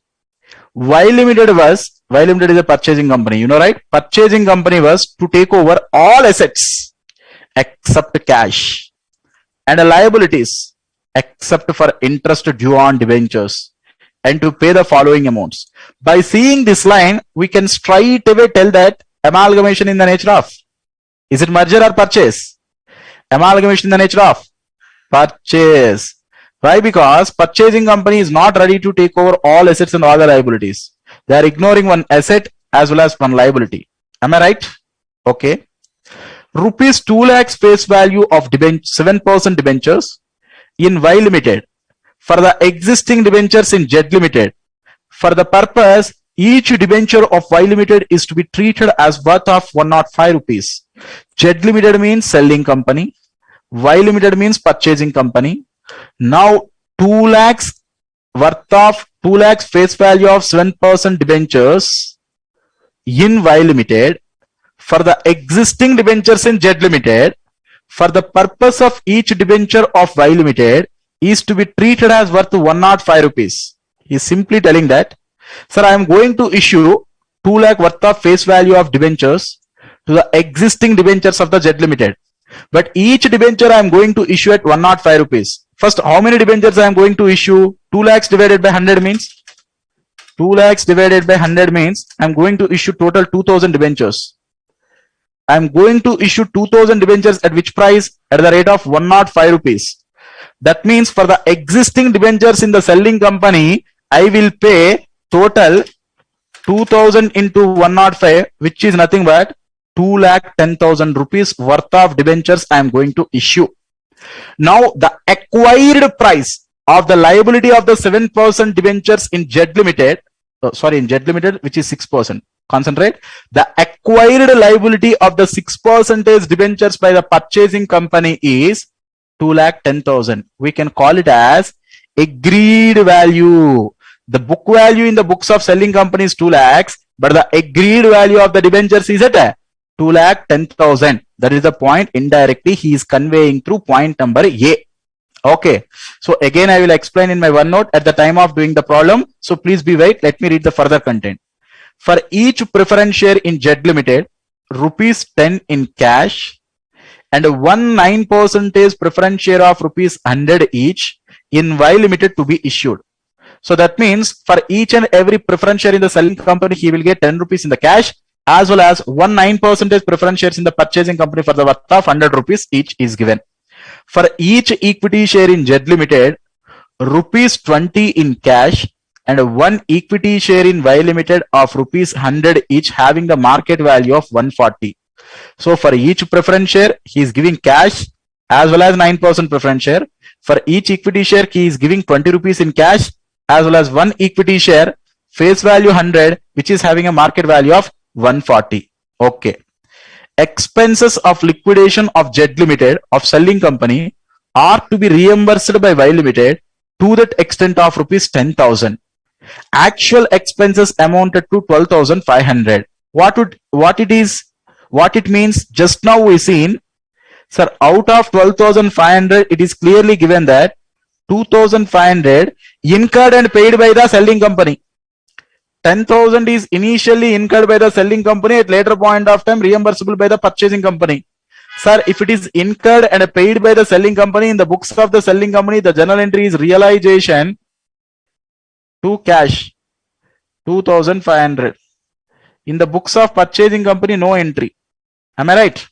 Y Limited is a purchasing company, you know, right? Purchasing company was to take over all assets except cash and liabilities except for interest due on debentures and to pay the following amounts. By seeing this line, we can straight away tell that amalgamation in the nature of, is it merger or purchase? Amalgamation in the nature of purchase. Why? Because purchasing company is not ready to take over all assets and all the liabilities. They are ignoring one asset as well as one liability. Am I right? Okay. Rupees 2 lakhs face value of 7% debentures in Y Limited for the existing debentures in Z Limited. For the purpose, each debenture of Y Limited is to be treated as worth of 105 rupees. Z Limited means selling company. Y Limited means purchasing company. Now 2 lakhs worth of 2 lakhs face value of 7% debentures in Y Limited for the existing debentures in Z Limited for the purpose of each debenture of Y Limited is to be treated as worth 105 rupees. He is simply telling that, sir, I am going to issue 2 lakh worth of face value of debentures to the existing debentures of the Z Limited. But each debenture I am going to issue at 105 rupees. First, how many debentures I am going to issue? 2 lakhs divided by 100 means? 2 lakhs divided by 100 means I am going to issue total 2000 debentures. I am going to issue 2000 debentures at which price? At the rate of 105 rupees. That means for the existing debentures in the selling company, I will pay total 2000 into 105, which is nothing but 2,10,000 rupees worth of debentures I am going to issue. Now the acquired price of the liability of the 7% debentures in Z Limited, in Z Limited, which is 6%. Concentrate. The acquired liability of the 6% debentures by the purchasing company is 2,10,000. We can call it as agreed value. The book value in the books of selling company is 2 lakhs, but the agreed value of the debentures is at 2,10,000. That is the point indirectly he is conveying through point number A. Okay. So again, I will explain in my OneNote at the time of doing the problem. So please be wait. Let me read the further content. For each preference share in Z Limited, rupees 10 in cash and 9% preference share of rupees 100 each in Y Limited to be issued. So that means for each and every preference share in the selling company, he will get 10 rupees in the cash as well as 9% preference shares in the purchasing company for the worth of 100 rupees each is given. For each equity share in Z Limited, rupees 20 in cash and 1 equity share in Y Limited of rupees 100 each having the market value of 140. So for each preference share, he is giving cash as well as 9% preference share. For each equity share, he is giving 20 rupees in cash as well as 1 equity share face value 100, which is having a market value of 140. Okay. Expenses of liquidation of Z Limited of selling company are to be reimbursed by Y Limited to that extent of rupees 10,000. Actual expenses amounted to 12,500. What it means just now we seen, sir, out of 12,500 it is clearly given that 2,500 incurred and paid by the selling company. 10,000 is initially incurred by the selling company, at later point of time reimbursable by the purchasing company. Sir, if it is incurred and paid by the selling company, in the books of the selling company, the journal entry is realization to cash 2,500. In the books of purchasing company, no entry. Am I right?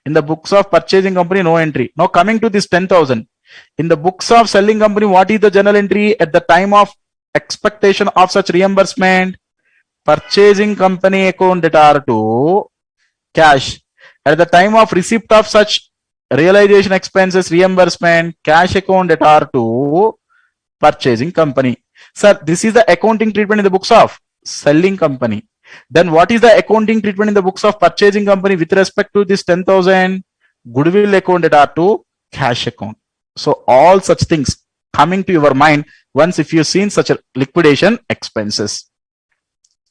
In the books of purchasing company, no entry. Now coming to this 10,000. In the books of selling company, what is the journal entry at the time of expectation of such reimbursement? Purchasing company account debtor to cash. At the time of receipt of such realization expenses reimbursement, cash account debtor to purchasing company. Sir, this is the accounting treatment in the books of selling company. Then what is the accounting treatment in the books of purchasing company with respect to this 10,000? Goodwill account debtor to cash account. So all such things coming to your mind once if you've seen such a liquidation expenses.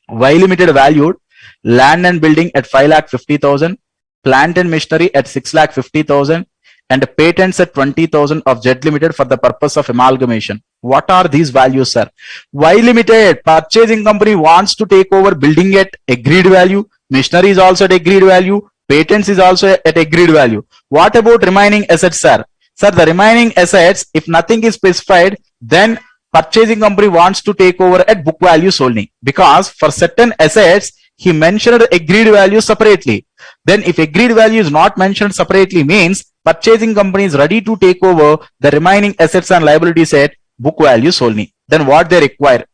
Y Limited valued land and building at 5,50,000, plant and machinery at 6,50,000, and patents at 20,000 of Z Limited for the purpose of amalgamation. What are these values, sir? Y Limited, purchasing company, wants to take over building at agreed value, machinery is also at agreed value, patents is also at agreed value. What about remaining assets, sir? Sir, the remaining assets, if nothing is specified, then purchasing company wants to take over at book value solely, because for certain assets he mentioned agreed value separately. Then if agreed value is not mentioned separately, means purchasing company is ready to take over the remaining assets and liabilities at book value solely. Then what they require?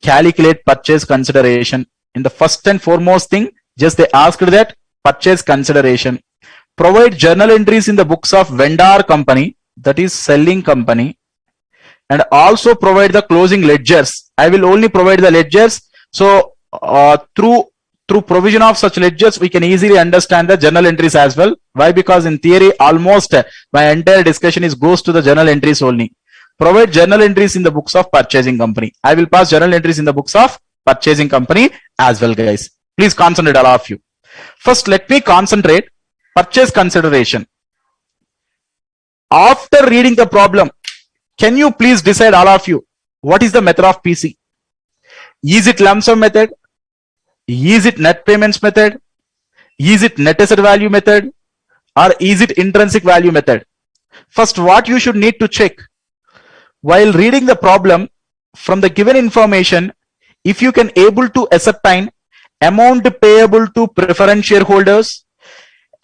calculate purchase consideration. In the first and foremost thing, just they asked that purchase consideration. Provide journal entries in the books of vendor company, that is selling company, and also provide the closing ledgers. I will only provide the ledgers. So through provision of such ledgers, we can easily understand the journal entries as well. Why? Because in theory, almost my entire discussion goes to the journal entries only. Provide journal entries in the books of purchasing company. I will pass journal entries in the books of purchasing company as well, guys. Please concentrate, all of you. First, let me concentrate purchase consideration. After reading the problem, can you please decide, all of you, what is the method of PC? Is it lump sum method? Is it net payments method? Is it net asset value method? Or is it intrinsic value method? First, what you should need to check while reading the problem, from the given information, if you can able to ascertain amount payable to preference shareholders,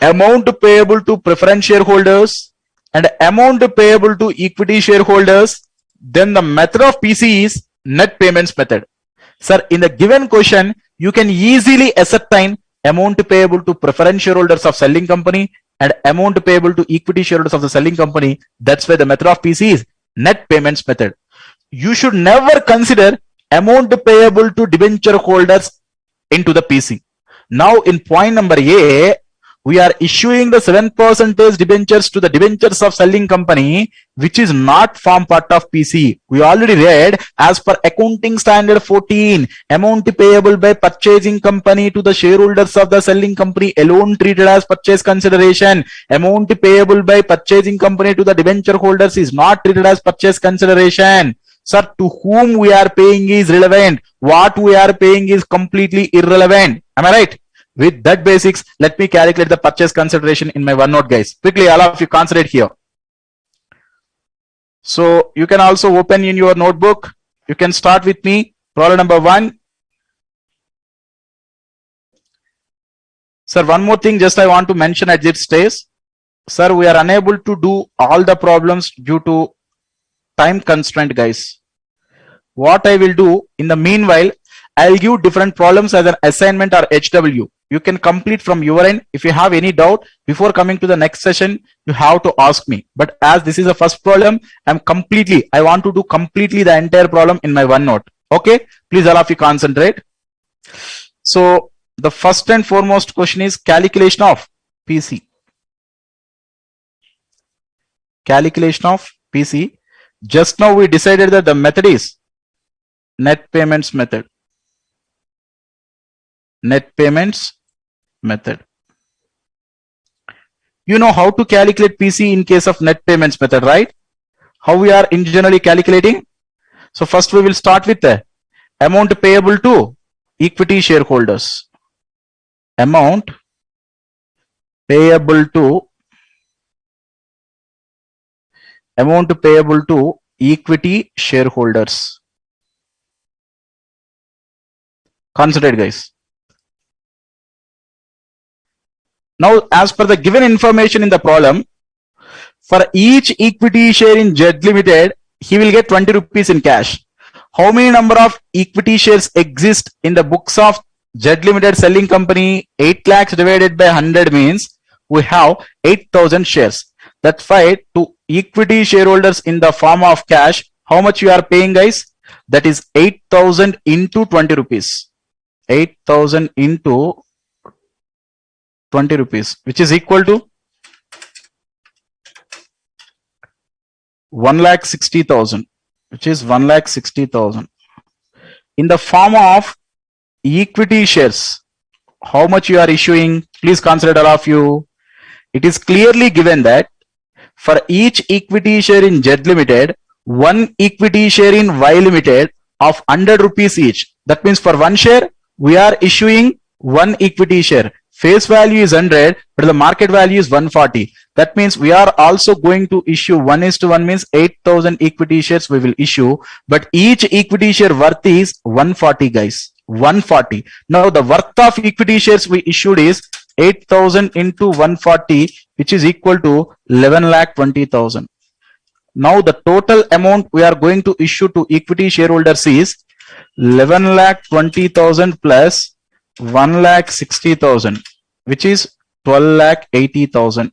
amount payable to preference shareholders, and amount payable to equity shareholders, then the method of PC is net payments method. Sir, in the given question, you can easily ascertain amount payable to preference shareholders of selling company and amount payable to equity shareholders of the selling company. That's why the method of PC is net payments method. You should never consider amount payable to debenture holders into the PC. Now in point number A, we are issuing the 7% debentures to the debentures of selling company, which is not form part of PC. We already read, as per accounting standard 14, amount payable by purchasing company to the shareholders of the selling company alone treated as purchase consideration. Amount payable by purchasing company to the debenture holders is not treated as purchase consideration. Sir, to whom we are paying is relevant. What we are paying is completely irrelevant. Am I right? With that basics, let me calculate the purchase consideration in my OneNote, guys. Quickly, all of you concentrate here. So you can also open in your notebook. You can start with me. Problem number 1. Sir, one more thing just I want to mention at this stage. Sir, we are unable to do all the problems due to time constraint, guys. What I will do in the meanwhile, I'll give different problems as an assignment or HW. You can complete from your end. If you have any doubt before coming to the next session, you have to ask me. But as this is the first problem, I want to do completely the entire problem in my OneNote. Okay, please all of you concentrate. So the first and foremost question is calculation of PC. Calculation of PC. Just now we decided that the method is net payments method. Net payments method. You know how to calculate PC in case of net payments method, right? How we are in generally calculating? So first we will start with the amount payable to equity shareholders. Amount payable to equity shareholders. Concentrate, guys. Now, as per the given information in the problem, for each equity share in Z Limited, he will get 20 rupees in cash. How many number of equity shares exist in the books of Z Limited selling company? 8 lakhs divided by 100 means we have 8,000 shares. That's why to equity shareholders in the form of cash, how much you are paying, guys? That is 8,000 into 20 rupees. 8,000 into 20 rupees, which is equal to 1,60,000, which is 1,60,000. In the form of equity shares, how much you are issuing? Please consider, all of you. It is clearly given that for each equity share in Z Limited, one equity share in Y Limited of 100 rupees each. That means for one share, we are issuing one equity share. Face value is 100, but the market value is 140. That means we are also going to issue 1:1 means 8,000 equity shares we will issue, but each equity share worth is 140, guys. 140. Now the worth of equity shares we issued is 8,000 into 140, which is equal to 11,20,000. Now the total amount we are going to issue to equity shareholders is 11,20,000 plus 1,60,000, which is 12,80,000.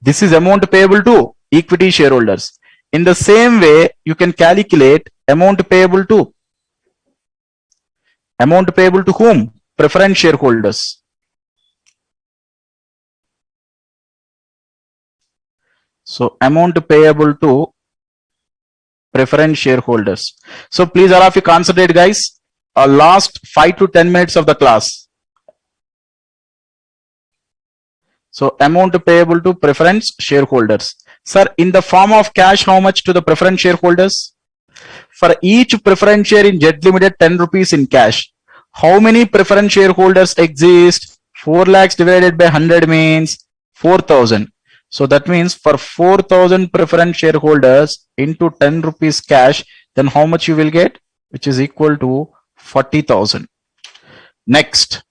This is amount payable to equity shareholders. In the same way, you can calculate amount payable to whom? Preference shareholders. So amount payable to preference shareholders. So please all of you concentrate, guys. Last 5 to 10 minutes of the class. So amount payable to preference shareholders. Sir, in the form of cash, how much to the preference shareholders? For each preference share in Z Limited, 10 rupees in cash. How many preference shareholders exist? 4 lakhs divided by 100 means 4,000. So that means for 4,000 preference shareholders into 10 rupees cash, then how much you will get? Which is equal to 40,000. Next,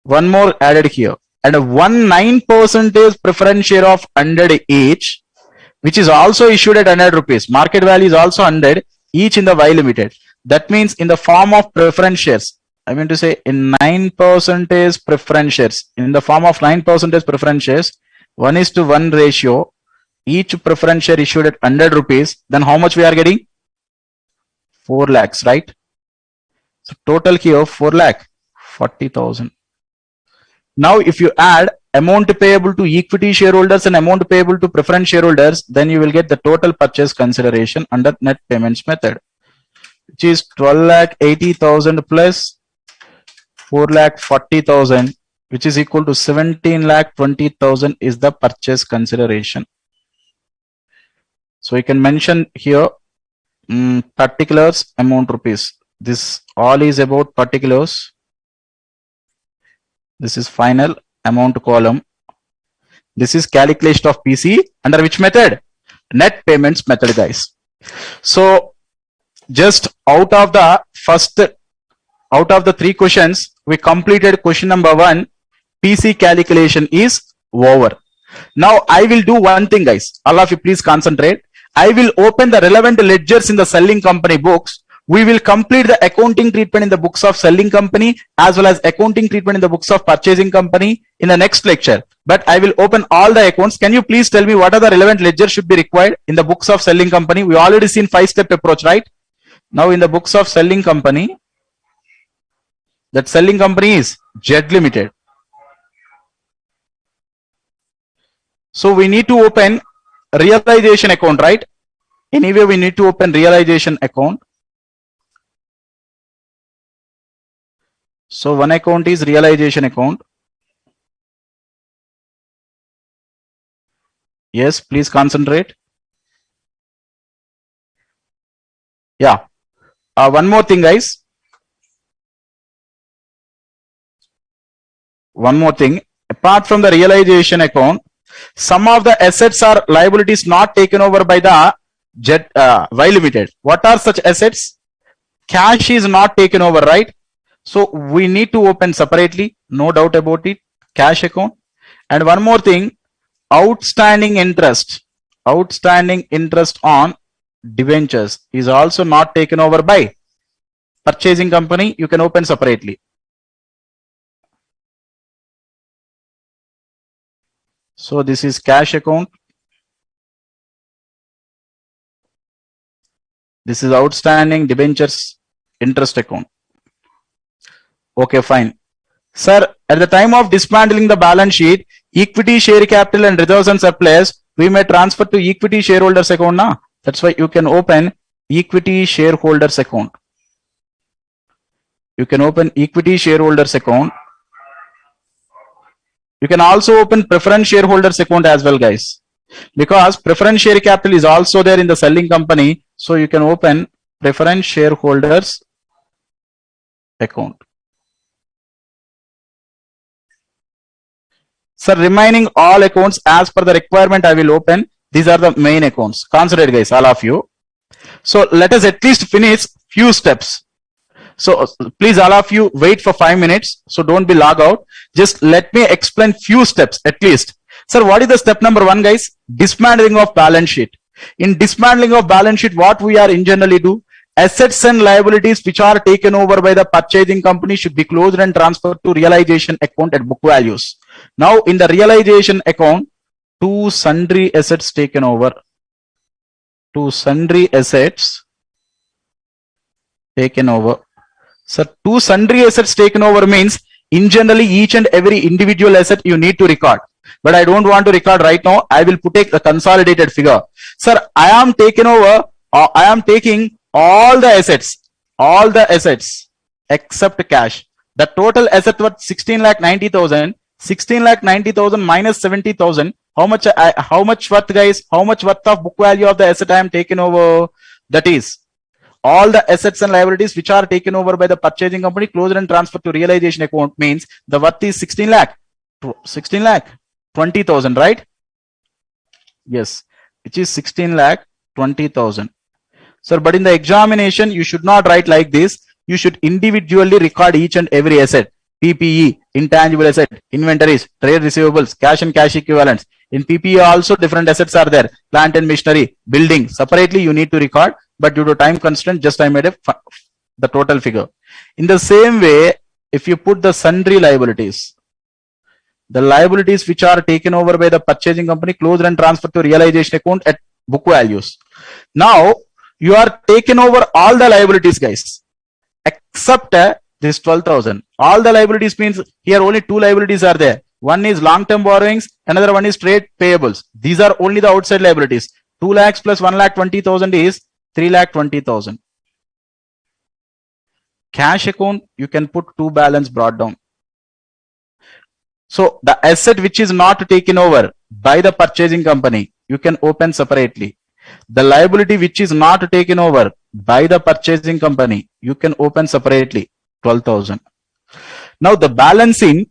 one more added here, and a 9% preference share of 100 each, which is also issued at 100 rupees. Market value is also 100 each in the Y Limited. That means in the form of preference shares. I mean to say in 9% preference shares. In the form of 9% preference shares, 1:1 ratio. Each preference share issued at 100 rupees. Then how much we are getting? 4 lakhs, right? So total here 4,40,000. Now if you add amount payable to equity shareholders and amount payable to preference shareholders, then you will get the total purchase consideration under net payments method, which is 12,80,000 plus 4,40,000, which is equal to 17,20,000 is the purchase consideration. So you can mention here particulars amount rupees. This all is about particulars. This is final amount column. This is calculation of PC under which method? Net payments method, guys. So just out of the 3 questions, we completed question number 1. PC calculation is over. Now I will do one thing, guys. All of you please concentrate. I will open the relevant ledgers in the selling company books. We will complete the accounting treatment in the books of selling company as well as accounting treatment in the books of purchasing company in the next lecture. But I will open all the accounts. Can you please tell me what are the relevant ledgers should be required in the books of selling company? We already seen 5-step approach, right? Now in the books of selling company, that selling company is Z Limited. So we need to open realization account, right? Anyway, we need to open realization account. So one account is realization account. Yes, please concentrate. Yeah. One more thing, guys. One more thing. Apart from the realization account, some of the assets or liabilities not taken over by the Y Limited. What are such assets? Cash is not taken over, right? So we need to open separately, no doubt about it, cash account. And one more thing, outstanding interest on debentures is also not taken over by purchasing company. You can open separately. So this is cash account. This is outstanding debentures interest account. Okay, fine. Sir, at the time of dismantling the balance sheet, equity, share capital and reserves and surplus, we may transfer to equity shareholders account. Na? That's why you can open equity shareholders account. You can open equity shareholders account. You can also open preference shareholders account as well, guys. Because preference share capital is also there in the selling company. So you can open preference shareholders account. Sir, remaining all accounts as per the requirement I will open. These are the main accounts. Concentrate, guys, all of you. So let us at least finish few steps. So please all of you wait for 5 minutes. So don't be log out. Just let me explain few steps at least. Sir, what is the step number 1, guys? Dismantling of balance sheet. In dismantling of balance sheet, what we are in generally do, assets and liabilities which are taken over by the purchasing company should be closed and transferred to realization account at book values. Now in the realization account, two sundry assets taken over. Two sundry assets taken over. So two sundry assets taken over means in generally each and every individual asset you need to record. But I don't want to record right now. I will put a consolidated figure. Sir, I am taking over, I am taking all the assets except cash. The total asset worth 16,90,000. 16,90,000 minus 70,000. How much worth, guys? How much worth of book value of the asset I am taking over? That is all the assets and liabilities which are taken over by the purchasing company, closed and transferred to realization account means the worth is 16 lakh 20,000, right? Yes, which is 16 lakh 20,000. Sir, but in the examination, you should not write like this. You should individually record each and every asset. PPE, intangible asset, inventories, trade receivables, cash and cash equivalents. In PPE also different assets are there. Plant and machinery, building. Separately you need to record, but due to time constraint, just I made the total figure. In the same way, if you put the sundry liabilities, the liabilities which are taken over by the purchasing company, closed and transferred to realization account at book values. Now you are taken over all the liabilities, guys, except this 12,000. All the liabilities means here only two liabilities are there. One is long-term borrowings, another one is trade payables. These are only the outside liabilities. 2 lakhs plus 1,20,000 is 3,20,000. Cash account, you can put two balance brought down. So the asset which is not taken over by the purchasing company, you can open separately. The liability which is not taken over by the purchasing company, you can open separately, 12,000. Now the balance in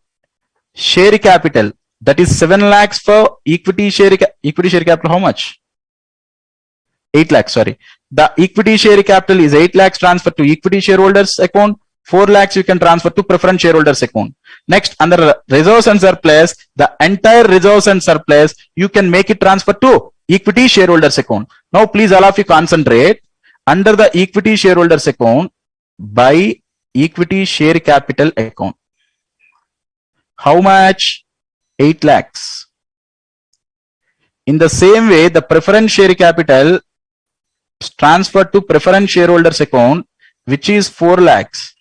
share capital, that is 7 lakhs for equity share capital. How much? 8 lakhs, sorry. The equity share capital is 8 lakhs transferred to equity shareholders account. 4 lakhs you can transfer to preference shareholders account. Next, under reserves and surplus, the entire reserves and surplus, you can make it transfer to equity shareholders account. Now please all of you concentrate. Under the equity shareholders account, by equity share capital account, how much? 8 lakhs. In the same way, the preference share capital transferred to preference shareholders account, which is 4 lakhs.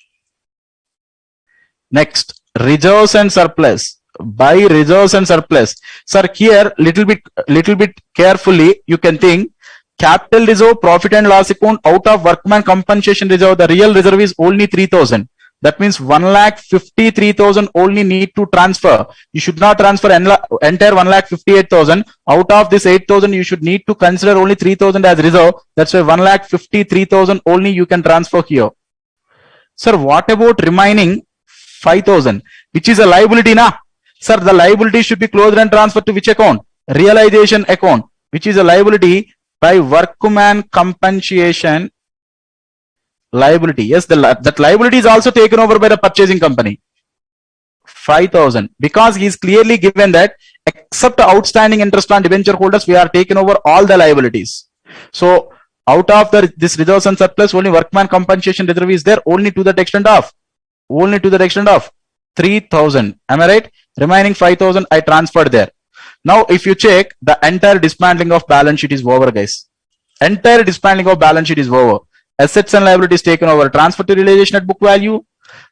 Next, reserves and surplus. By reserves and surplus, sir, here little bit carefully you can think. Capital reserve, profit and loss account, out of workman compensation reserve, the real reserve is only 3,000. That means 1,53,000 only need to transfer. You should not transfer entire 1,58,000. Out of this 8,000, you should need to consider only 3,000 as reserve. That's why 1,53,000 only you can transfer here. Sir, what about remaining 5,000, which is a liability, na? Sir, the liability should be closed and transferred to which account? Realization account, which is a liability by workman compensation liability. Yes, that liability is also taken over by the purchasing company. 5,000, because he is clearly given that except outstanding interest on debenture holders, we are taken over all the liabilities. So out of this reserves and surplus, only workman compensation reserve is there, only to the extent of 3,000. Am I right? Remaining 5,000 I transferred there. Now if you check, the entire dismantling of balance sheet is over, guys. Entire dismantling of balance sheet is over. Assets and liabilities taken over, transferred to realization at book value.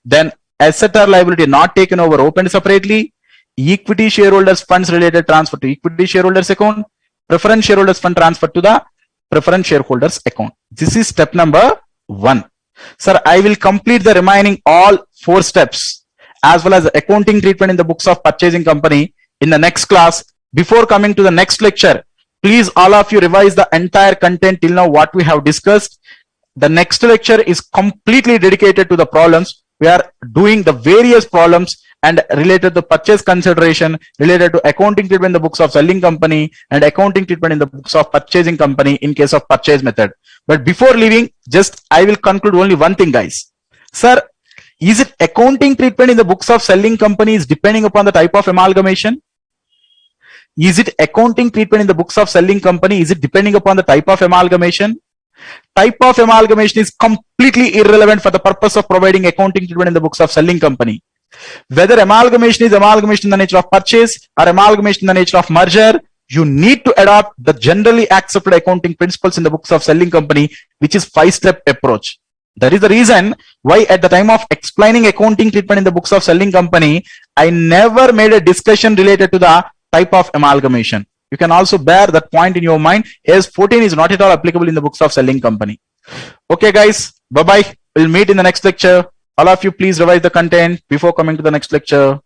Then asset or liability not taken over, opened separately. Equity shareholders funds related transfer to equity shareholders account. Preference shareholders fund transfer to the preference shareholders account. This is step number 1. Sir, I will complete the remaining all 4 steps as well as the accounting treatment in the books of purchasing company in the next class. Before coming to the next lecture, please all of you revise the entire content till now what we have discussed. The next lecture is completely dedicated to the problems. We are doing the various problems and related to purchase consideration, related to accounting treatment in the books of selling company and accounting treatment in the books of purchasing company in case of purchase method. But before leaving, just I will conclude only one thing, guys. Sir, is it accounting treatment in the books of selling companies depending upon the type of amalgamation? Is it accounting treatment in the books of selling company? Is it depending upon the type of amalgamation? Type of amalgamation is completely irrelevant for the purpose of providing accounting treatment in the books of selling company. Whether amalgamation is amalgamation in the nature of purchase or amalgamation in the nature of merger, you need to adopt the generally accepted accounting principles in the books of selling company, which is 5-step approach. That is the reason why at the time of explaining accounting treatment in the books of selling company, I never made a discussion related to the type of amalgamation. You can also bear that point in your mind, as 14 is not at all applicable in the books of selling company. Okay guys, bye bye. We'll meet in the next lecture. All of you please revise the content before coming to the next lecture.